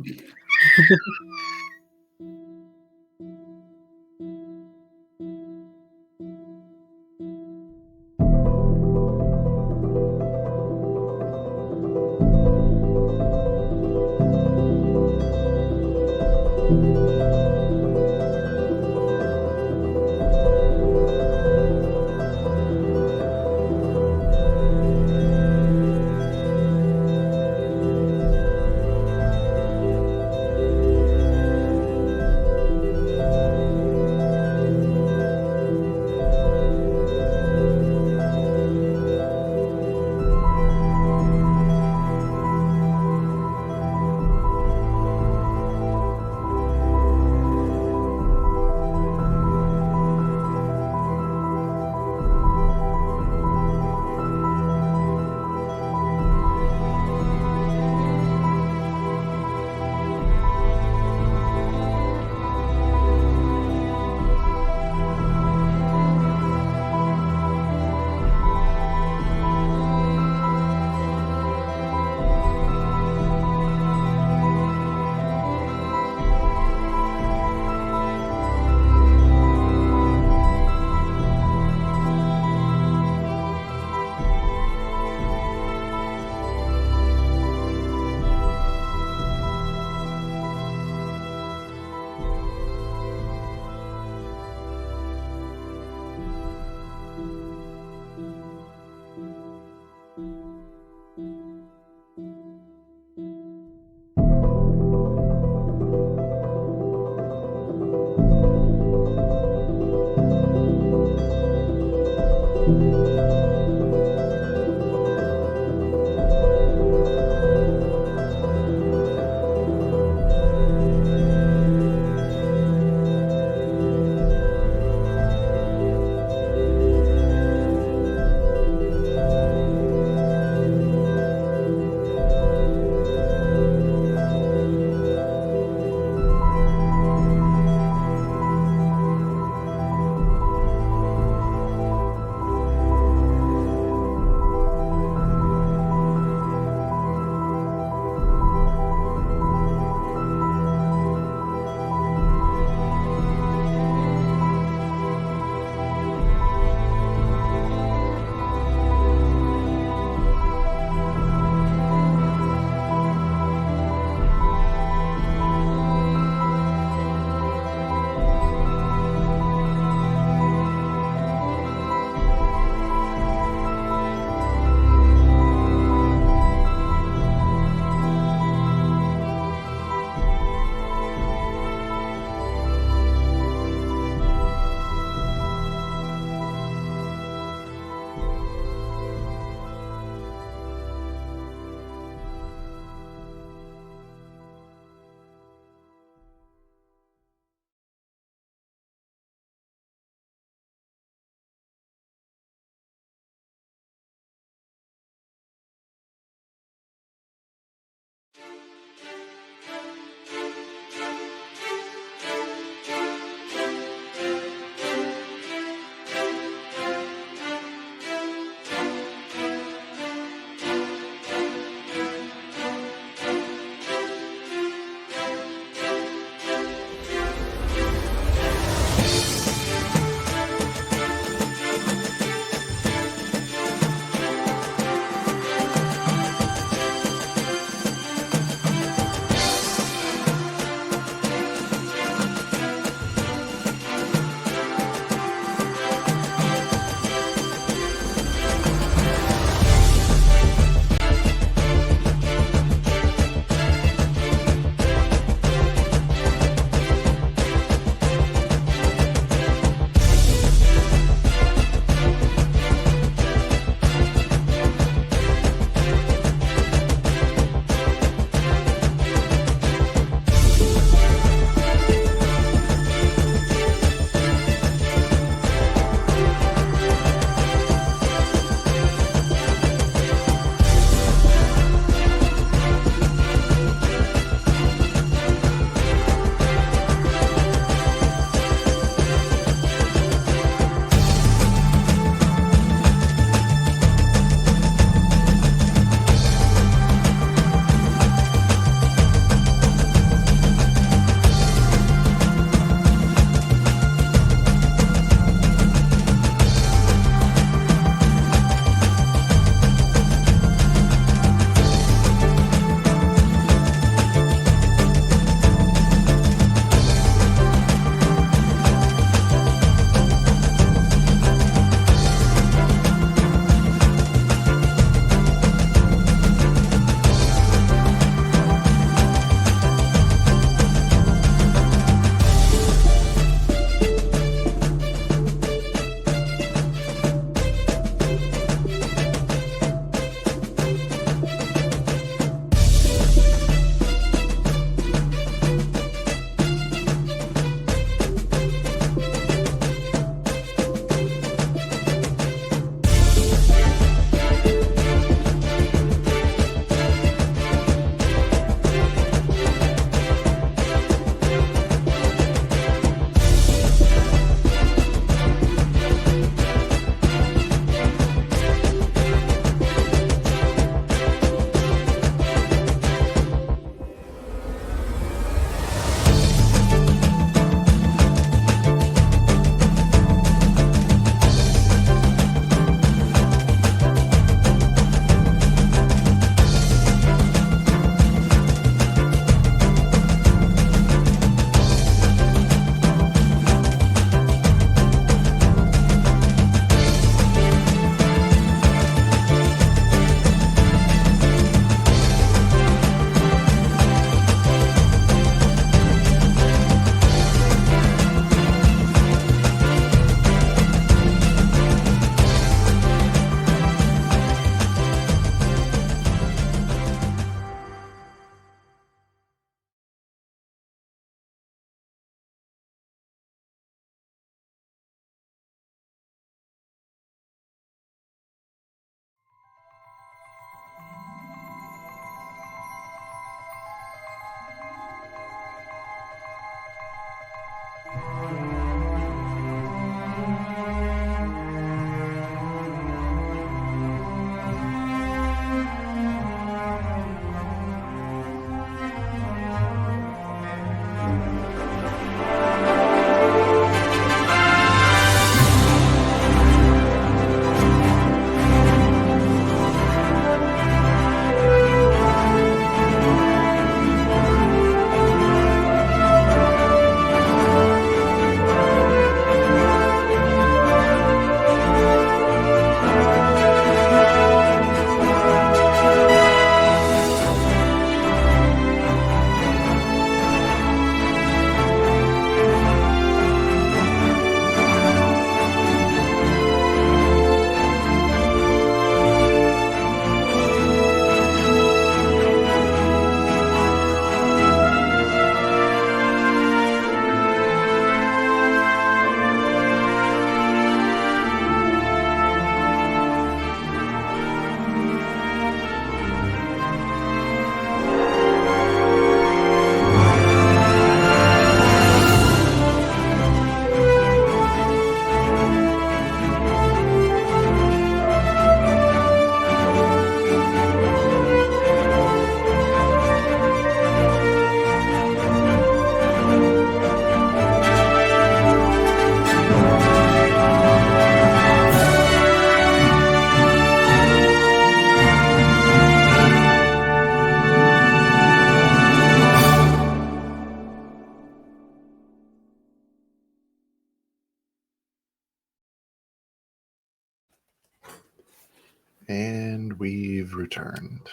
Speaker 1: And we've returned.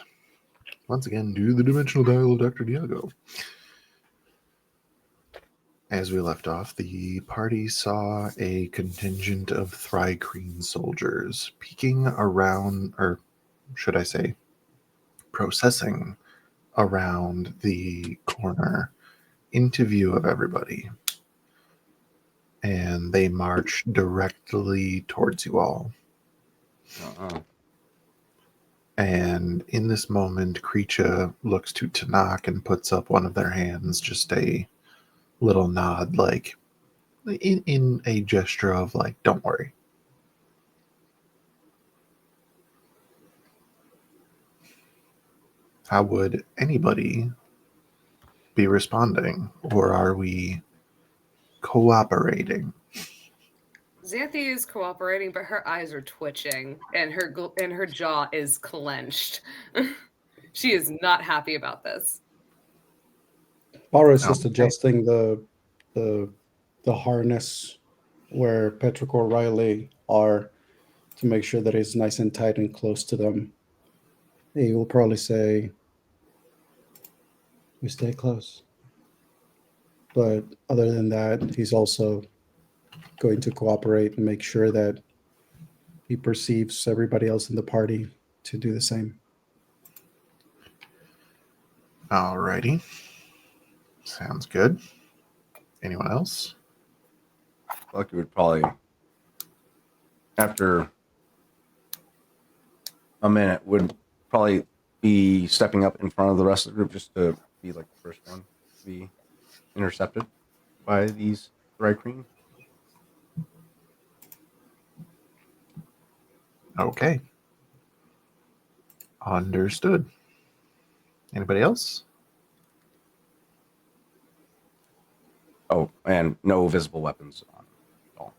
Speaker 1: Once again, to the dimensional dial of Dr. Diago. As we left off, the party saw a contingent of Thrycreen soldiers peeking around, or should I say, processing around the corner into view of everybody. And they march directly towards you all.
Speaker 5: Uh-uh.
Speaker 1: And in this moment, Kreecha looks to Tanakh and puts up one of their hands, just a little nod, like in a gesture of like, don't worry. How would anybody be responding, or are we cooperating?
Speaker 2: Xanthi is cooperating, but her eyes are twitching, and her jaw is clenched. She is not happy about this.
Speaker 4: Baro is just
Speaker 1: Okay.
Speaker 4: adjusting the harness where Petrick or Riley are to make sure that it's nice and tight and close to them. He will probably say, "We stay close." But other than that, he's also going to cooperate and make sure that he perceives everybody else in the party to do the same.
Speaker 1: Alrighty. Sounds good. Anyone else?
Speaker 5: Lucky would probably, after a minute, would probably be stepping up in front of the rest of the group just to be like the first one to be intercepted by these Thrycreen.
Speaker 1: Okay. Understood. Anybody else?
Speaker 5: Oh, and no visible weapons on at all.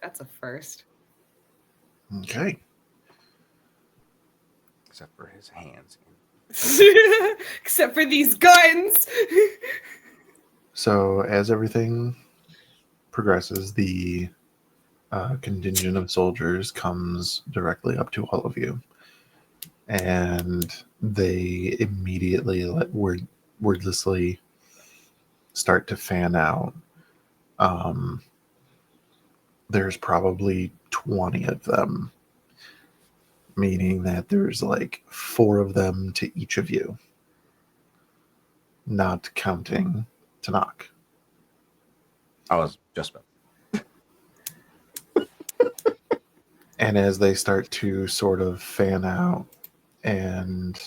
Speaker 2: That's a first.
Speaker 1: Okay.
Speaker 5: Except for his hands.
Speaker 2: Except for these guns.
Speaker 1: So as everything progresses, the contingent of soldiers comes directly up to all of you. And they immediately wordlessly start to fan out. There's probably 20 of them, meaning that there's like 4 of them to each of you, not counting Tanakh.
Speaker 5: I was just about.
Speaker 1: And as they start to sort of fan out and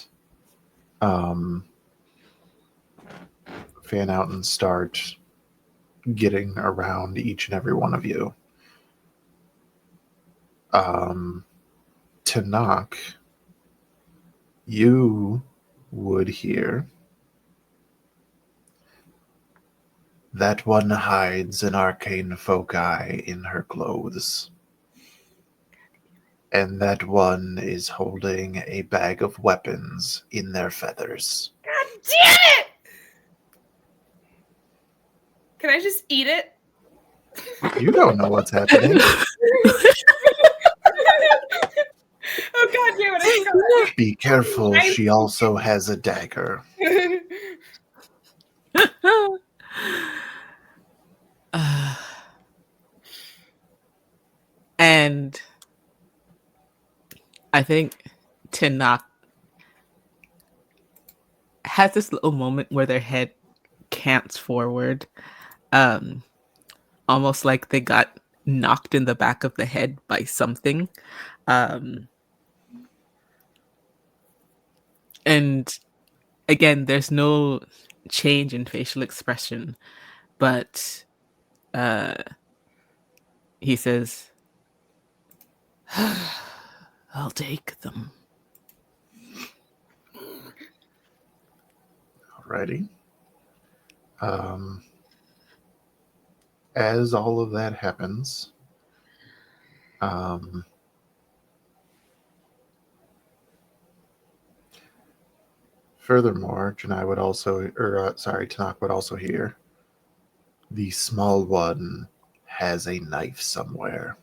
Speaker 1: start getting around each and every one of you, Tanakh, you would hear, "That one hides an arcane foci in her clothes. And that one is holding a bag of weapons in their feathers."
Speaker 2: God damn it! Can I just eat it?
Speaker 1: You don't know what's happening.
Speaker 2: Oh god damn it! I forgot.
Speaker 1: Be careful, she also has a dagger.
Speaker 6: And I think Tanakh has this little moment where their head cants forward, almost like they got knocked in the back of the head by something. And again, there's no change in facial expression, but he says, "I'll take them."
Speaker 1: Alrighty. As all of that happens, furthermore, Tanakh would also hear, "The small one has a knife somewhere."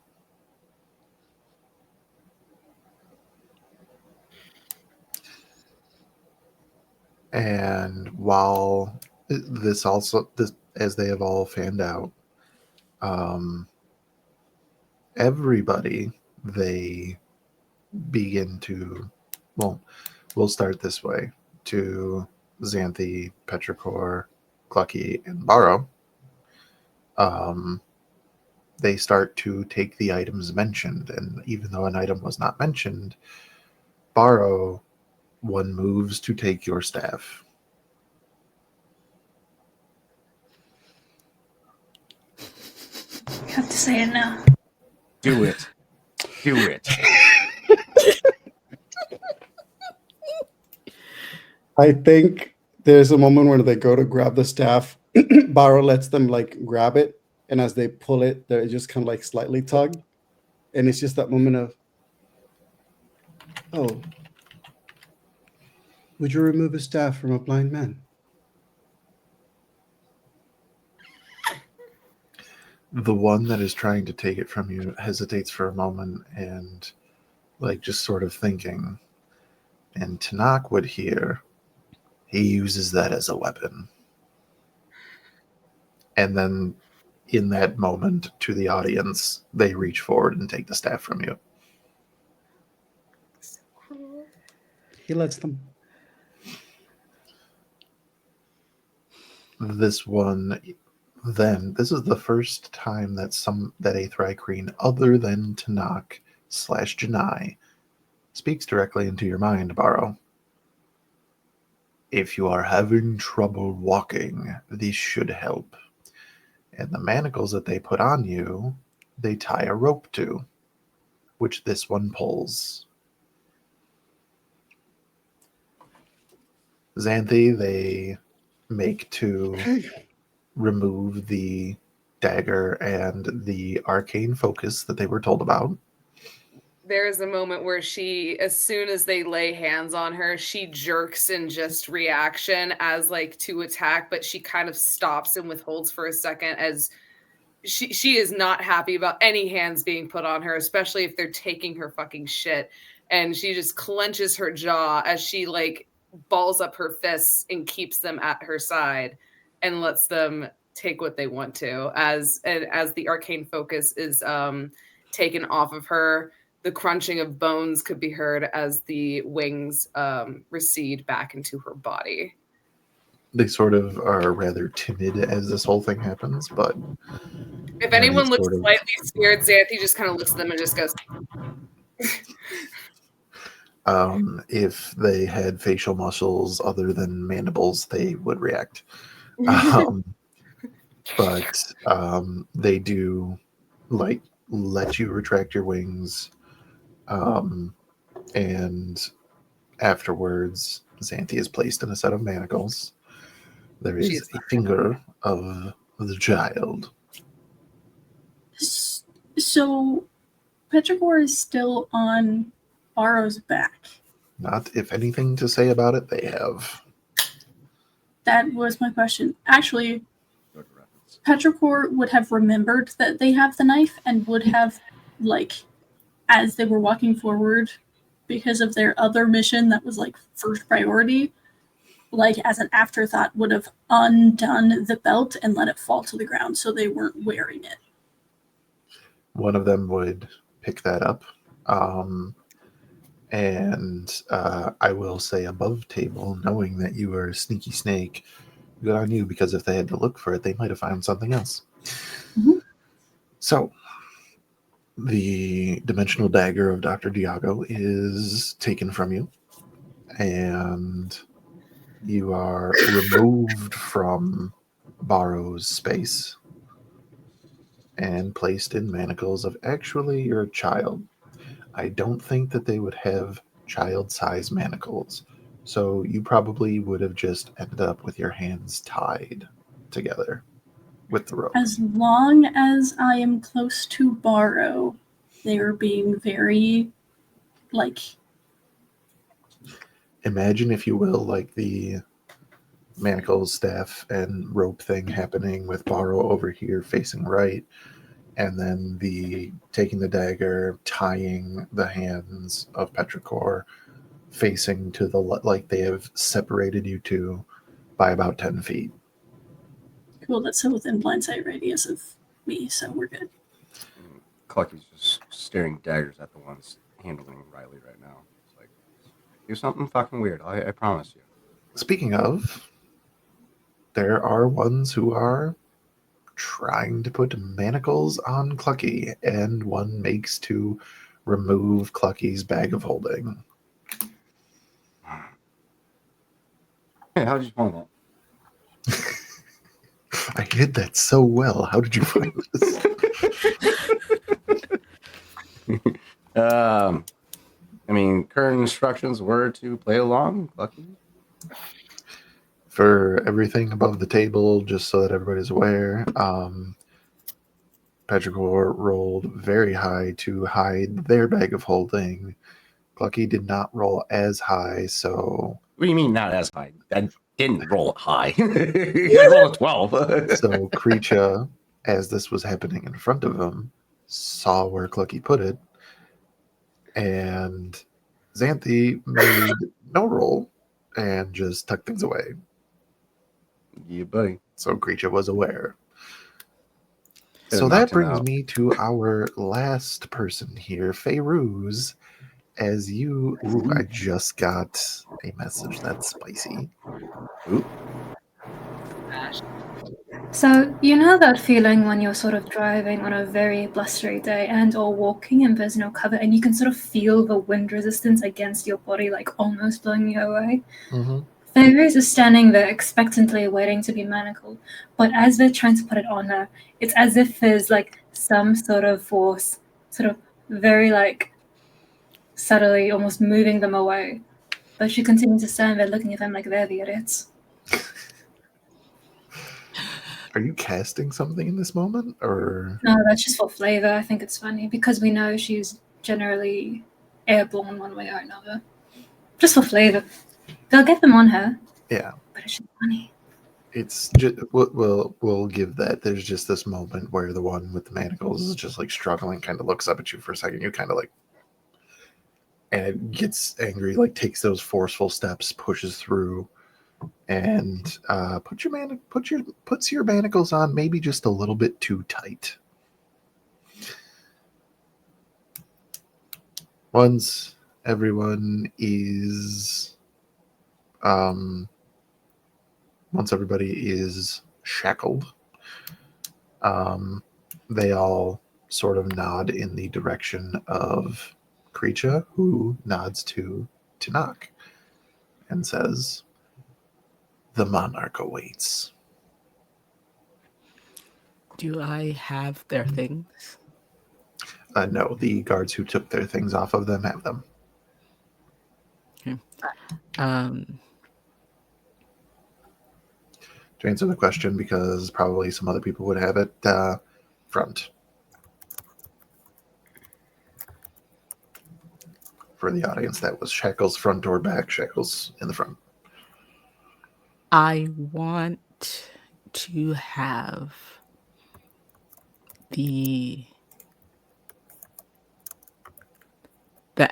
Speaker 1: And while this, as they have all fanned out, everybody, they begin to, well, we'll start this way, to Xanthi, Petrichor, Clucky, and Barrow. They start to take the items mentioned, and even though an item was not mentioned, Barrow, one moves to take your staff.
Speaker 7: You have to say it now.
Speaker 5: Do it. Do it.
Speaker 4: I think there's a moment where they go to grab the staff. Barrow lets them like grab it, and as they pull it, they just kind of like slightly tug, and it's just that moment of, oh, would you remove a staff from a blind man?
Speaker 1: The one that is trying to take it from you hesitates for a moment and, like, just sort of thinking. And Tanakh would hear, he uses that as a weapon. And then, in that moment, to the audience, they reach forward and take the staff from you.
Speaker 2: So cruel.
Speaker 4: He lets them.
Speaker 1: This one, then, this is the first time that a Thrycreen other than Tanakh / Janai speaks directly into your mind, Barrow. If you are having trouble walking, this should help. And the manacles that they put on you, they tie a rope to, which this one pulls. Xanthi, they make to remove the dagger and the arcane focus that they were told about.
Speaker 2: There is a moment where she, as soon as they lay hands on her, she jerks in just reaction as like to attack, but she kind of stops and withholds for a second as she is not happy about any hands being put on her, especially if they're taking her fucking shit. And she just clenches her jaw as she like balls up her fists and keeps them at her side and lets them take what they want to. As the arcane focus is taken off of her, the crunching of bones could be heard as the wings recede back into her body.
Speaker 1: They sort of are rather timid as this whole thing happens, but
Speaker 2: if anyone looks
Speaker 1: sort of
Speaker 2: slightly scared, Xanthi just kind of looks at them and just goes.
Speaker 1: If they had facial muscles other than mandibles, they would react. But they do like let you retract your wings, and afterwards, Xanthi is placed in a set of manacles. There is a finger of the child.
Speaker 3: So, Petrichor is still on Barrow's back.
Speaker 1: Not if anything to say about it, they have.
Speaker 3: That was my question. Actually, Petrichor would have remembered that they have the knife and would have, like, as they were walking forward, because of their other mission that was, like, first priority, like, as an afterthought, would have undone the belt and let it fall to the ground so they weren't wearing it.
Speaker 1: One of them would pick that up. And I will say above table, knowing that you are a sneaky snake, good on you, because if they had to look for it, they might have found something else.
Speaker 3: Mm-hmm.
Speaker 1: So, the dimensional dagger of Dr. Diago is taken from you, and you are removed from Barrow's space and placed in manacles of actually your child. I don't think that they would have child-size manacles, so you probably would have just ended up with your hands tied together with the rope.
Speaker 3: As long as I am close to Barrow, they are being very, like...
Speaker 1: Imagine, if you will, like the manacles, staff, and rope thing happening with Barrow over here facing right, and then the taking the dagger, tying the hands of Petrichor facing to the like they have separated you two by about 10 feet.
Speaker 3: Cool, that's so within blind sight radius of me, so we're good.
Speaker 5: Clucky's just staring daggers at the ones handling Riley right now. It's like, do something fucking weird. I promise you.
Speaker 1: Speaking of, there are ones who are trying to put manacles on Clucky, and one makes to remove Clucky's bag of holding.
Speaker 5: Hey, how did you find that?
Speaker 1: I hid that so well. How did you find this?
Speaker 5: I mean, current instructions were to play along, Clucky.
Speaker 1: For everything above the table, just so that everybody's aware, Petrichor rolled very high to hide their bag of holding. Clucky did not roll as high, so...
Speaker 5: What do you mean not as high? I didn't roll it high. I rolled a 12.
Speaker 1: So Kreacha, as this was happening in front of him, saw where Clucky put it, and Xanthi made no roll and just tucked things away.
Speaker 5: Yeah, buddy.
Speaker 1: So Kreacha was aware.
Speaker 5: Could've
Speaker 1: So
Speaker 5: knocked
Speaker 1: that
Speaker 5: him
Speaker 1: brings
Speaker 5: out.
Speaker 1: me to our last person here, Feyruz. As you... Ooh, I just got a message that's spicy.
Speaker 5: Ooh.
Speaker 2: Ash.
Speaker 7: So, you know that feeling when you're sort of driving on a very blustery day and or walking and there's no cover and you can sort of feel the wind resistance against your body like almost blowing you away?
Speaker 1: Mm-hmm.
Speaker 7: Favours is standing there expectantly waiting to be manacled, but as they're trying to put it on her, it's as if there's like some sort of force sort of very like subtly almost moving them away. But she continues to stand there looking at them like they're the idiots.
Speaker 1: Are you casting something in this moment, or...
Speaker 7: No, that's just for flavour. I think it's funny because we know she's generally airborne one way or another. Just for flavour. They'll get them on her,
Speaker 1: Yeah,
Speaker 7: but it's just funny.
Speaker 1: it's just... We'll give that. There's just this moment where the one with the manacles is just like struggling, kind of looks up at you for a second. You kind of like... And it gets angry, like takes those forceful steps, pushes through, and puts your manacles on maybe just a little bit too tight. Once everyone is once everybody is shackled, they all sort of nod in the direction of Kreacha, who nods to Tanakh and says, "The monarch awaits."
Speaker 6: Do I have their things?
Speaker 1: No, the guards who took their things off of them have them.
Speaker 6: Um,
Speaker 1: To answer the question, because probably some other people would have it, front. For the audience, that was shackles front or back, shackles in the front.
Speaker 6: I want to have the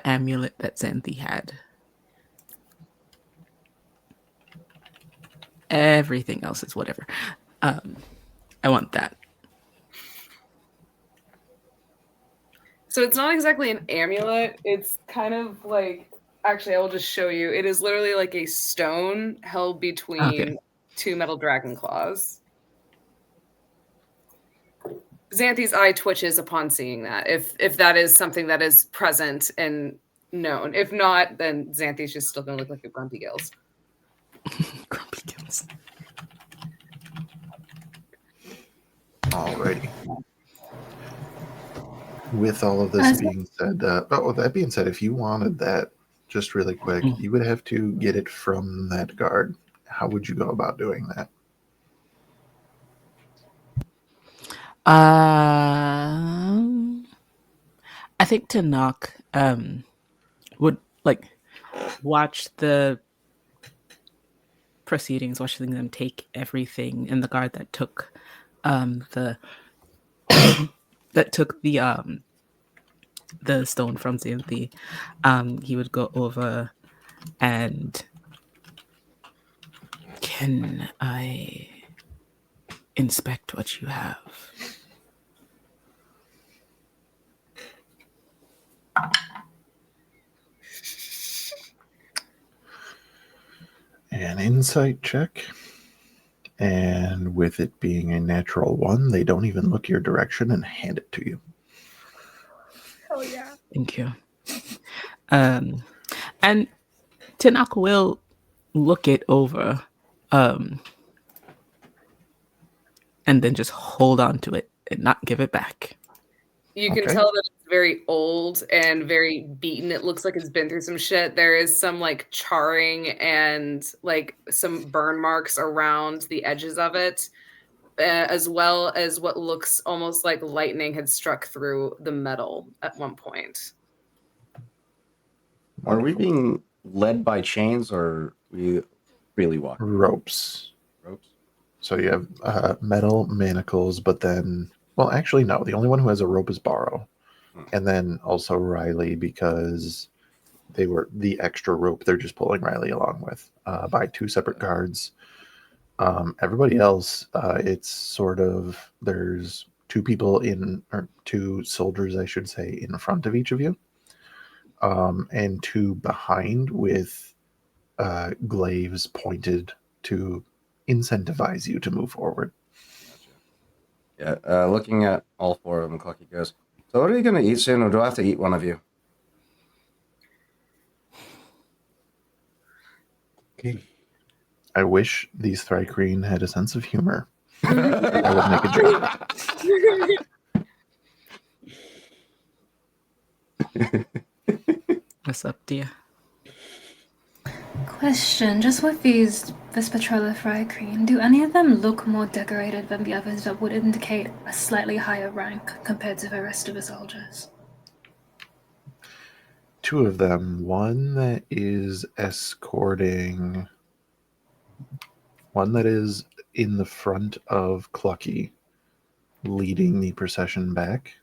Speaker 6: amulet that Xanthi had. Everything else is whatever. I want that.
Speaker 2: So it's not exactly an amulet. It's kind of like, actually, I will just show you. It is literally like a stone held between two metal dragon claws. Xanthi's eye twitches upon seeing that. If that is something that is present and known. If not, then Xanthi's just still gonna look like a grumpy gills.
Speaker 6: Grumpy gills.
Speaker 1: Alrighty. With all of this being said, that being said, if you wanted that, just really quick, you would have to get it from that guard. How would you go about doing that?
Speaker 6: I think Tanakh would like watch the proceedings, watching them take everything, and the guard that took the the stone from Xanthi, he would go over And can I inspect what you have?
Speaker 1: An insight check. And with it being a natural one, they don't even look your direction and hand it to you.
Speaker 2: Hell yeah.
Speaker 6: Thank you. And Tanaka will look it over, and then just hold on to it and not give it back.
Speaker 2: You can
Speaker 1: Okay.
Speaker 2: tell that it's very old and very beaten. It looks like it's been through some shit. There is some like charring and like some burn marks around the edges of it, as well as what looks almost like lightning had struck through the metal at one point.
Speaker 5: Are we being led by chains or we really walk?
Speaker 1: Ropes.
Speaker 5: Ropes?
Speaker 1: So you have metal manacles, but then, well, actually, no. The only one who has a rope is Borrow. And then also Riley, because they were the extra rope they're just pulling Riley along with by two separate guards. Everybody else, it's sort of, there's two people or two soldiers, I should say, in front of each of you, and two behind with glaives pointed to incentivize you to move forward.
Speaker 5: Gotcha. Yeah, looking at all four of them, Clucky goes, so what are you going to eat soon, or do I have to eat one of you?
Speaker 4: Okay.
Speaker 1: I wish these Thrycreen had a sense of humor. I would make a joke.
Speaker 6: What's up, dear?
Speaker 7: Question, just with these Vespetrella Thrycreen, do any of them look more decorated than the others that would indicate a slightly higher rank compared to the rest of the soldiers?
Speaker 1: Two of them. One that is escorting. One that is in the front of Clucky, leading the procession back.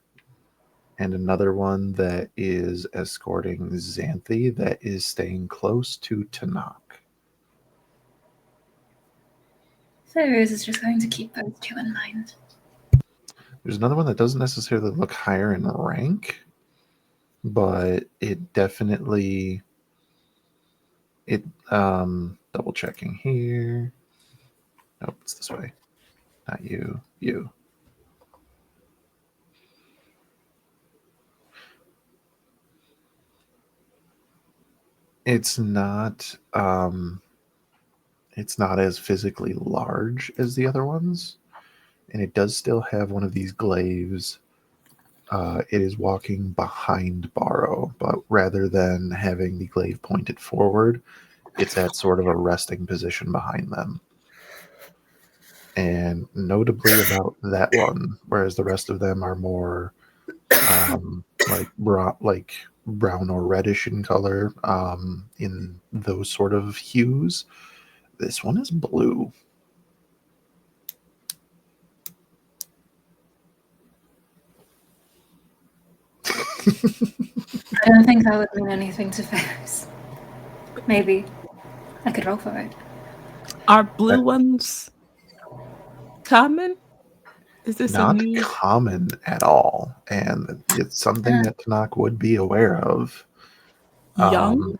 Speaker 1: And another one that is escorting Xanthi, that is staying close to Tanakh.
Speaker 7: Therese is just going to keep those two in mind.
Speaker 1: There's another one that doesn't necessarily look higher in rank, but it definitely, double checking here. Nope, it's this way. Not you. You. It's not as physically large as the other ones, and it does still have one of these glaives. It is walking behind Borrow, but rather than having the glaive pointed forward, it's at sort of a resting position behind them. And notably about that one, whereas the rest of them are more like brown or reddish in color, in those sort of hues, this one is blue.
Speaker 7: I don't think that would mean anything to Ferris. Maybe. I could roll for it.
Speaker 6: Are blue ones common? Is this
Speaker 1: Not
Speaker 6: a new?
Speaker 1: common at all, and it's something that Tanakh would be aware of.
Speaker 6: Young?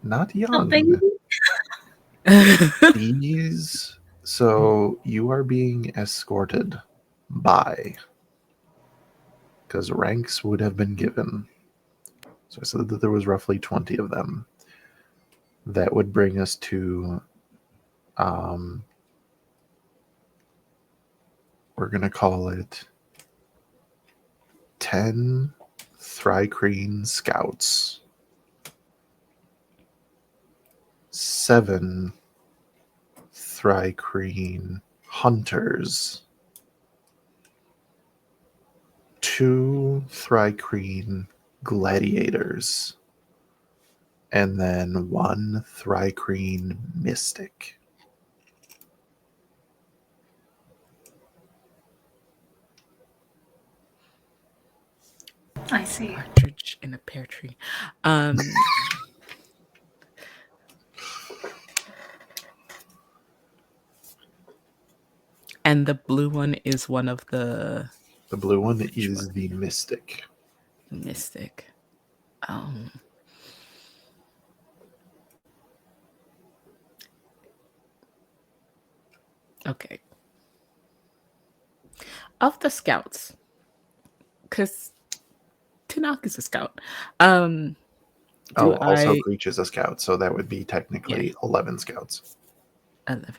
Speaker 1: Not young. These, so you are being escorted by, because ranks would have been given. So I said that there was roughly 20 of them. That would bring us to, we're going to call it 10 Thrycreen scouts, 7 Thrycreen hunters, 2 Thrycreen gladiators, and then 1 Thrycreen mystic.
Speaker 7: I see.
Speaker 6: Partridge in a pear tree. And the blue one is one of the
Speaker 1: The blue one
Speaker 6: Which
Speaker 1: is
Speaker 6: one?
Speaker 1: the mystic.
Speaker 6: mystic. Okay. Of the scouts, because Tanakh is a scout. Do
Speaker 1: Also
Speaker 6: I
Speaker 1: Creech is a scout, so that would be
Speaker 6: yeah,
Speaker 1: technically 11 scouts.
Speaker 6: 11.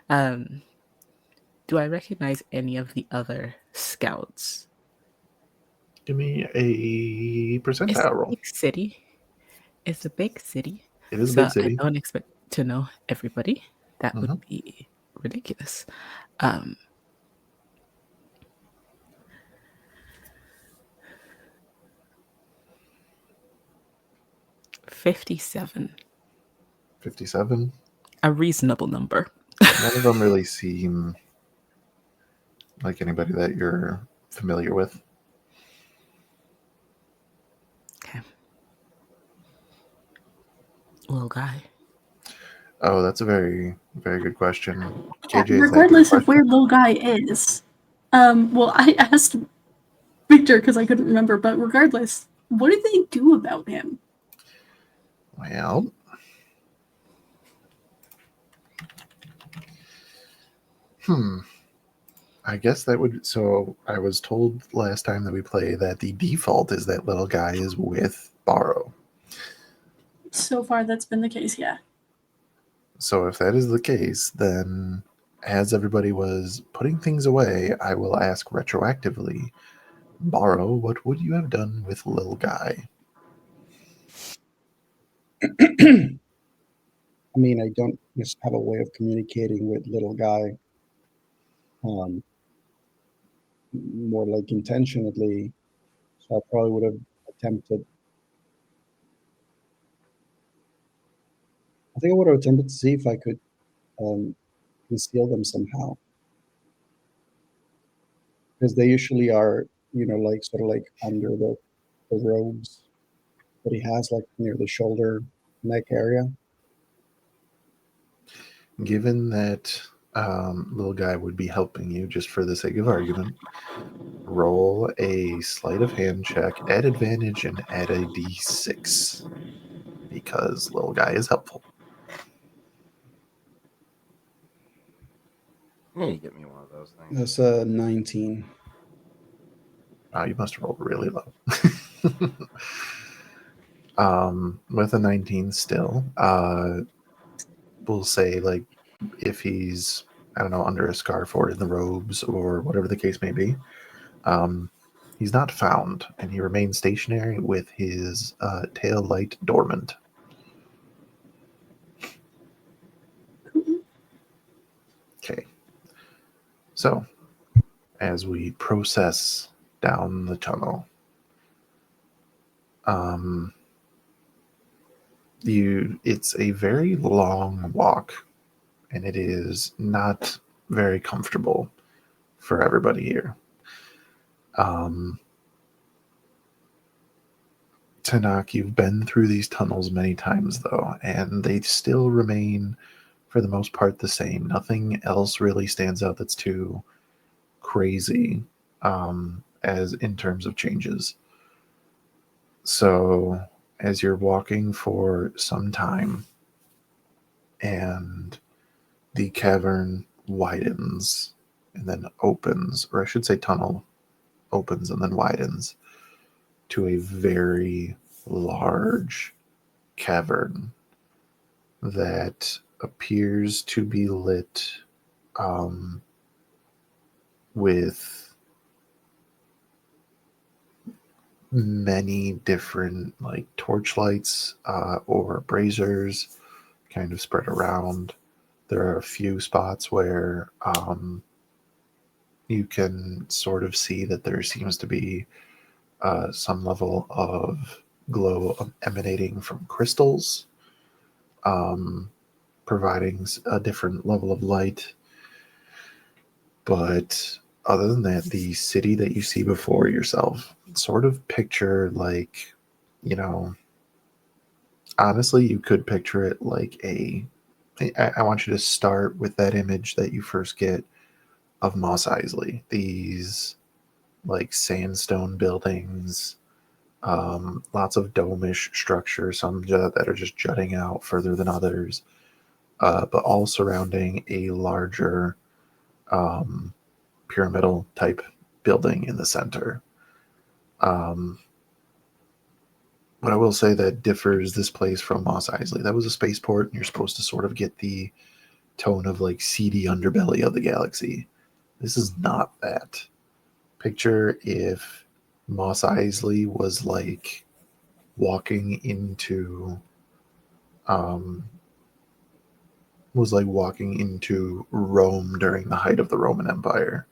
Speaker 6: Um, do I recognize any of the other scouts?
Speaker 1: Give me a
Speaker 6: It's
Speaker 1: percentile
Speaker 6: a
Speaker 1: roll.
Speaker 6: big city. It's a big city.
Speaker 1: It is a
Speaker 6: So
Speaker 1: big city.
Speaker 6: I don't expect to know everybody. That
Speaker 1: Mhm.
Speaker 6: would be ridiculous. Um, 57.
Speaker 1: 57.
Speaker 6: A reasonable number.
Speaker 1: None of them really seem like anybody that you're familiar with.
Speaker 6: Okay. Little guy.
Speaker 1: Oh, that's a very, very good question.
Speaker 3: Yeah,
Speaker 1: KJ, is that your
Speaker 3: regardless of
Speaker 1: question?
Speaker 3: where little guy is. Well, I asked Victor because I couldn't remember, but regardless, what did they do about him?
Speaker 1: Well, I guess that would. So I was told last time that we play that the default is that little guy is with Borrow.
Speaker 3: So far, that's been the case, yeah.
Speaker 1: So if that is the case, then as everybody was putting things away, I will ask retroactively, Borrow, what would you have done with little guy?
Speaker 4: I mean, I don't just have a way of communicating with little guy. More like intentionally. So I probably would have attempted. I think I would have attempted to see if I could conceal them somehow, because they usually are, like sort of like under the robes that he has, like near the shoulder, neck area.
Speaker 1: Given that little guy would be helping you, just for the sake of argument, roll a sleight of hand check at advantage and add a d6 because little guy is helpful.
Speaker 5: Yeah, you get me one of those things.
Speaker 4: That's a 19.
Speaker 1: Wow, you must have rolled really low. With a 19 still, we'll say like if he's, I don't know, under a scarf or in the robes or whatever the case may be, he's not found and he remains stationary with his tail light dormant. Okay. So, as we process down the tunnel, it's a very long walk and it is not very comfortable for everybody here. Tanakh, you've been through these tunnels many times though, and they still remain for the most part the same. Nothing else really stands out that's too crazy as in terms of changes. So as you're walking for some time and the cavern widens and then opens, or I should say tunnel opens and then widens to a very large cavern that appears to be lit with many different like torchlights or braziers kind of spread around. There are a few spots where you can sort of see that there seems to be some level of glow emanating from crystals, providing a different level of light. But other than that, the city that you see before yourself, sort of picture like, you know, honestly, you could picture it like I want you to start with that image that you first get of Moss Isley. These like sandstone buildings, lots of dome-ish structures, some that are just jutting out further than others, but all surrounding a larger pyramidal type building in the center. But I will say that differs this place from Moss Isley. That was a spaceport, and you're supposed to sort of get the tone of like seedy underbelly of the galaxy. This is not that. Picture if Moss Isley was like walking into Rome during the height of the Roman Empire.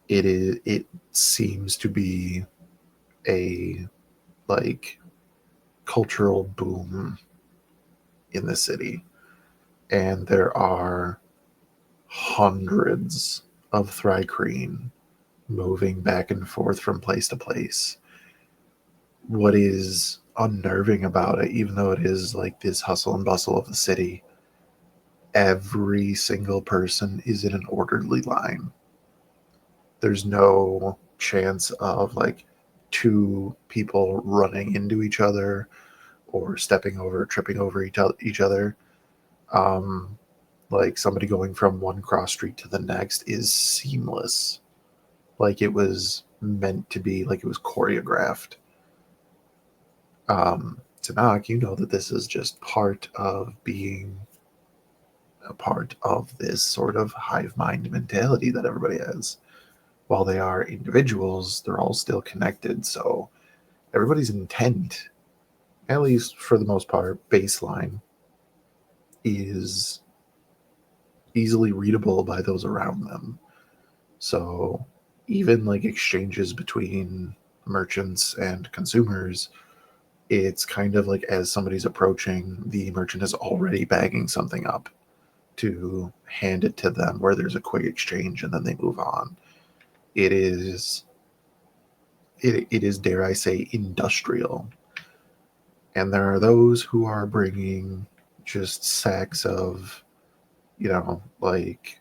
Speaker 1: It seems to be a like cultural boom in the city, and there are hundreds of Thri-kreen moving back and forth from place to place. What is unnerving about it, even though it is like this hustle and bustle of the city, every single person is in an orderly line. There's no chance of like two people running into each other or tripping over each other. Like somebody going from one cross street to the next is seamless. Like it was meant to be, like it was choreographed. Tanakh, you know that this is just part of being a part of this sort of hive mind mentality that everybody has. While they are individuals, they're all still connected. So everybody's intent, at least for the most part, baseline, is easily readable by those around them. So even like exchanges between merchants and consumers, it's kind of like as somebody's approaching, the merchant is already bagging something up to hand it to them, where there's a quick exchange and then they move on. It is, dare I say, industrial. And there are those who are bringing just sacks of, like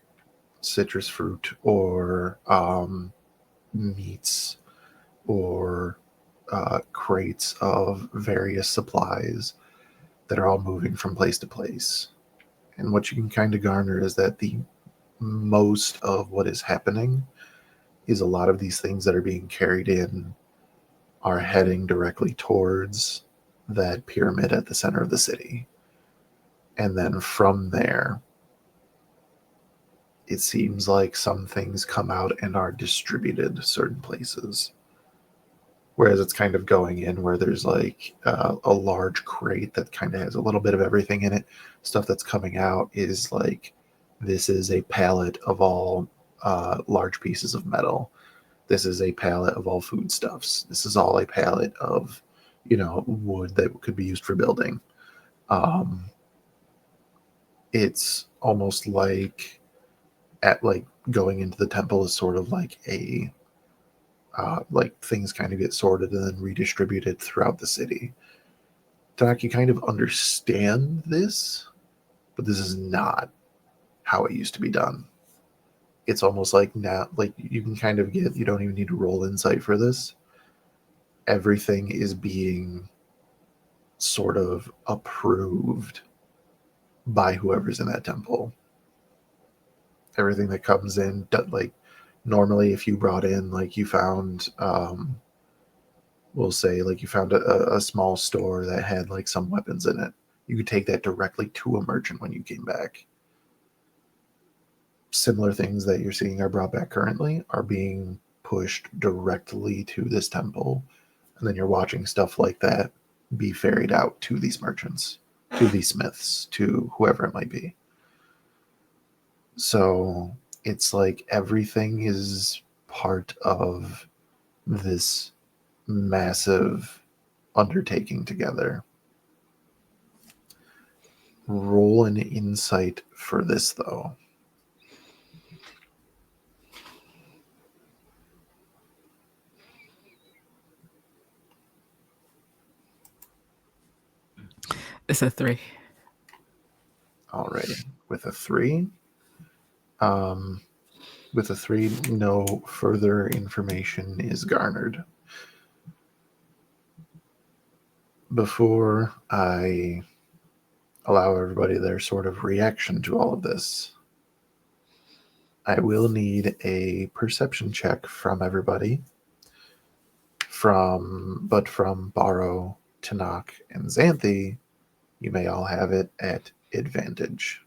Speaker 1: citrus fruit or meats or crates of various supplies that are all moving from place to place. And what you can kind of garner is that the most of what is happening is a lot of these things that are being carried in are heading directly towards that pyramid at the center of the city. And then from there, it seems like some things come out and are distributed certain places. Whereas it's kind of going in where there's like a large crate that kind of has a little bit of everything in it. Stuff that's coming out is like, this is a pallet of all large pieces of metal. This is a pallet of all foodstuffs. This is all a pallet of, wood that could be used for building. It's almost like going into the temple is sort of like a like things kind of get sorted and then redistributed throughout the city. Doc, you kind of understand this, but this is not how it used to be done. It's almost like now, like you can kind of get, you don't even need to roll insight for this. Everything is being sort of approved by whoever's in that temple. Everything that comes in, like normally if you brought in, like you found, we'll say like you found a small store that had like some weapons in it, you could take that directly to a merchant when you came back. Similar things that you're seeing are brought back currently are being pushed directly to this temple, and then you're watching stuff like that be ferried out to these merchants, to these smiths, to whoever it might be. So it's like everything is part of this massive undertaking together. Roll an insight for this, though.
Speaker 6: It's a 3.
Speaker 1: Alrighty. With a 3, With a 3, no further information is garnered. Before I allow everybody their sort of reaction to all of this, I will need a perception check from everybody. From Baro, Tanakh, and Xanthi, you may all have it at advantage.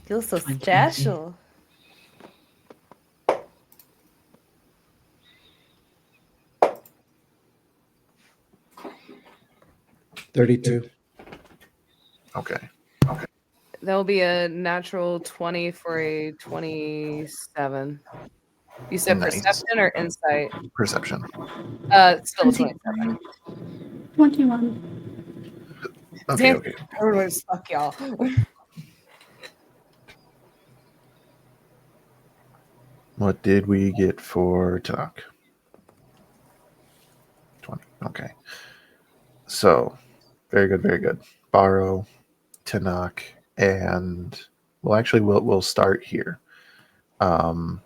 Speaker 8: You're so
Speaker 6: 20.
Speaker 8: special.
Speaker 4: $32.
Speaker 1: Okay.
Speaker 2: There'll be a natural 20 for a 27. You said
Speaker 1: Nice.
Speaker 2: perception or insight?
Speaker 1: Perception.
Speaker 2: Still 27.
Speaker 3: 21.
Speaker 1: Okay,
Speaker 2: Damn.
Speaker 1: okay.
Speaker 2: Everyone's fuck y'all.
Speaker 1: What did we get for Tanakh? 20. Okay. So, very good, very good. Baro, Tanakh, and we'll start here. That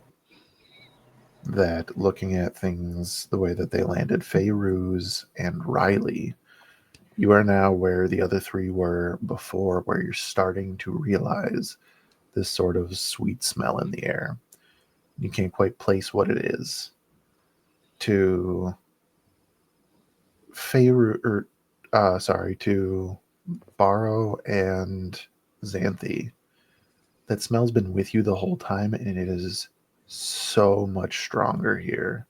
Speaker 1: looking at things the way that they landed, Fayruz and Riley, you are now where the other 3 were before, where you're starting to realize this sort of sweet smell in the air. You can't quite place what it is. To to Baro and Xanthi, that smell's been with you the whole time, and it is so much stronger here,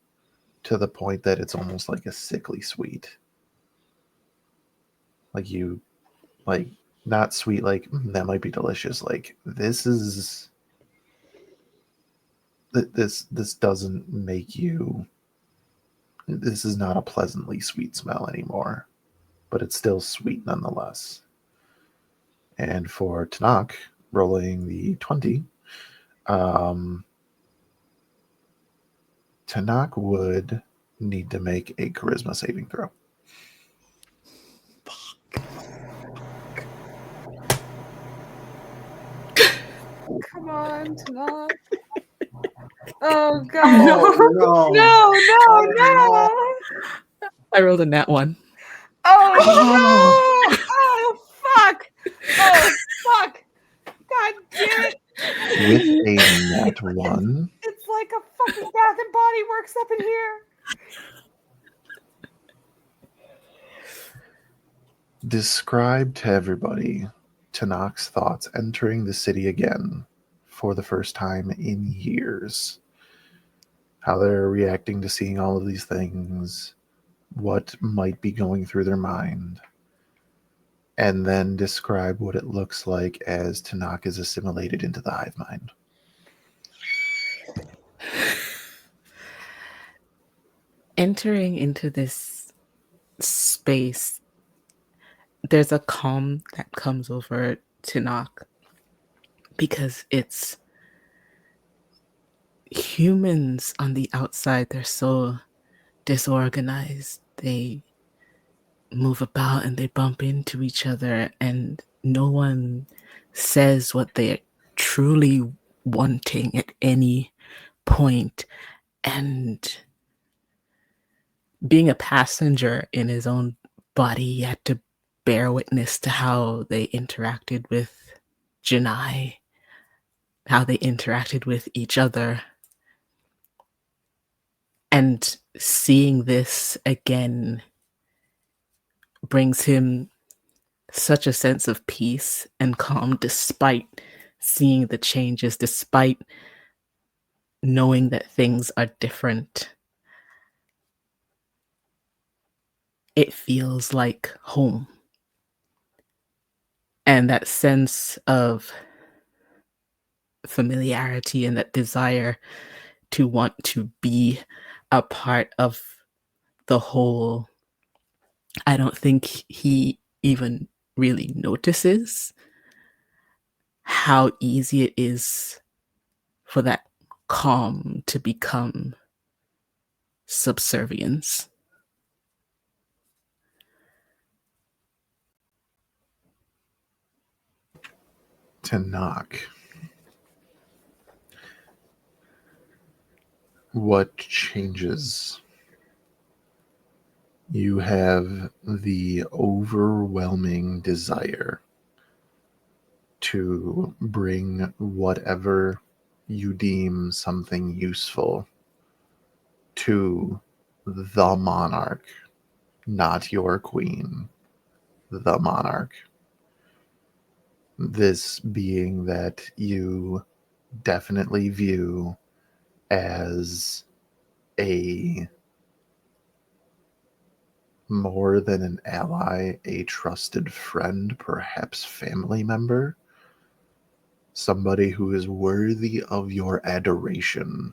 Speaker 1: to the point that it's almost like a sickly sweet. Like not sweet, like that might be delicious. Like this doesn't make you. This is not a pleasantly sweet smell anymore, but it's still sweet nonetheless. And for Tanakh, rolling the 20, Tanakh would need to make a charisma saving throw.
Speaker 2: Come on, Tanakh. Oh god.
Speaker 4: Oh, no.
Speaker 2: No.
Speaker 6: I rolled a nat 1.
Speaker 2: Oh no! Oh fuck! Oh fuck! God damn it!
Speaker 1: With a nat 1,
Speaker 2: It's like a fucking Bath and Body Works up in here.
Speaker 1: describe to everybody Tanakh's thoughts entering the city again for the first time in years. How they're reacting to seeing all of these things, what might be going through their mind, and then describe what it looks like as Tanakh is assimilated into the hive mind.
Speaker 6: Entering into this space, there's a calm that comes over Tanakh because it's humans on the outside. They're so disorganized. They move about and they bump into each other, and no one says what they're truly wanting at any point. And being a passenger in his own body, he had to bear witness to how they interacted with Janai, how they interacted with each other. And seeing this again brings him such a sense of peace and calm, despite seeing the changes, despite knowing that things are different. It feels like home. And that sense of familiarity and that desire to want to be a part of the whole, I don't think he even really notices how easy it is for that calm to become subservience.
Speaker 1: to knock. What changes? You have the overwhelming desire to bring whatever you deem something useful to the monarch, not your queen, the monarch. This being that you definitely view as a more than an ally, a trusted friend, perhaps family member, somebody who is worthy of your adoration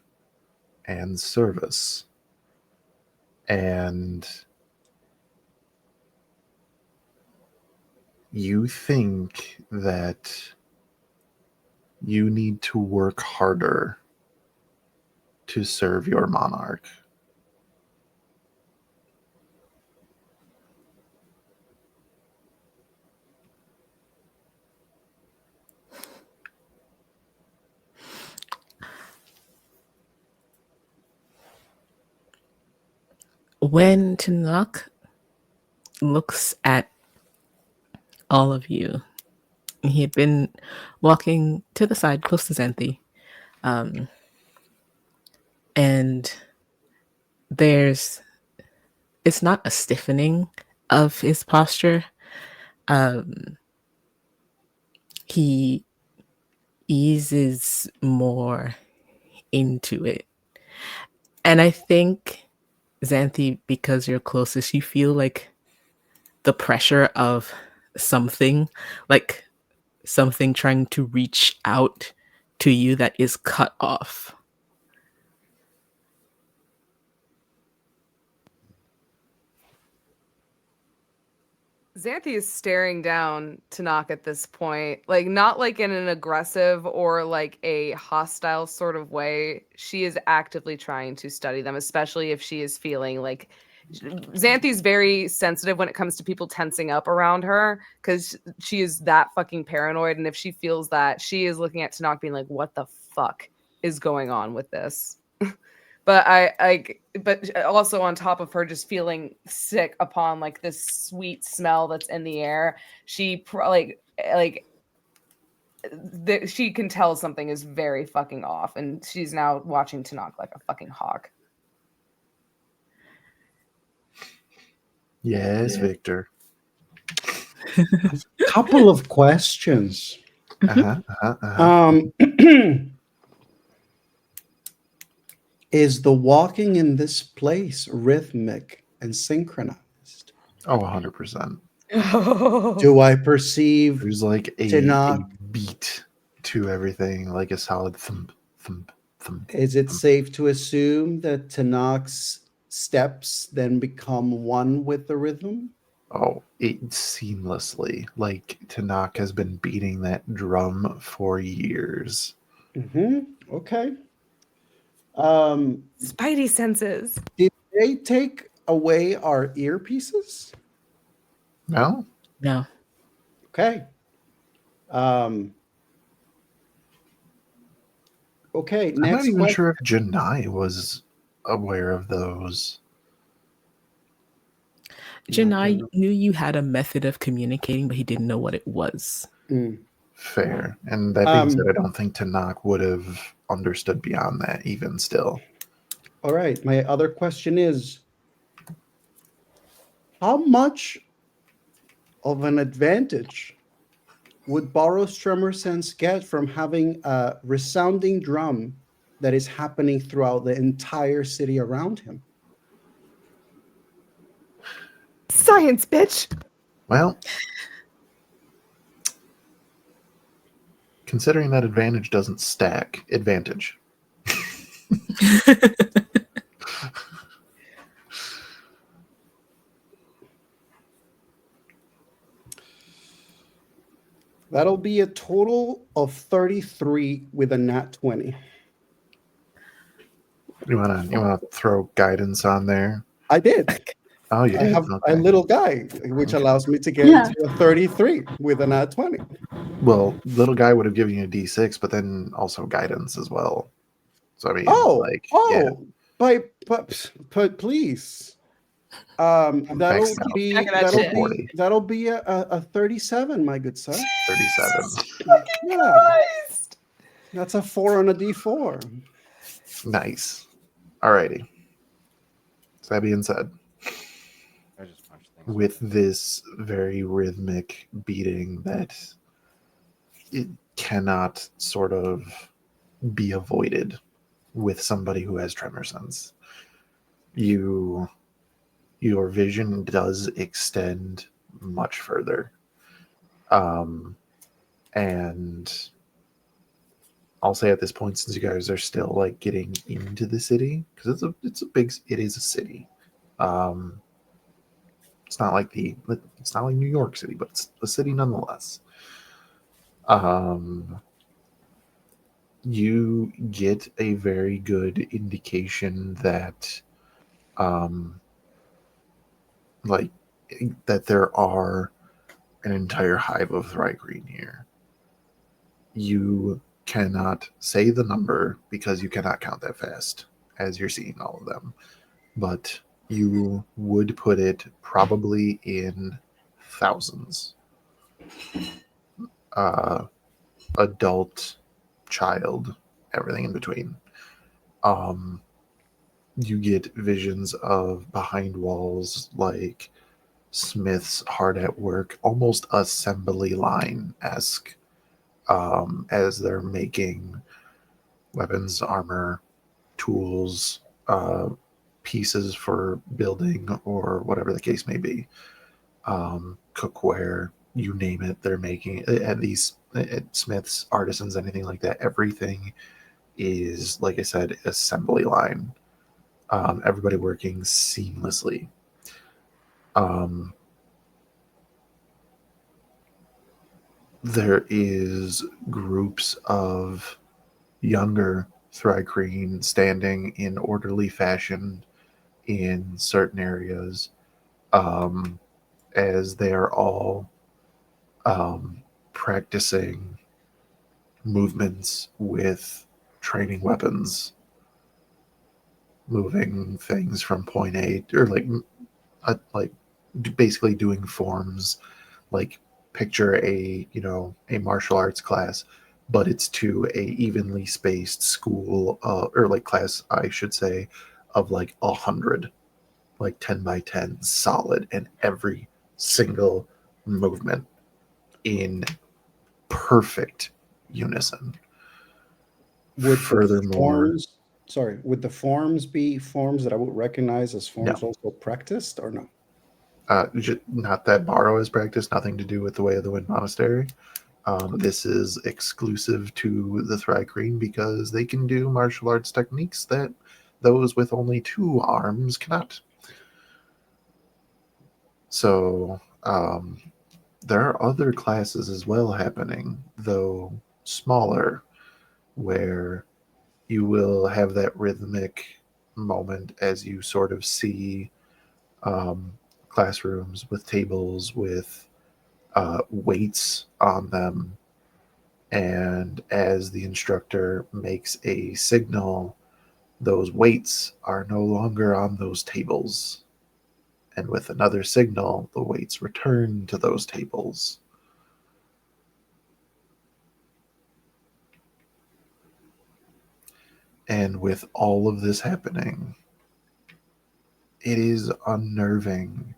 Speaker 1: and service. And you think that you need to work harder to serve your monarch.
Speaker 6: When Tanakh looks at all of you, he had been walking to the side close to Xanthi. And it's not a stiffening of his posture. He eases more into it. And I think, Xanthi, because you're closest, you feel like the pressure of something, like something trying to reach out to you that is cut off.
Speaker 9: Xanthi is staring down Tanakh at this point, like not like in an aggressive or like a hostile sort of way. She is actively trying to study them, especially if she is feeling like Xanthi's very sensitive when it comes to people tensing up around her because she is that fucking paranoid. And if she feels that, she is looking at Tanakh being like, what the fuck is going on with this? But also on top of her just feeling sick upon like this sweet smell that's in the air, she she can tell something is very fucking off, and she's now watching Tanakh like a fucking hawk.
Speaker 1: Yes, Victor.
Speaker 4: Couple of questions. Is the walking in this place rhythmic and synchronized?
Speaker 1: Oh, 100%.
Speaker 4: Do I perceive
Speaker 1: There's like a
Speaker 4: Tanakh?
Speaker 1: beat to everything, like a solid thump, thump, thump.
Speaker 4: Is it
Speaker 1: thump.
Speaker 4: safe to assume that Tanakh's steps then become one with the rhythm?
Speaker 1: Oh, it seamlessly. Like Tanakh has been beating that drum for years.
Speaker 4: Okay.
Speaker 9: Spidey senses.
Speaker 4: Did they take away our earpieces?
Speaker 1: No?
Speaker 6: No.
Speaker 4: Okay. Okay,
Speaker 1: I'm not
Speaker 4: next
Speaker 1: even
Speaker 4: question.
Speaker 1: sure if Janai was aware of those.
Speaker 6: Janai knew you had a method of communicating, but he didn't know what it was.
Speaker 1: Fair. And that being said, I don't think Tanakh would have understood beyond that, even still.
Speaker 4: All right, my other question is, how much of an advantage would Boros Tremor Sense get from having a resounding drum that is happening throughout the entire city around him?
Speaker 9: Science, bitch!
Speaker 1: Well, considering that advantage doesn't stack, advantage.
Speaker 4: That'll be a total of 33 with a nat 20.
Speaker 1: You wanna throw guidance on there?
Speaker 4: I did.
Speaker 1: Oh, you
Speaker 4: I
Speaker 1: did?
Speaker 4: have a
Speaker 1: Okay.
Speaker 4: little guy, which
Speaker 1: Okay.
Speaker 4: allows me to get
Speaker 3: Yeah.
Speaker 4: to a 33 with an at 20.
Speaker 1: Well, little guy would have given you a D6, but then also guidance as well. So I mean,
Speaker 4: Oh,
Speaker 1: like, yeah,
Speaker 4: but please.
Speaker 1: maxed out
Speaker 9: Check that shit.
Speaker 1: 40,
Speaker 4: That'll be a 37, my good sir.
Speaker 1: 37.
Speaker 4: Yeah,
Speaker 9: Christ.
Speaker 4: that's a 4 on a D4.
Speaker 1: Nice. Alrighty. So that being said,
Speaker 5: I just punched things.
Speaker 1: with this very rhythmic beating that it cannot sort of be avoided with somebody who has tremor sense, your vision does extend much further. And I'll say at this point, since you guys are still like getting into the city, because it is a city. Um, it's not like New York City, but it's a city nonetheless. You get a very good indication that, um, like, that there are an entire hive of Thrygreen here. You cannot say the number because you cannot count that fast as you're seeing all of them, but you would put it probably in thousands. Adult, child, everything in between. Um, you get visions of behind walls, like smiths hard at work, almost assembly line esque, as they're making weapons, armor, tools, pieces for building, or whatever the case may be. Cookware, you name it, they're making at these at smiths, artisans, anything like that. Everything is, like I said, assembly line. Everybody working seamlessly. There is groups of younger Thrygreen standing in orderly fashion in certain areas, as they are all practicing movements with training weapons, moving things from point A, or like basically doing forms, like picture a martial arts class, but it's to a evenly spaced school, or like class, I should say, of like 100, like 10 by 10 solid, and every single movement in perfect unison.
Speaker 4: Would the
Speaker 1: Furthermore,
Speaker 4: forms, sorry, would the forms be forms that I would recognize as
Speaker 1: no,
Speaker 4: forms also practiced or no?
Speaker 1: not that Borrow is practiced, nothing to do with the Way of the Wind Monastery. This is exclusive to the Thrygreen because they can do martial arts techniques that those with only 2 arms cannot. So, there are other classes as well happening, though smaller, where you will have that rhythmic moment as you sort of see, um, classrooms with tables with weights on them. And as the instructor makes a signal, those weights are no longer on those tables. And with another signal, the weights return to those tables. And with all of this happening, it is unnerving.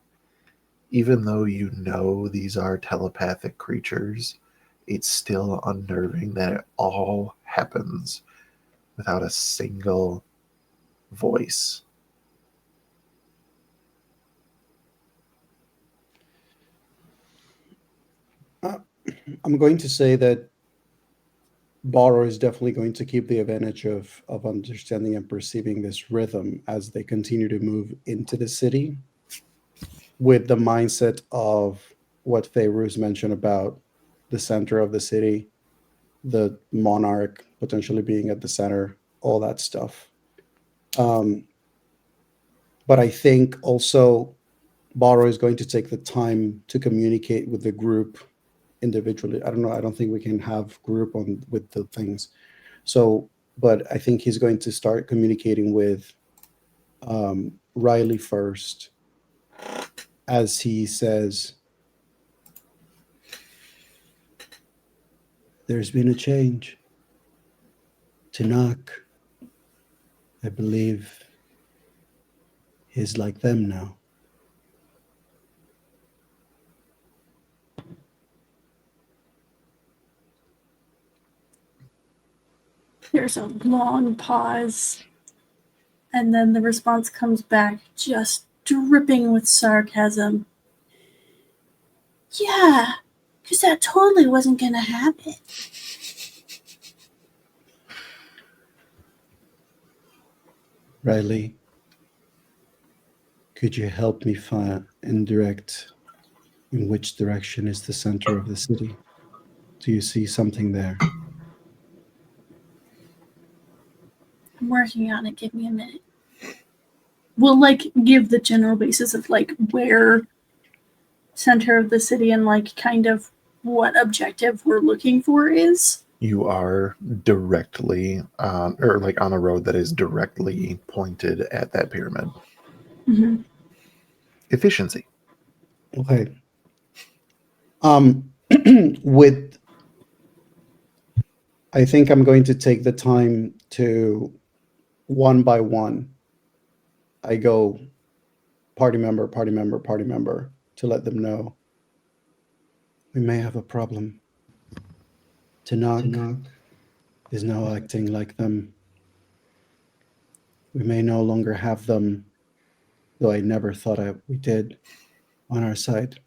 Speaker 1: Even though you know these are telepathic creatures, it's still unnerving that it all happens without a single voice.
Speaker 4: I'm going to say that Borrow is definitely going to keep the advantage of understanding and perceiving this rhythm as they continue to move into the city, with the mindset of what Feyruz mentioned about the center of the city, the monarch potentially being at the center, all that stuff. But I think also Borrow is going to take the time to communicate with the group individually. I don't know. I don't think we can have group on with the things. So, but I think he's going to start communicating with Riley first, as he says, "There's been a change. Tanakh, I believe, is like them now."
Speaker 3: There's a long pause, and then the response comes back just dripping with sarcasm. Yeah, because that totally wasn't going to happen.
Speaker 4: Riley, could you help me find and direct in which direction is the center of the city? Do you see something there?
Speaker 3: I'm working on it. Give me a minute. We'll give the general basis of where center of the city and kind of what objective we're looking for is.
Speaker 1: You are directly or on a road that is directly pointed at that pyramid.
Speaker 3: Mm-hmm.
Speaker 1: Efficiency.
Speaker 4: Okay. With, I think I'm going to take the time to, one by one, I go party member, party member, party member, to let them know we may have a problem. Tanakh is now acting like them. We may no longer have them, though I never thought we did, on our side.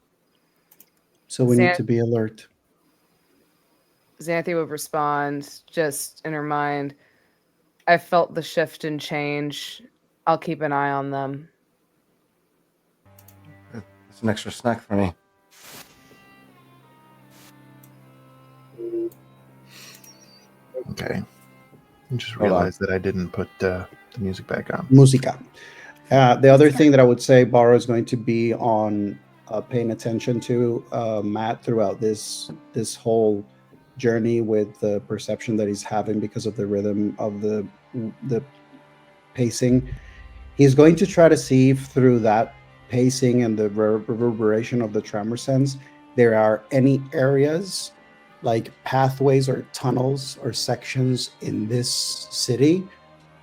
Speaker 4: So we need to be alert.
Speaker 9: Xanthi would respond just in her mind, I felt the shift and change. I'll keep an eye on them.
Speaker 5: It's an extra snack for me.
Speaker 1: Okay. I just realized that I didn't put the music back on.
Speaker 4: Musica. The other thing that I would say Borrow is going to be on paying attention to Matt throughout this whole journey with the perception that he's having because of the rhythm of the pacing. He's going to try to see if through that pacing and the reverberation of the tremor sense, there are any areas like pathways or tunnels or sections in this city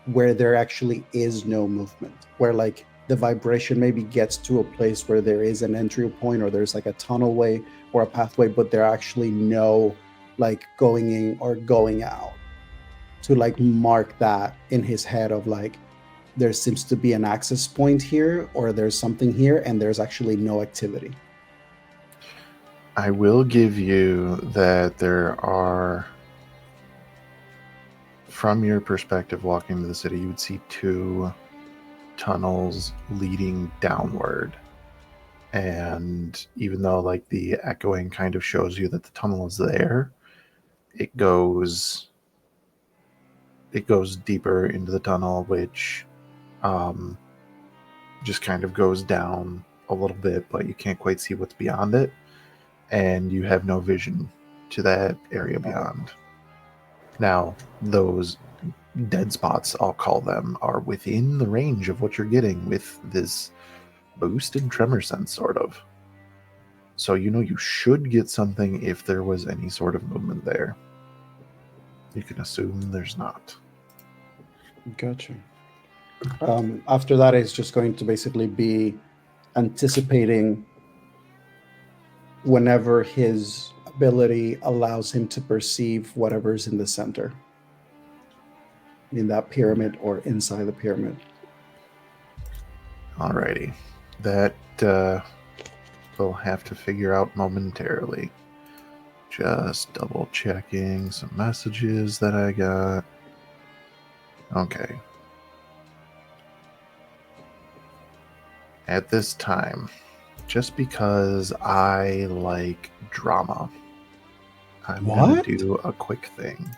Speaker 4: where there actually is no movement, where the vibration maybe gets to a place where there is an entry point or there's a tunnelway or a pathway, but there are actually no going in or going out, to mark that in his head of there seems to be an access point here, or there's something here and there's actually no activity.
Speaker 1: I will give you that there are, from your perspective walking to the city, you would see 2 tunnels leading downward. And even though the echoing kind of shows you that the tunnel is there, it goes deeper into the tunnel, which just kind of goes down a little bit, but you can't quite see what's beyond it, and you have no vision to that area beyond. Now, those dead spots, I'll call them, are within the range of what you're getting with this boosted tremor sense, sort of. So you should get something if there was any sort of movement there. You can assume there's not.
Speaker 4: Gotcha. After that, it's just going to basically be anticipating whenever his ability allows him to perceive whatever's in the center, in that pyramid or inside the pyramid.
Speaker 1: Alrighty. That we'll have to figure out momentarily. Just double checking some messages that I got. Okay. At this time, just because I like drama, I'm going to do a quick thing.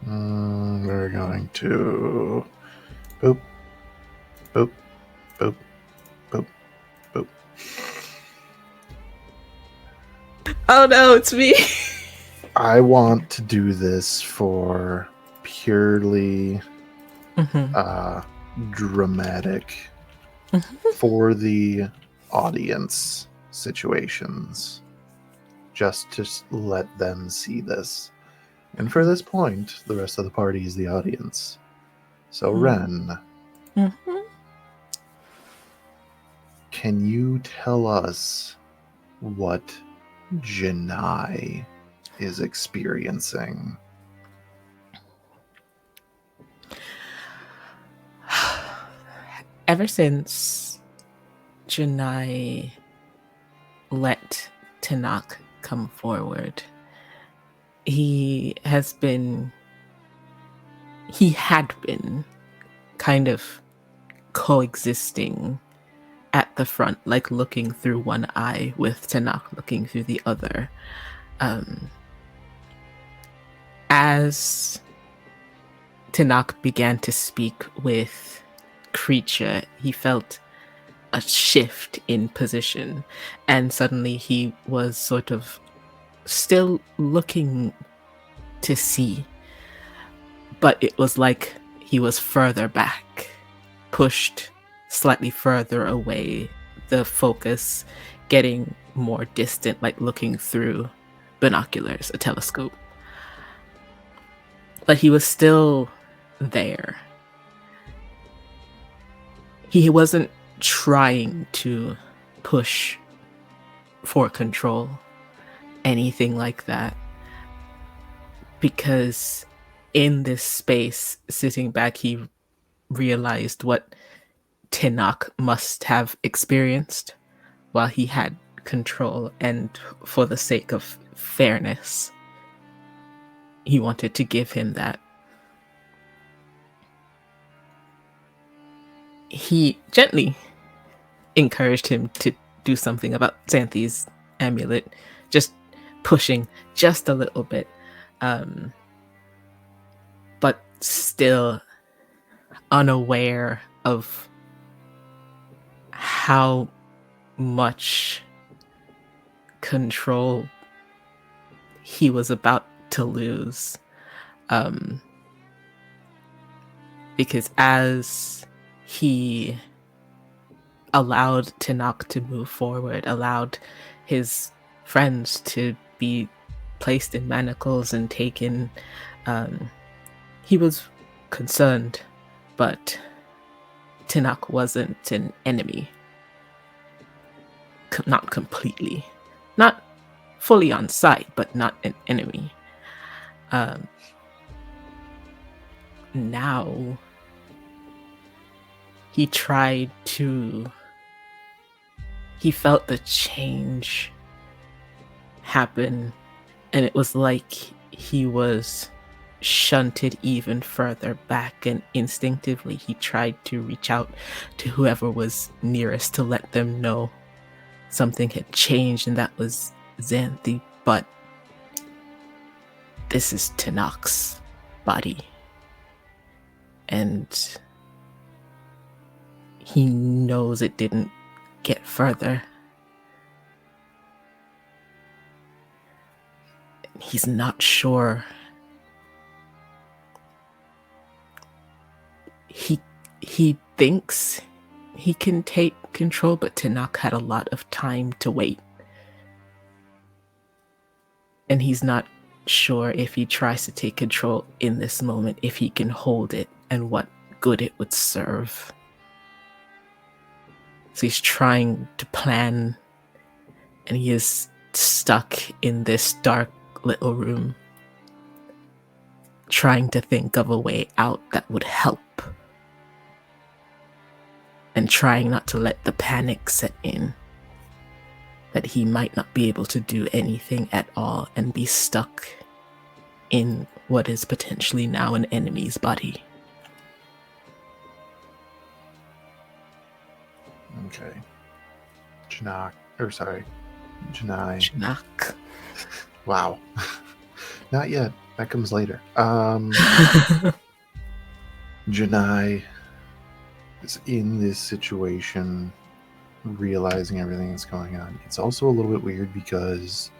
Speaker 1: We're going to... Boop. Boop, boop, boop, boop.
Speaker 6: Oh no, it's me.
Speaker 1: I want to do this for purely dramatic for the audience situations. Just to let them see this. And for this point, the rest of the party is the audience. So, Ren, can you tell us what Janai is experiencing?
Speaker 6: Ever since Janai let Tanakh come forward, he had been kind of coexisting at the front, like looking through one eye with Tanakh looking through the other. As Tanakh began to speak with Creature, he felt a shift in position, and suddenly he was sort of still looking to see, but it was like he was further back, pushed slightly further away, the focus getting more distant, like looking through binoculars, a telescope. But he was still there. He wasn't trying to push for control, anything like that. Because in this space, sitting back, he realized what Tanakh must have experienced while he had control, and for the sake of fairness, he wanted to give him that. He gently encouraged him to do something about Xanthi's amulet, just pushing just a little bit, but still unaware of how much control he was about to lose. Because as he allowed Tanakh to move forward, allowed his friends to be placed in manacles and taken, he was concerned, but Tanakh wasn't an enemy. Not completely. Not fully on site, but not an enemy. Now, he felt the change happen, and it was like he was shunted even further back, and instinctively he tried to reach out to whoever was nearest to let them know something had changed, and that was Xanthi. But this is Tanakh's body, and he knows it didn't get further. He's not sure. He thinks he can take control, but Tanakh had a lot of time to wait. And he's not sure if he tries to take control in this moment, if he can hold it and what good it would serve. So he's trying to plan, and he is stuck in this dark little room, trying to think of a way out that would help, and trying not to let the panic set in, that he might not be able to do anything at all and be stuck in what is potentially now an enemy's body.
Speaker 1: Okay. Janai.
Speaker 6: Janakh.
Speaker 1: Wow. Not yet. That comes later. Janai is in this situation, realizing everything that's going on. It's also a little bit weird because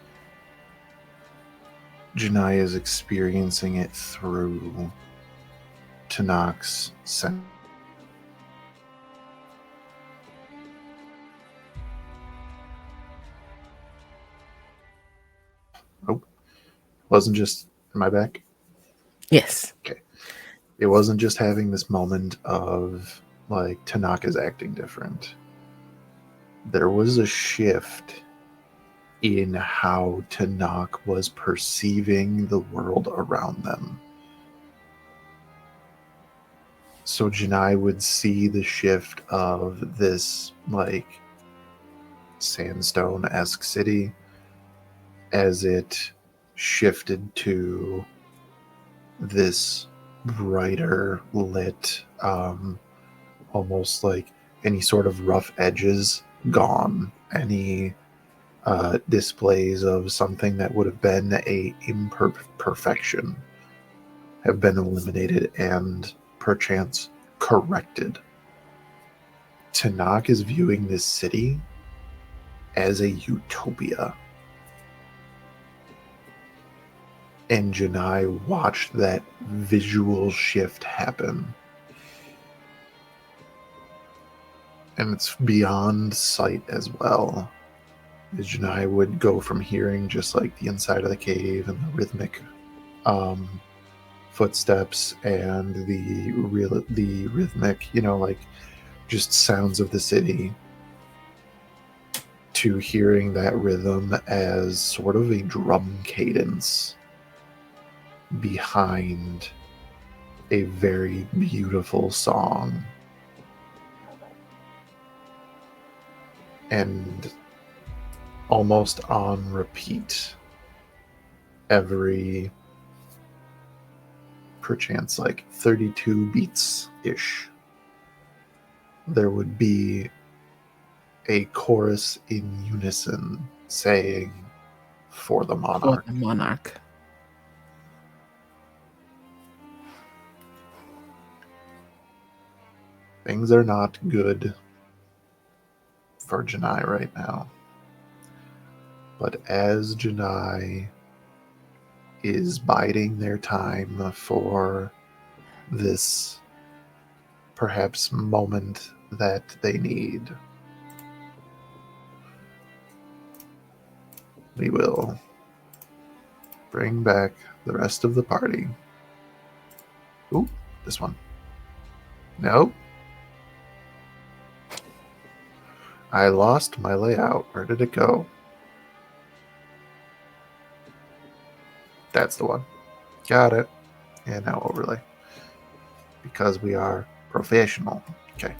Speaker 1: Janai is experiencing it through Tanak's sense. Oh, wasn't just. Am I back?
Speaker 6: Yes.
Speaker 1: It wasn't just having this moment of like Tanaka's acting different. There was a shift in how Tanak was perceiving the world around them. So Janai would see the shift of this like sandstone-esque city as it shifted to this brighter lit, almost like any sort of rough edges gone, any displays of something that would have been a imperfection have been eliminated and perchance corrected. Tanak is viewing this city as a utopia. And Janai watched that visual shift happen. And it's beyond sight as well. As Janai would go from hearing just like the inside of the cave and the rhythmic footsteps and the rhythmic, like just sounds of the city, to hearing that rhythm as sort of a drum cadence behind a very beautiful song. And almost on repeat, every perchance like 32 beats ish, there would be a chorus in unison saying, "For the monarch."
Speaker 6: For the monarch.
Speaker 1: Things are not good for Janai right now. But as Janai is biding their time for this perhaps moment that they need, we will bring back the rest of the party. Ooh, this one. Nope. I lost my layout. Where did it go? That's the one. Got it. And now overlay. Because we are professional. Okay.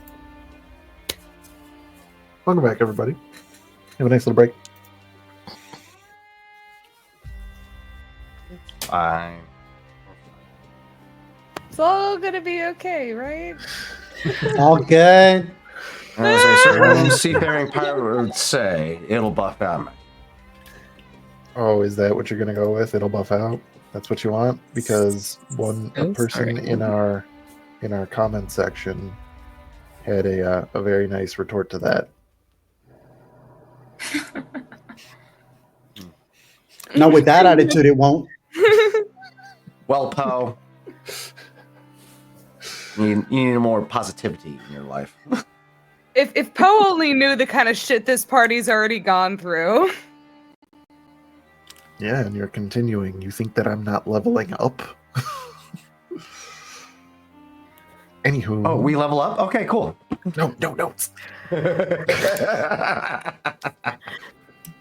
Speaker 1: Welcome back, everybody. Have a nice little break.
Speaker 5: Fine.
Speaker 9: It's all gonna be okay, right?
Speaker 4: All good.
Speaker 5: As a certain seafaring pirate would say, it'll buff out.
Speaker 1: Oh, is that what you're going to go with? It'll buff out? That's what you want? Because a person in our comment section had a very nice retort to that.
Speaker 4: Now, with that attitude, it won't.
Speaker 5: Well, Poe, you need more positivity in your life.
Speaker 9: If Poe only knew the kind of shit this party's already gone through.
Speaker 1: Yeah, and you're continuing. You think that I'm not leveling up? Anywho.
Speaker 5: Oh, we level up? Okay, cool.
Speaker 1: No.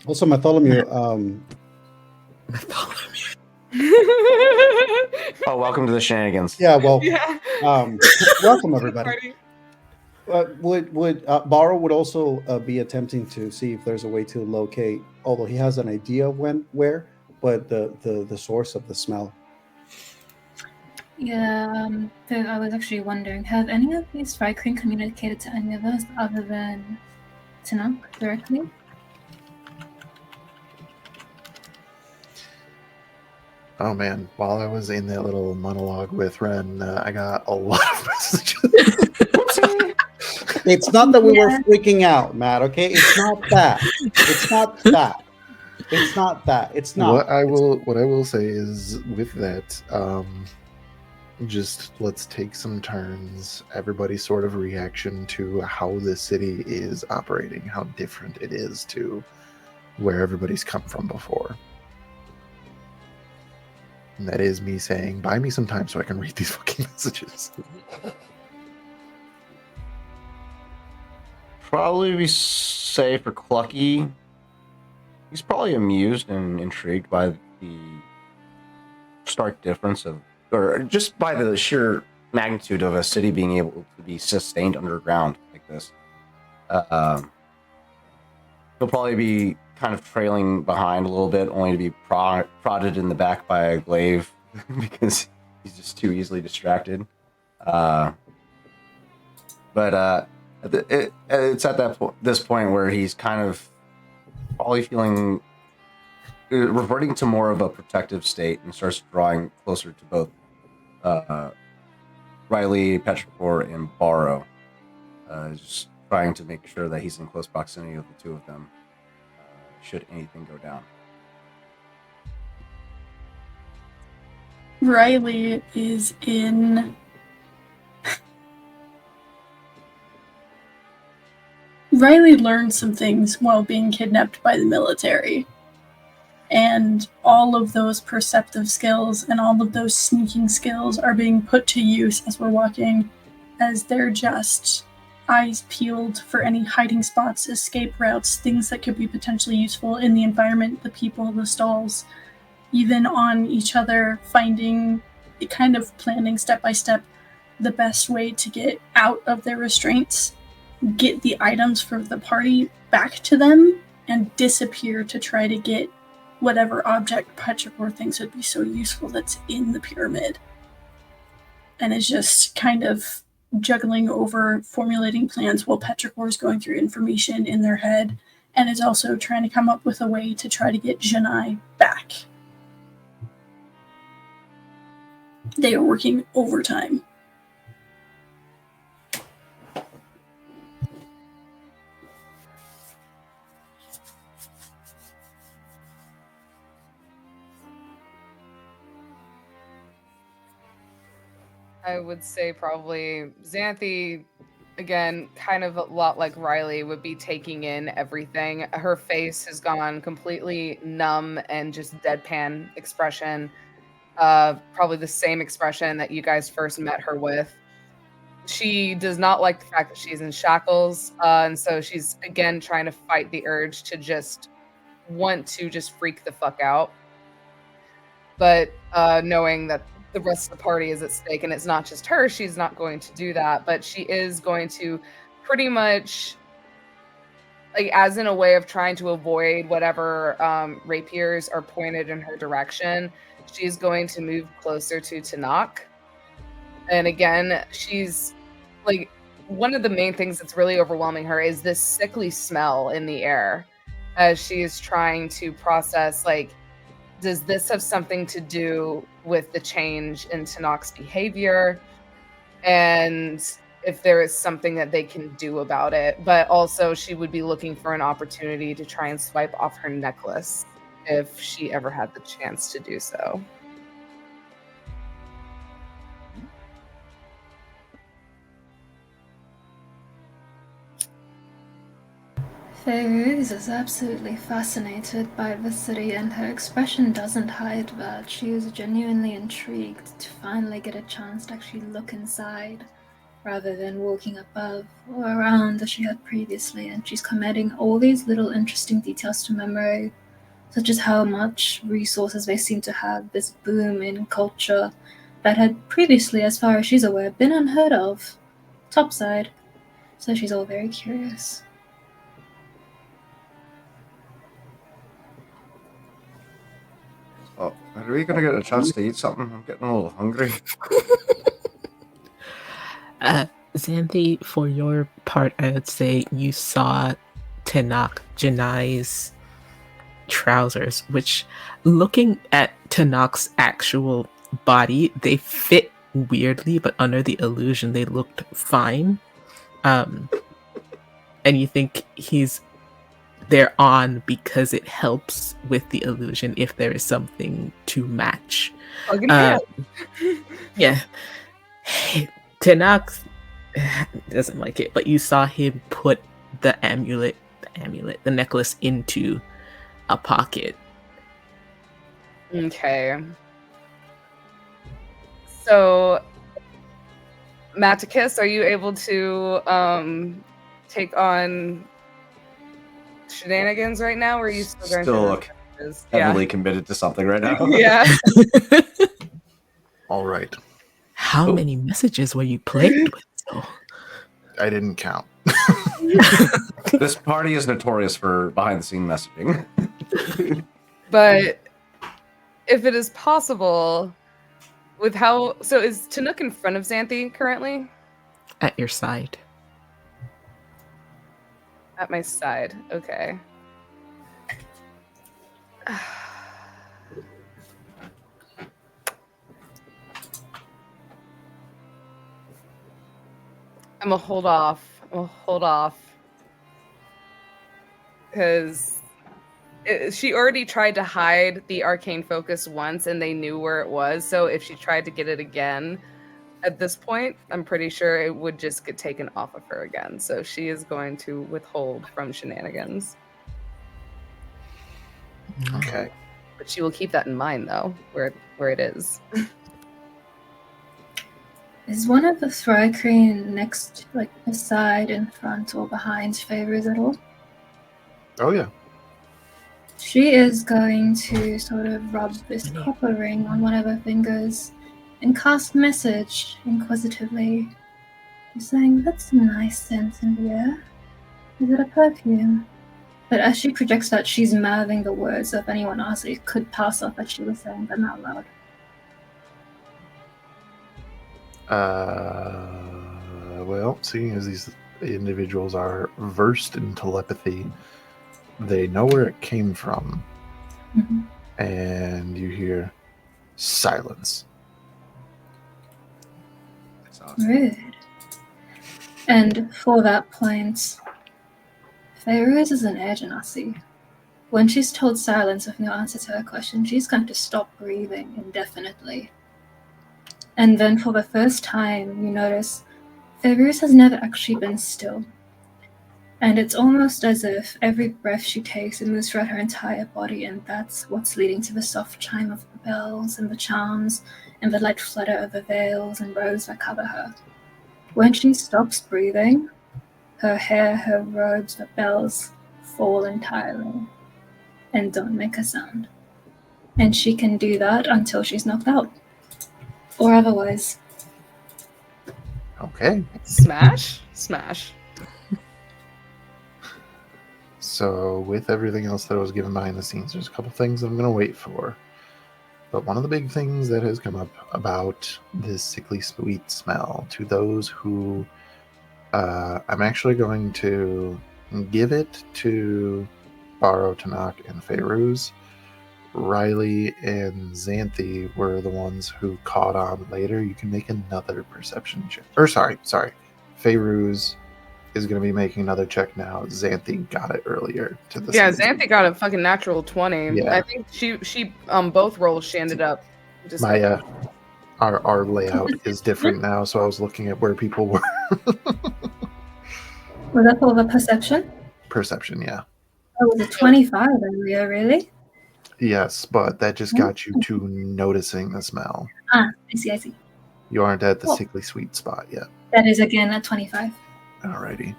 Speaker 4: Also, Bartholomew,
Speaker 5: Oh, welcome to the shenanigans.
Speaker 4: yeah, well,
Speaker 9: Yeah.
Speaker 4: welcome everybody.
Speaker 9: Party.
Speaker 4: Would Barrow would also be attempting to see if there's a way to locate, although he has an idea of where, but the source of the smell.
Speaker 7: Yeah, so I was actually wondering, have any of these Frykring communicated to any of us other than Tanakh directly?
Speaker 1: Oh man, while I was in that little monologue with Ren, I got a lot of messages.
Speaker 4: It's not that we were freaking out, Matt. Okay, it's not that. It's not that. It's not that. It's not.
Speaker 1: What I will say is with that, just let's take some turns. Everybody's sort of reaction to how the city is operating, how different it is to where everybody's come from before. And that is me saying, buy me some time so I can read these fucking messages.
Speaker 5: Probably be safe for Clucky. He's probably amused and intrigued by the stark difference of, or just by the sheer magnitude of a city being able to be sustained underground like this. He'll probably be kind of trailing behind a little bit, only to be prodded in the back by a glaive because he's just too easily distracted. But it's at this point where he's kind of probably feeling reverting to more of a protective state and starts drawing closer to both Riley, Petrichor, and Barrow, just trying to make sure that he's in close proximity of the two of them should anything go down.
Speaker 3: Riley is in... Riley learned some things while being kidnapped by the military. And all of those perceptive skills and all of those sneaking skills are being put to use as we're walking, as they're just eyes peeled for any hiding spots, escape routes, things that could be potentially useful in the environment, the people, the stalls, even on each other, finding, kind of planning step by step the best way to get out of their restraints, get the items for the party back to them, and disappear to try to get whatever object Petrichor thinks would be so useful that's in the pyramid. And it's just kind of juggling over formulating plans while Petrichor is going through information in their head and is also trying to come up with a way to try to get Janai back. They are working overtime.
Speaker 9: I would say probably Xanthi, again, kind of a lot like Riley, would be taking in everything. Her face has gone completely numb and just deadpan expression. Probably the same expression that you guys first met her with. She does not like the fact that she's in shackles, and so she's, again, trying to fight the urge to just want to just freak the fuck out. But knowing that the rest of the party is at stake and it's not just her, she's not going to do that, but she is going to pretty much, like, as in a way of trying to avoid whatever rapiers are pointed in her direction, she's going to move closer to Tanakh. And again, she's like, one of the main things that's really overwhelming her is this sickly smell in the air as she's trying to process, like, does this have something to do with the change in Tanakh's behavior? And if there is something that they can do about it. But also she would be looking for an opportunity to try and swipe off her necklace if she ever had the chance to do so.
Speaker 7: Fairuz is absolutely fascinated by the city, and her expression doesn't hide that. She is genuinely intrigued to finally get a chance to actually look inside, rather than walking above or around as she had previously, and she's committing all these little interesting details to memory, such as how much resources they seem to have, this boom in culture that had previously, as far as she's aware, been unheard of, topside. So she's all very curious.
Speaker 5: Oh, are we gonna get a chance to eat something? I'm getting a little hungry.
Speaker 6: Xanthi, for your part, I would say you saw Tanakh Janai's trousers, which, looking at Tanakh's actual body, they fit weirdly, but under the illusion they looked fine. and you think they're on because it helps with the illusion if there is something to match.
Speaker 9: Plug and hand.
Speaker 6: Yeah. Tenox doesn't like it, but you saw him put the necklace into a pocket.
Speaker 9: Okay. So, Maticus, are you able to take on shenanigans right now, or are you still going
Speaker 5: Still
Speaker 9: through
Speaker 5: look
Speaker 9: the messages?
Speaker 5: heavily committed to something right now.
Speaker 9: Yeah.
Speaker 1: All right.
Speaker 6: How
Speaker 5: Oh.
Speaker 6: many messages were you plagued with? So?
Speaker 1: I didn't count.
Speaker 5: This party is notorious for behind-the-scene messaging.
Speaker 9: But if it is possible, with how... So is Tanook in front of Xanthi currently?
Speaker 6: At your side.
Speaker 9: At my side. Okay. I'm gonna hold off. Because she already tried to hide the arcane focus once and they knew where it was. So if she tried to get it again at this point, I'm pretty sure it would just get taken off of her again. So she is going to withhold from shenanigans.
Speaker 1: Okay.
Speaker 9: But she will keep that in mind, though, where it is.
Speaker 7: Is one of the Thrycreen next, like, beside, in front, or behind Favors at all?
Speaker 1: Oh, yeah.
Speaker 7: She is going to sort of rub this copper ring on one of her fingers and cast message inquisitively. She's saying, "That's a nice scent in the air. Is it a perfume?" But as she projects that, she's mouthing the words of anyone else it could pass off as she was saying them out loud.
Speaker 1: Well, seeing as these individuals are versed in telepathy, they know where it came from.
Speaker 7: Mm-hmm.
Speaker 1: And you hear silence.
Speaker 7: Rude. And for that point, Fairuz is an Agenasi. When she's told silence with no answer to her question, she's going to stop breathing indefinitely. And then for the first time, you notice Fairuz has never actually been still. And it's almost as if every breath she takes, it moves throughout her entire body, and that's what's leading to the soft chime of the bells and the charms and the light flutter of the veils and robes that cover her. When she stops breathing, her hair, her robes, the bells fall entirely and don't make a sound. And she can do that until she's knocked out. Or otherwise.
Speaker 1: Okay.
Speaker 9: Smash? Smash.
Speaker 1: So, with everything else that was given behind the scenes, there's a couple things I'm going to wait for. But one of the big things that has come up about this sickly sweet smell, to those who I'm actually going to give it to Baro, Tanak, and Fairuz. Riley and Xanthi were the ones who caught on later. You can make another perception check. Or sorry. Fairuz is going to be making another check now. Xanthi got it earlier to the
Speaker 9: Xanthi got a fucking natural 20.
Speaker 1: Yeah.
Speaker 9: I think she both rolls she ended up just
Speaker 1: my our layout is different now, so I was looking at where people were.
Speaker 7: Was that for the perception?
Speaker 1: Perception, yeah.
Speaker 7: Oh, was it 25 earlier, really?
Speaker 1: Yes, but that just got you to noticing the smell.
Speaker 7: I see.
Speaker 1: You aren't at the sickly sweet spot yet.
Speaker 7: That is again at 25.
Speaker 1: Alrighty.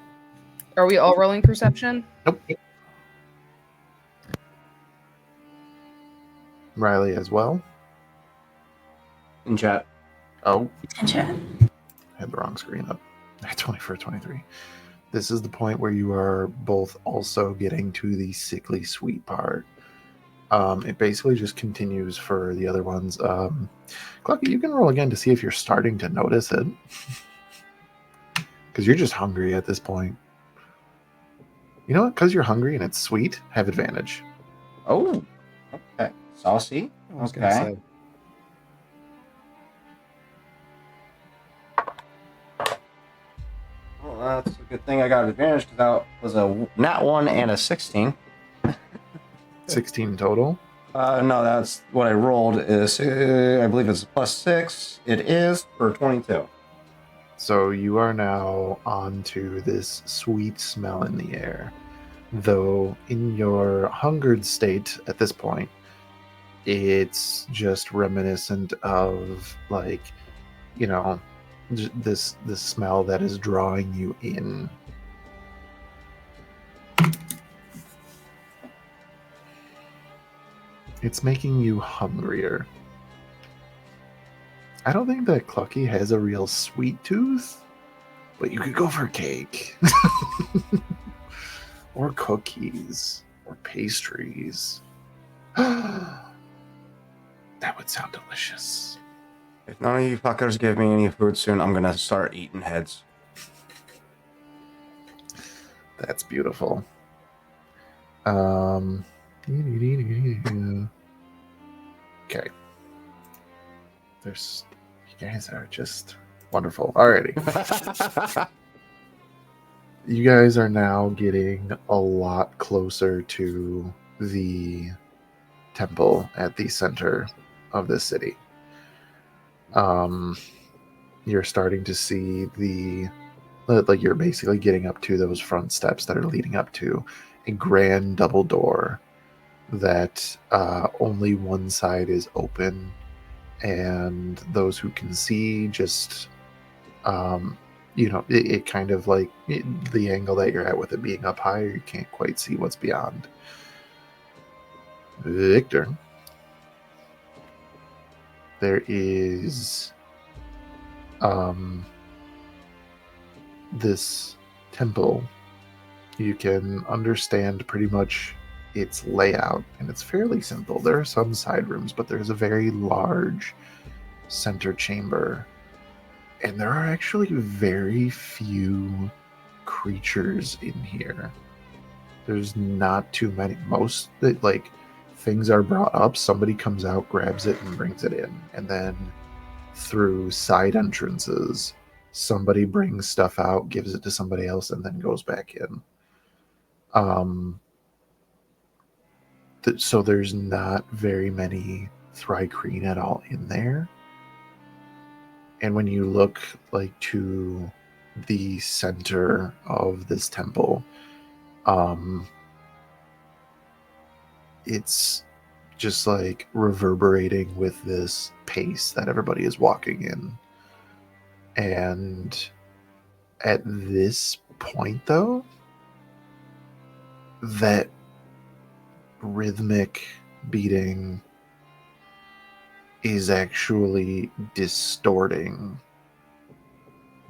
Speaker 9: Are we all rolling perception?
Speaker 1: Nope. Riley as well.
Speaker 5: In chat.
Speaker 1: Oh.
Speaker 3: In chat.
Speaker 1: I had the wrong screen up. 24, 23. This is the point where you are both also getting to the sickly sweet part. It basically just continues for the other ones. Clucky, you can roll again to see if you're starting to notice it. Because you're just hungry at this point. You know what? Because you're hungry and it's sweet, have advantage.
Speaker 5: Oh, okay. Saucy.
Speaker 4: I was gonna say.
Speaker 5: Well, That's a good thing I got advantage because that was a nat 1 and a 16.
Speaker 1: 16 total.
Speaker 5: No, that's what I rolled. Is I believe it's +6. It is for 22.
Speaker 1: So you are now onto this sweet smell in the air. Though in your hungered state at this point, it's just reminiscent of like, you know, this smell that is drawing you in. It's making you hungrier. I don't think that Clucky has a real sweet tooth, but you could go for cake. Or cookies. Or pastries. That would sound delicious.
Speaker 5: If none of you fuckers give me any food soon, I'm gonna start eating heads.
Speaker 1: That's beautiful. Okay. You guys are just wonderful. Alrighty. You guys are now getting a lot closer to the temple at the center of the city. You're starting to see like you're basically getting up to those front steps that are leading up to a grand double door that only one side is open, and those who can see just it kind of like the angle that you're at with it being up higher, you can't quite see what's beyond. Victor, there is this temple. You can understand pretty much its layout, and it's fairly simple. There are some side rooms, but there's a very large center chamber, and there are actually very few creatures in here. There's not too many. Most like things are brought up, somebody comes out, grabs it, and brings it in, and then through side entrances, somebody brings stuff out, gives it to somebody else, and then goes back in. So there's not very many Thrycreen at all in there. And when you look like to the center of this temple, it's just like reverberating with this pace that everybody is walking in. And at this point, though, that rhythmic beating is actually distorting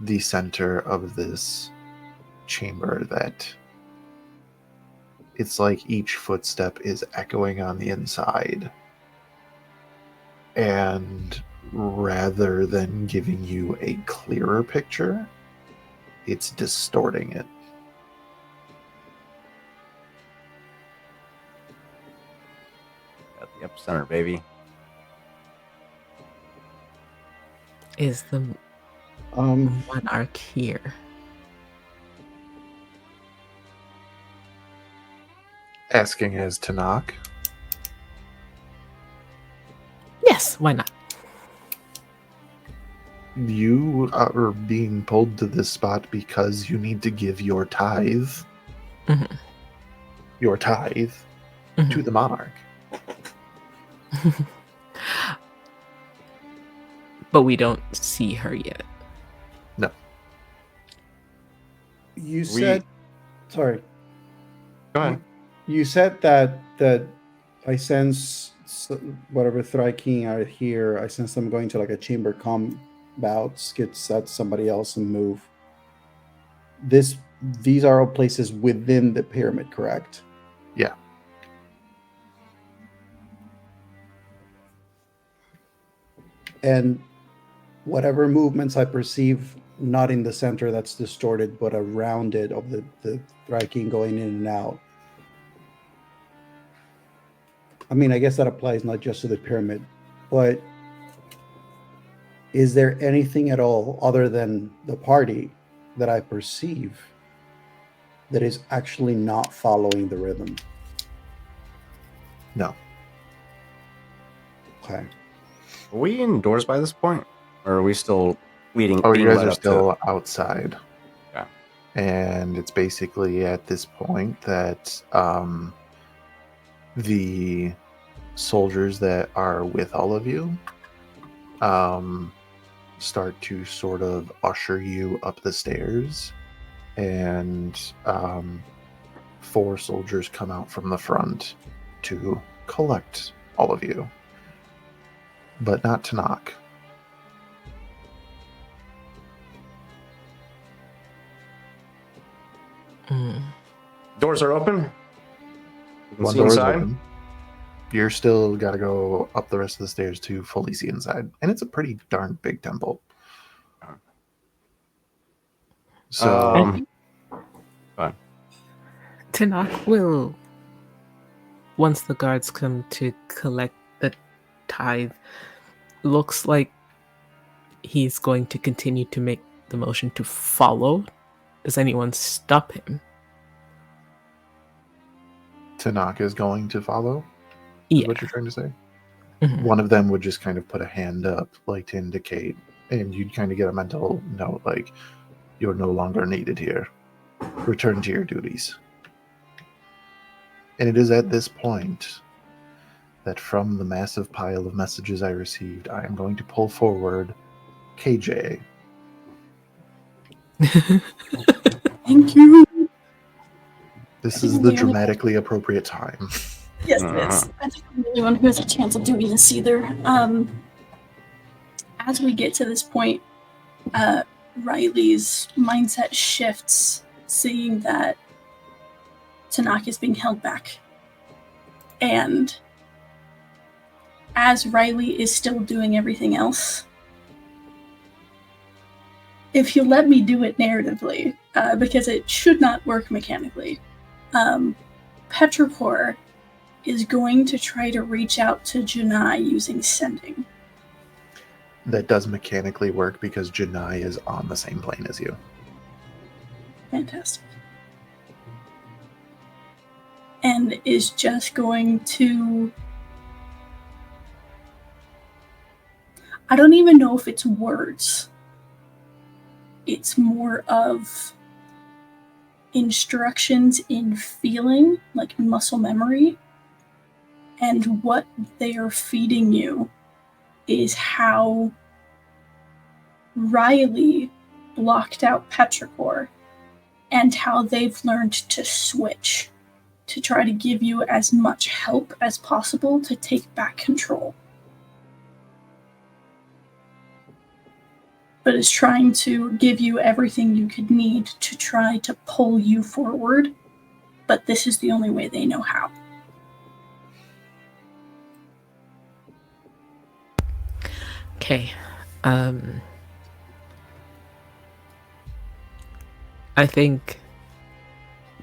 Speaker 1: the center of this chamber, that it's like each footstep is echoing on the inside, and rather than giving you a clearer picture, it's distorting it.
Speaker 5: At the epicenter, baby.
Speaker 6: Is the monarch here?
Speaker 1: Asking as to knock.
Speaker 6: Yes, why not?
Speaker 1: You are being pulled to this spot because you need to give your tithe.
Speaker 6: Mhm.
Speaker 1: Your tithe to the monarch.
Speaker 6: But we don't see her yet.
Speaker 1: No.
Speaker 4: You said, sorry.
Speaker 5: Go ahead.
Speaker 4: You said that I sense whatever Thryking are here. I sense them going to like a chamber combat, get set somebody else and move. These are all places within the pyramid, correct?
Speaker 1: Yeah.
Speaker 4: And whatever movements I perceive, not in the center that's distorted, but around it, of the Thryking going in and out. I mean, I guess that applies not just to the pyramid, but is there anything at all other than the party that I perceive that is actually not following the rhythm?
Speaker 1: No.
Speaker 4: Okay.
Speaker 5: Are we indoors by this point? Or are we still being
Speaker 1: Oh, you guys
Speaker 5: led
Speaker 1: are
Speaker 5: up
Speaker 1: still outside.
Speaker 5: Okay.
Speaker 1: And it's basically at this point that the soldiers that are with all of you start to sort of usher you up the stairs, and 4 soldiers come out from the front to collect all of you, but not to knock.
Speaker 6: Mm.
Speaker 5: Doors are open. You can
Speaker 1: One
Speaker 5: see
Speaker 1: door is
Speaker 5: inside.
Speaker 1: open. You're still got to go up the rest of the stairs to fully see inside, and it's a pretty darn big temple. So,
Speaker 5: Fine.
Speaker 6: Tanakh will, once the guards come to collect the tithe, looks like he's going to continue to make the motion to follow. Does anyone stop him?
Speaker 1: Tanaka is going to follow, is
Speaker 6: Yeah.
Speaker 1: what you're trying to say?
Speaker 6: Mhm.
Speaker 1: One of them would just kind of put a hand up, like to indicate, and you'd kind of get a mental note, like, you're no longer needed here. Return to your duties. And it is at this point that from the massive pile of messages I received, I am going to pull forward KJ.
Speaker 3: Thank you.
Speaker 1: This
Speaker 3: I
Speaker 1: is
Speaker 3: think
Speaker 1: the
Speaker 3: I'm the only-
Speaker 1: dramatically appropriate time.
Speaker 3: Yes, it is. I think I'm the only one who has a chance of doing this either. As we get to this point, Riley's mindset shifts, seeing that Tanaka is being held back. And as Riley is still doing everything else, if you let me do it narratively, because it should not work mechanically, Petrichor is going to try to reach out to Janai using sending.
Speaker 1: That does mechanically work because Janai is on the same plane as you.
Speaker 3: Fantastic. And is just going to... I don't even know if it's words. It's more of instructions in feeling, like muscle memory. And what they are feeding you is how Riley blocked out Petrichor and how they've learned to switch to try to give you as much help as possible to take back control. But is trying to give you everything you could need to try to pull you forward, but this is the only way they know how.
Speaker 6: Okay. I think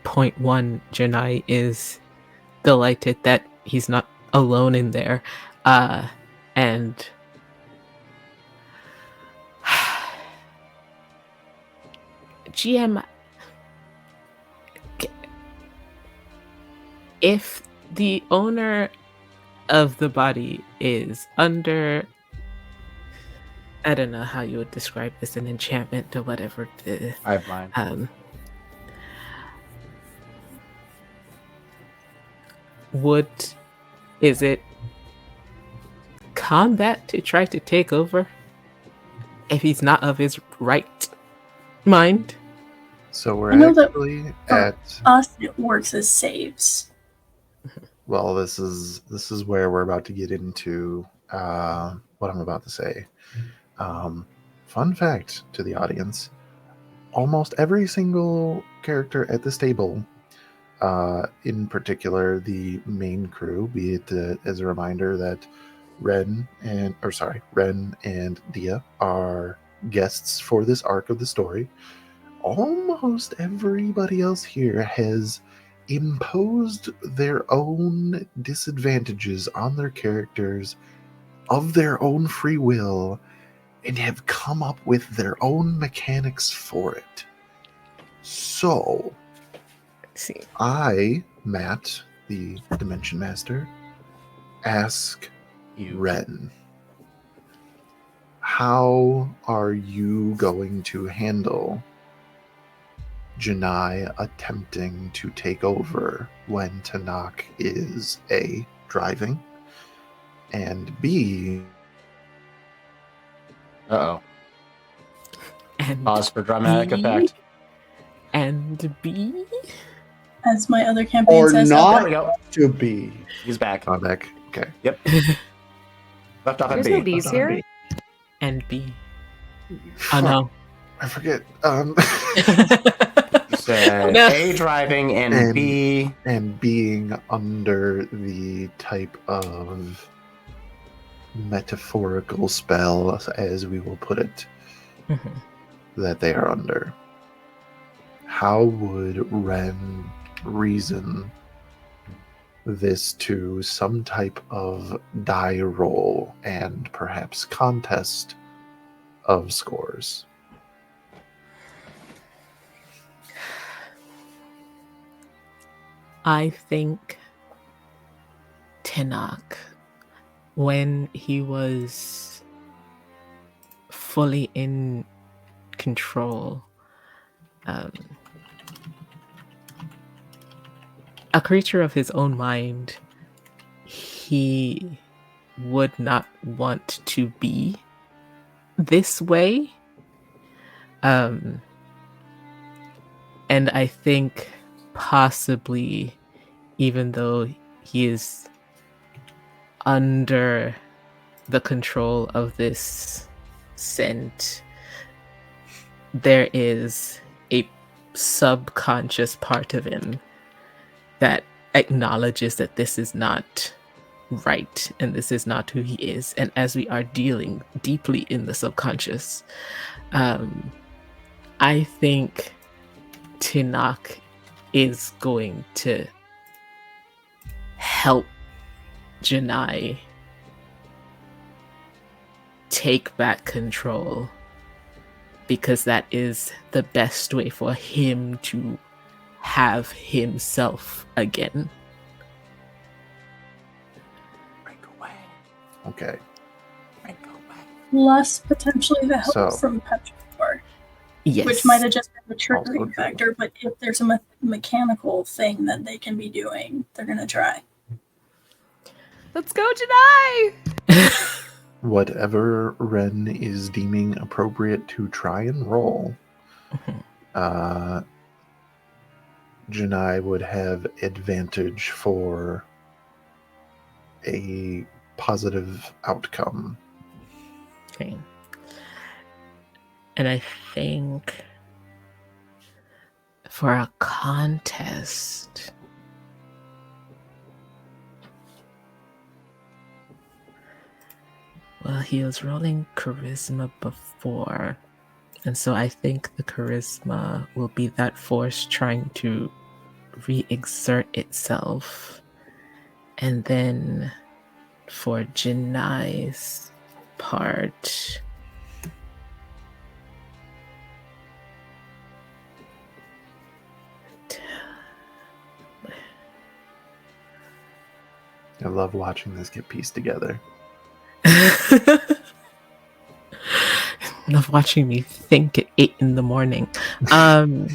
Speaker 6: point 1, Janai is delighted that he's not alone in there. And GM, if the owner of the body is under, I don't know how you would describe this, an enchantment or whatever.
Speaker 5: I have mine.
Speaker 6: Is it combat to try to take over if he's not of his right mind?
Speaker 1: So we're
Speaker 3: I know that
Speaker 1: actually
Speaker 3: for
Speaker 1: at...
Speaker 3: us, it works as saves.
Speaker 1: Well, this is where we're about to get into what I'm about to say. Fun fact to the audience: almost every single character at this table, in particular the main crew, be it as a reminder that Ren and Dia are guests for this arc of the story. Almost everybody else here has imposed their own disadvantages on their characters of their own free will and have come up with their own mechanics for it. So,
Speaker 6: Let's see.
Speaker 1: I, Matt, the Dimension Master, ask Ren, how are you going to handle Janai attempting to take over when Tanakh is A, driving, and B,
Speaker 5: Uh-oh.
Speaker 6: And
Speaker 5: Pause for dramatic effect.
Speaker 6: And B.
Speaker 3: As my other campaign
Speaker 4: Or
Speaker 3: says,
Speaker 4: not
Speaker 5: There we go.
Speaker 4: to be.
Speaker 5: He's back.
Speaker 1: on back. Okay.
Speaker 5: Yep. Left off at
Speaker 9: There's
Speaker 5: B.
Speaker 9: no B's
Speaker 1: Left on
Speaker 9: here.
Speaker 1: B.
Speaker 6: And B. Oh
Speaker 1: Fuck,
Speaker 6: no.
Speaker 1: I forget.
Speaker 5: You said
Speaker 6: No.
Speaker 5: A, driving, and
Speaker 1: And-
Speaker 5: B.
Speaker 1: And being under the type of metaphorical spell, as we will put it,
Speaker 6: Mhm.
Speaker 1: that they are under. How would Ren reason this to some type of die roll and perhaps contest of scores?
Speaker 6: I think Tanakh, when he was fully in control, a creature of his own mind, he would not want to be this way. And I think possibly, even though he is under the control of this scent, there is a subconscious part of him that acknowledges that this is not right and this is not who he is. And as we are dealing deeply in the subconscious, I think Tanakh is going to help Janai take back control, because that is the best way for him to have himself again.
Speaker 1: Okay.
Speaker 3: plus potentially the help
Speaker 1: So-
Speaker 3: from Petrichor,
Speaker 6: Yes.
Speaker 3: which might have just been the
Speaker 1: Also
Speaker 3: triggering
Speaker 1: true.
Speaker 3: factor. But if there's a mechanical thing that they can be doing, they're gonna try.
Speaker 9: Let's go, Janai!
Speaker 1: Whatever Ren is deeming appropriate to try and roll, Janai would have advantage for a positive outcome.
Speaker 6: Okay. And I think for a contest, well, he was rolling charisma before, and so I think the charisma will be that force trying to re-exert itself. And then for Janai's part,
Speaker 1: I love watching this get pieced together.
Speaker 6: love watching me think at 8 a.m.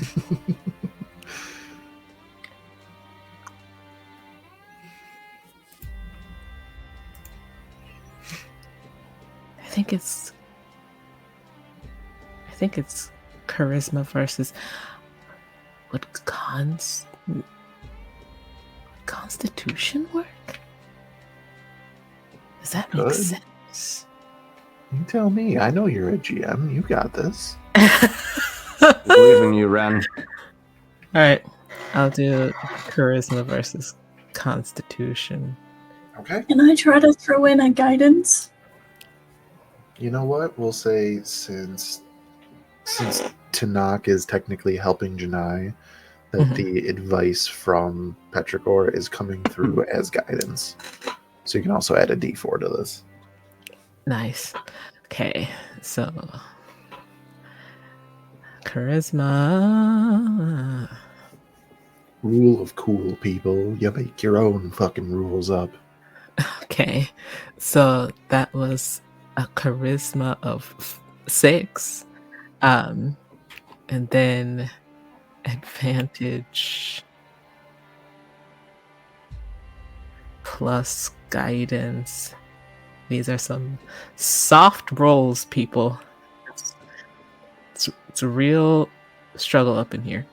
Speaker 6: I think it's charisma versus would constitution work? Does that make
Speaker 1: Could.
Speaker 6: sense?
Speaker 1: You tell me. I know you're a GM. You got this.
Speaker 5: I believe in you, Ren.
Speaker 6: All right, I'll do charisma versus constitution.
Speaker 1: Okay.
Speaker 3: Can I try to throw in a guidance?
Speaker 1: You know what? We'll say since Tanakh is technically helping Janai, that
Speaker 6: Mhm.
Speaker 1: the advice from Petrichor is coming through as guidance. So you can also add a D4 to this.
Speaker 6: Nice. Okay, so Charisma.
Speaker 1: Rule of cool, people. You make your own fucking rules up.
Speaker 6: Okay, so that was a charisma of 6, and then advantage plus guidance. These are some soft rolls, people. It's a real struggle up in here.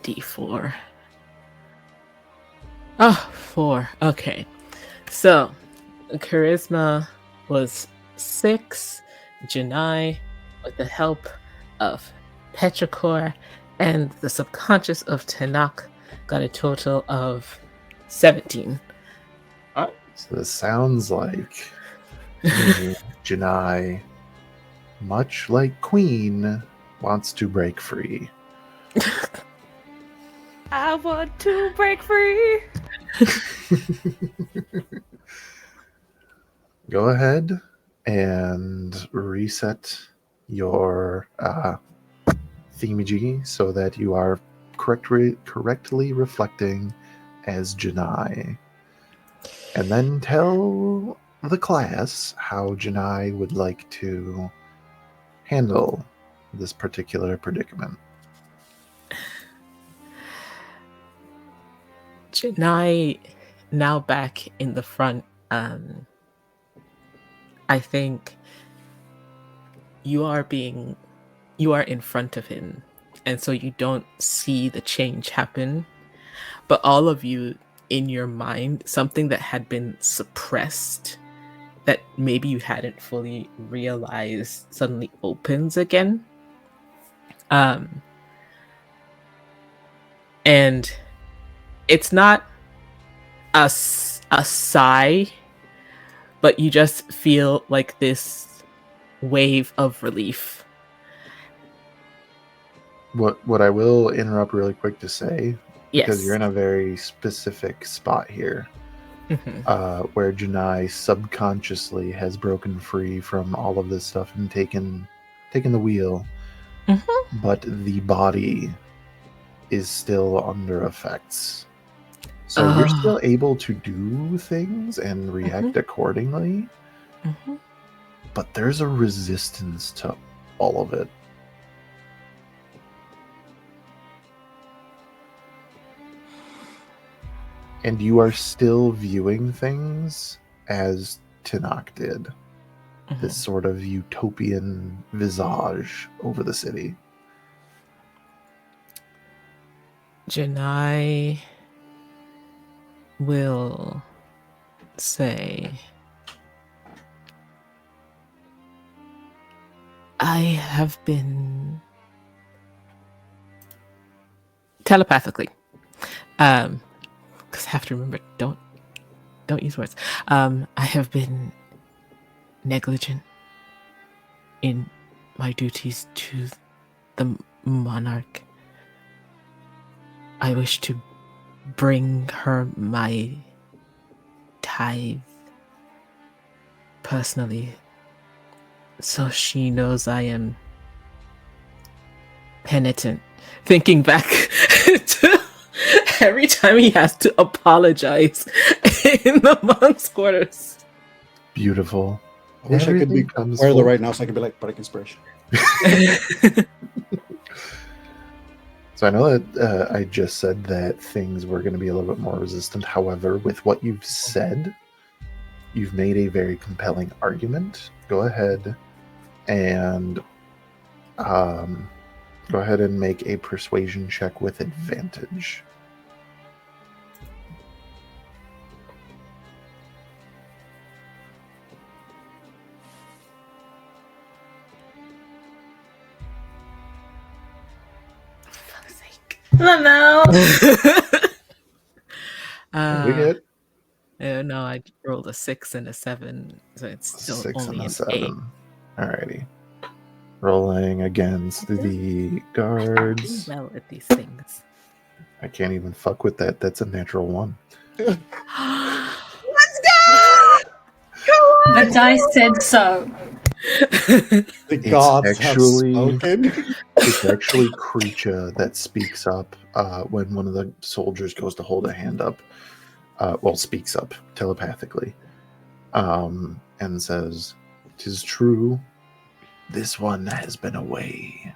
Speaker 6: D4. Oh, 4. Okay. So, charisma was 6. Janai, with the help of Petrichor and the subconscious of Tanakh, got a total of 17.
Speaker 1: So this sounds like Janai, much like Queen, wants to break free.
Speaker 9: I want to break free.
Speaker 1: Go ahead and reset your themejig so that you are correctly reflecting as Janai. And then tell the class how Janai would like to handle this particular predicament.
Speaker 6: Janai, now back in the front, I think you are in front of him, and so you don't see the change happen. But all of you, in your mind, something that had been suppressed, that maybe you hadn't fully realized, suddenly opens again. And it's not a sigh, but you just feel like this wave of relief.
Speaker 1: What I will interrupt really quick to say, because
Speaker 6: Yes.
Speaker 1: you're in a very specific spot here,
Speaker 6: Mhm.
Speaker 1: where Janai subconsciously has broken free from all of this stuff and taken the wheel, but the body is still under effects. So you're still able to do things and react accordingly, but there's a resistance to all of it. And you are still viewing things as Tanakh did. This sort of utopian visage over the city.
Speaker 6: Janai will say, I have been telepathically, because I have to remember, don't use words. I have been negligent in my duties to the monarch. I wish to bring her my tithe personally, so she knows I am penitent. Thinking back to every time he has to apologize in the monks' quarters.
Speaker 1: Beautiful.
Speaker 4: I wish I could be where the right now so I could be like Bardic Inspiration.
Speaker 1: So I know that I just said that things were going to be a little bit more resistant. However, with what you've said, you've made a very compelling argument. Go ahead and make a persuasion check with advantage.
Speaker 3: No.
Speaker 6: No, I rolled a 6 and a 7, so it's still
Speaker 1: 6
Speaker 6: only
Speaker 1: and a
Speaker 6: an
Speaker 1: 7. Alrighty. Rolling against the guards.
Speaker 6: Well at these things.
Speaker 1: I can't even fuck with that. That's a natural 1.
Speaker 2: Let's go! Go on!
Speaker 7: The dice said so.
Speaker 4: The gods
Speaker 1: actually-
Speaker 4: have spoken.
Speaker 1: It's actually Creature that speaks up when one of the soldiers goes to hold a hand up. Speaks up telepathically, and says, "'Tis true, this one has been away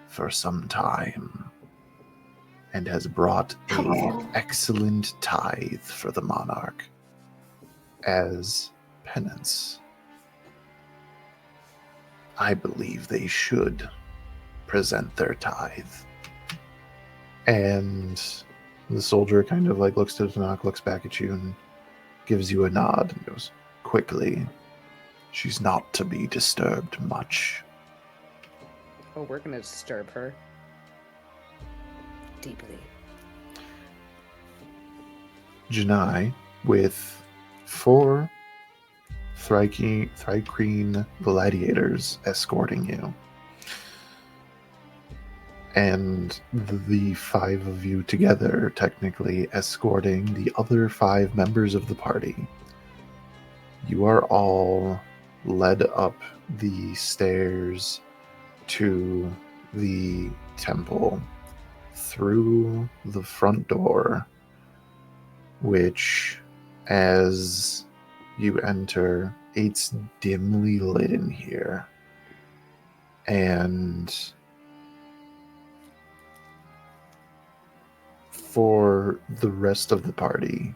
Speaker 1: for some time, and has brought an excellent tithe for the monarch as penance. I believe they should present their tithe." And the soldier kind of like looks to Tanakh, looks back at you, and gives you a nod and goes, "Quickly. She's not to be disturbed much."
Speaker 9: Oh, we're gonna disturb her. Deeply.
Speaker 1: Janai, with 4 Thrycreen gladiators escorting you. And the 5 of you together, technically escorting the other 5 members of the party. You are all led up the stairs to the temple through the front door, which, as you enter, it's dimly lit in here. And for the rest of the party,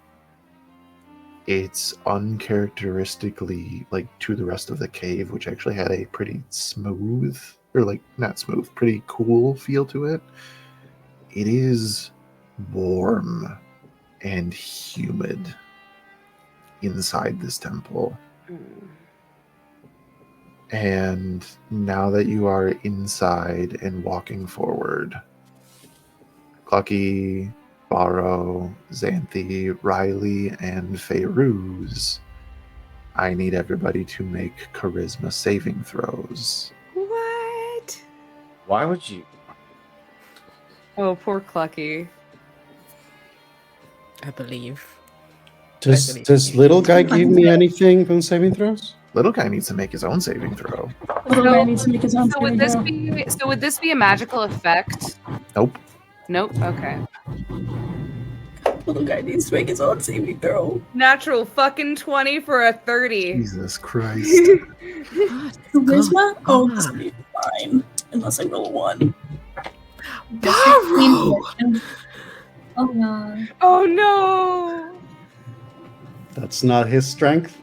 Speaker 1: it's uncharacteristically like to the rest of the cave, which actually had a pretty smooth, or like not smooth, pretty cool feel to it. It is warm and humid inside this temple. And now that you are inside and walking forward, Clucky, Barrow, Xanthi, Riley, and Feyruz, I need everybody to make charisma saving throws.
Speaker 9: What?
Speaker 5: Why would you?
Speaker 9: Oh, poor Clucky.
Speaker 6: I believe.
Speaker 4: Does little guy give me anything from saving throws?
Speaker 1: Little guy needs to make his own saving throw.
Speaker 3: Little guy needs to make his own
Speaker 9: So would
Speaker 3: saving
Speaker 9: this
Speaker 3: throw.
Speaker 9: be a magical effect?
Speaker 1: Nope.
Speaker 9: Nope. Okay.
Speaker 3: Little guy needs to make his own saving throw.
Speaker 9: Natural fucking 20 for a 30.
Speaker 1: Jesus Christ.
Speaker 3: Charisma? Oh, this will be fine. Unless I roll a 1.
Speaker 6: Barrow!
Speaker 7: Oh no.
Speaker 9: Oh no!
Speaker 4: That's not his strength.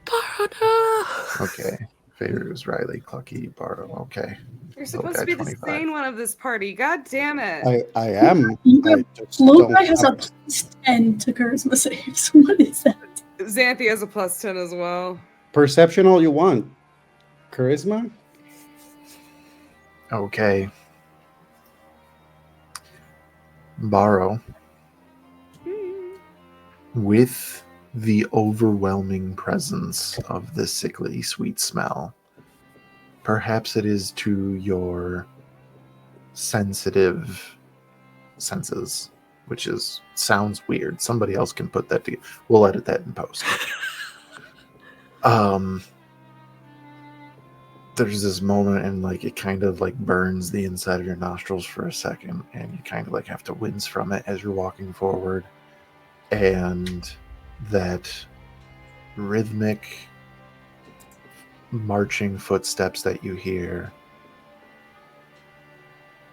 Speaker 6: Barrow, no!
Speaker 1: Okay. Feyruz, Riley, Clucky, Barrow. Okay.
Speaker 9: You're supposed to be the
Speaker 1: 25.
Speaker 9: sane one of this party. God damn it.
Speaker 4: I am. I just
Speaker 3: Little
Speaker 4: don't
Speaker 3: guy has a
Speaker 4: have-
Speaker 3: +10 to charisma saves. What is that?
Speaker 9: Xanthi has a +10 as well.
Speaker 4: perception all you want. Charisma?
Speaker 1: Okay. Barrow, with the overwhelming presence of the sickly sweet smell, perhaps it is to your sensitive senses, which sounds weird. Somebody else can put that together. We'll edit that in post. There's this moment, and like it kind of like burns the inside of your nostrils for a second, and you kind of like have to wince from it as you're walking forward. And that rhythmic marching footsteps that you hear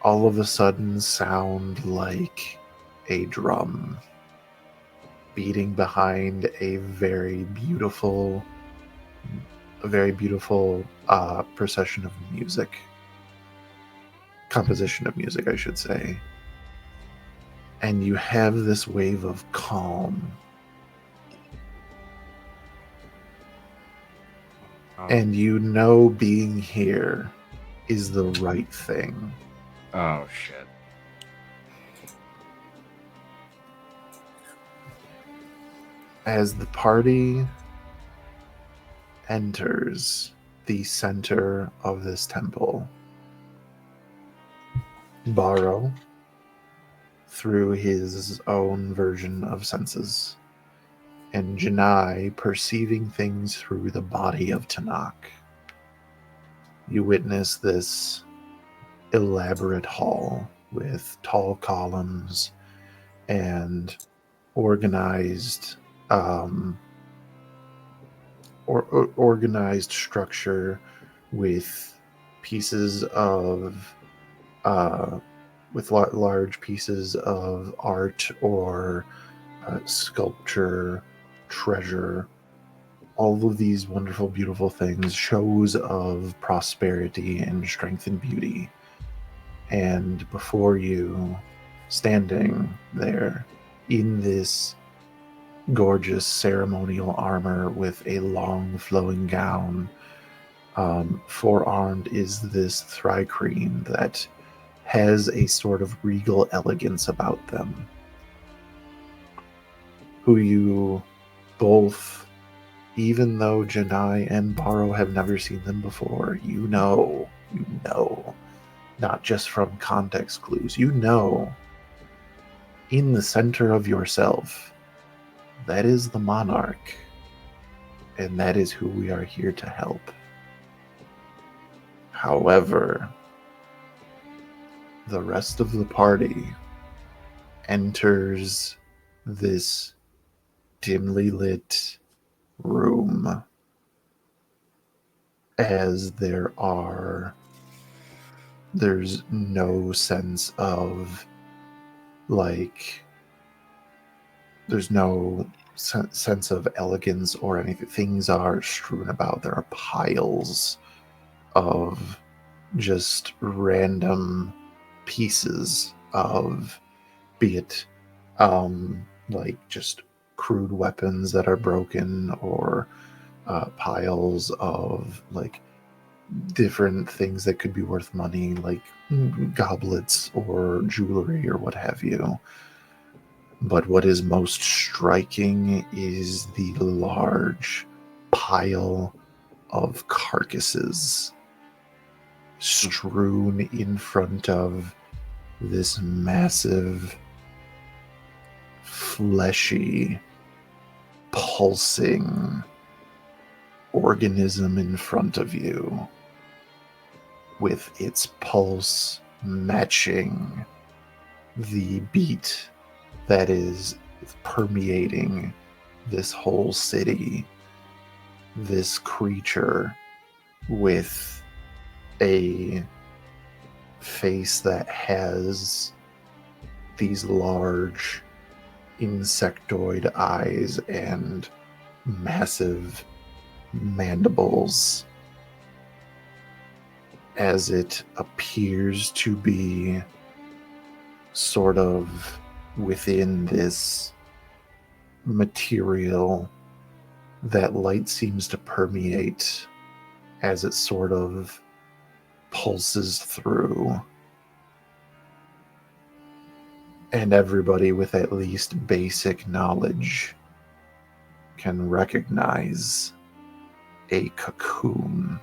Speaker 1: all of a sudden sound like a drum beating behind a very beautiful procession of music. Composition of music, I should say. And you have this wave of calm. And you know being here is the right thing.
Speaker 5: Oh, shit.
Speaker 1: As the party enters the center of this temple, Barrow, through his own version of senses, and Janai perceiving things through the body of Tanakh. You witness this elaborate hall with tall columns and organized organized structure with pieces of large pieces of art or sculpture, treasure, all of these wonderful, beautiful things, shows of prosperity and strength and beauty. And before you, standing there in this gorgeous ceremonial armor with a long flowing gown, forearmed is this Thri-kreen that has a sort of regal elegance about them, who you both, even though Janai and Baro have never seen them before, you know, not just from context clues, you know, in the center of yourself, that is the monarch, and that is who we are here to help. However, the rest of the party enters this dimly lit room as there's no sense of there's no sense of elegance or anything. Things are strewn about. There are piles of just random pieces of, be it just crude weapons that are broken, or piles of different things that could be worth money, like goblets or jewelry or what have you. But what is most striking is the large pile of carcasses strewn in front of this massive, fleshy, pulsing organism in front of you, with its pulse matching the beat that is permeating this whole city. This creature with a face that has these large insectoid eyes and massive mandibles, as it appears to be sort of within this material that light seems to permeate as it sort of pulses through. And everybody with at least basic knowledge can recognize a cocoon.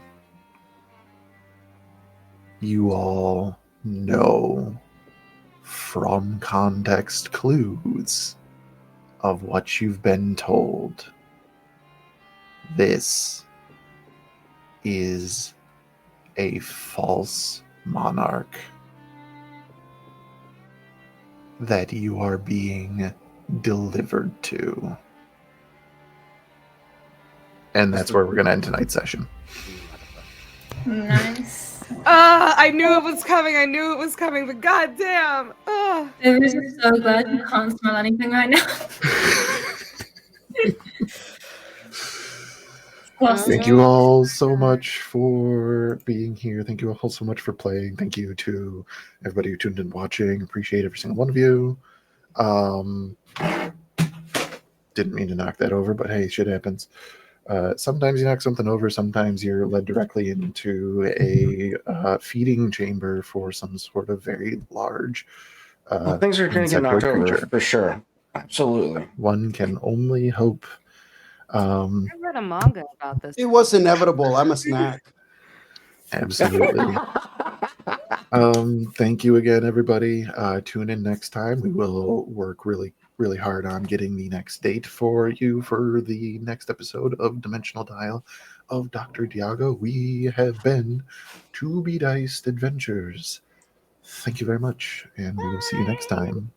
Speaker 1: You all know from context clues of what you've been told. This is a false monarch that you are being delivered to. And that's where we're going to end tonight's session.
Speaker 7: Nice.
Speaker 9: I knew it was coming, but goddamn.
Speaker 7: It was just so glad you can't smell anything right now.
Speaker 1: Thank you all so much for being here. Thank you all so much for playing. Thank you to everybody who tuned in watching. Appreciate every single one of you. Didn't mean to knock that over, but hey, shit happens. Sometimes you knock something over. Sometimes you're led directly into a feeding chamber for some sort of very large
Speaker 5: things are going to get knocked over,
Speaker 1: creature.
Speaker 5: for sure. Absolutely.
Speaker 1: One can only hope.
Speaker 9: I read a manga about this.
Speaker 4: It was inevitable. I'm a snack.
Speaker 1: Absolutely. Thank you again, everybody. Tune in next time. We will work really really hard on getting the next date for you for the next episode of Dimensional Dial of Dr. Diago. We have been To Be Diced Adventures. Thank you very much, and we will see you next time.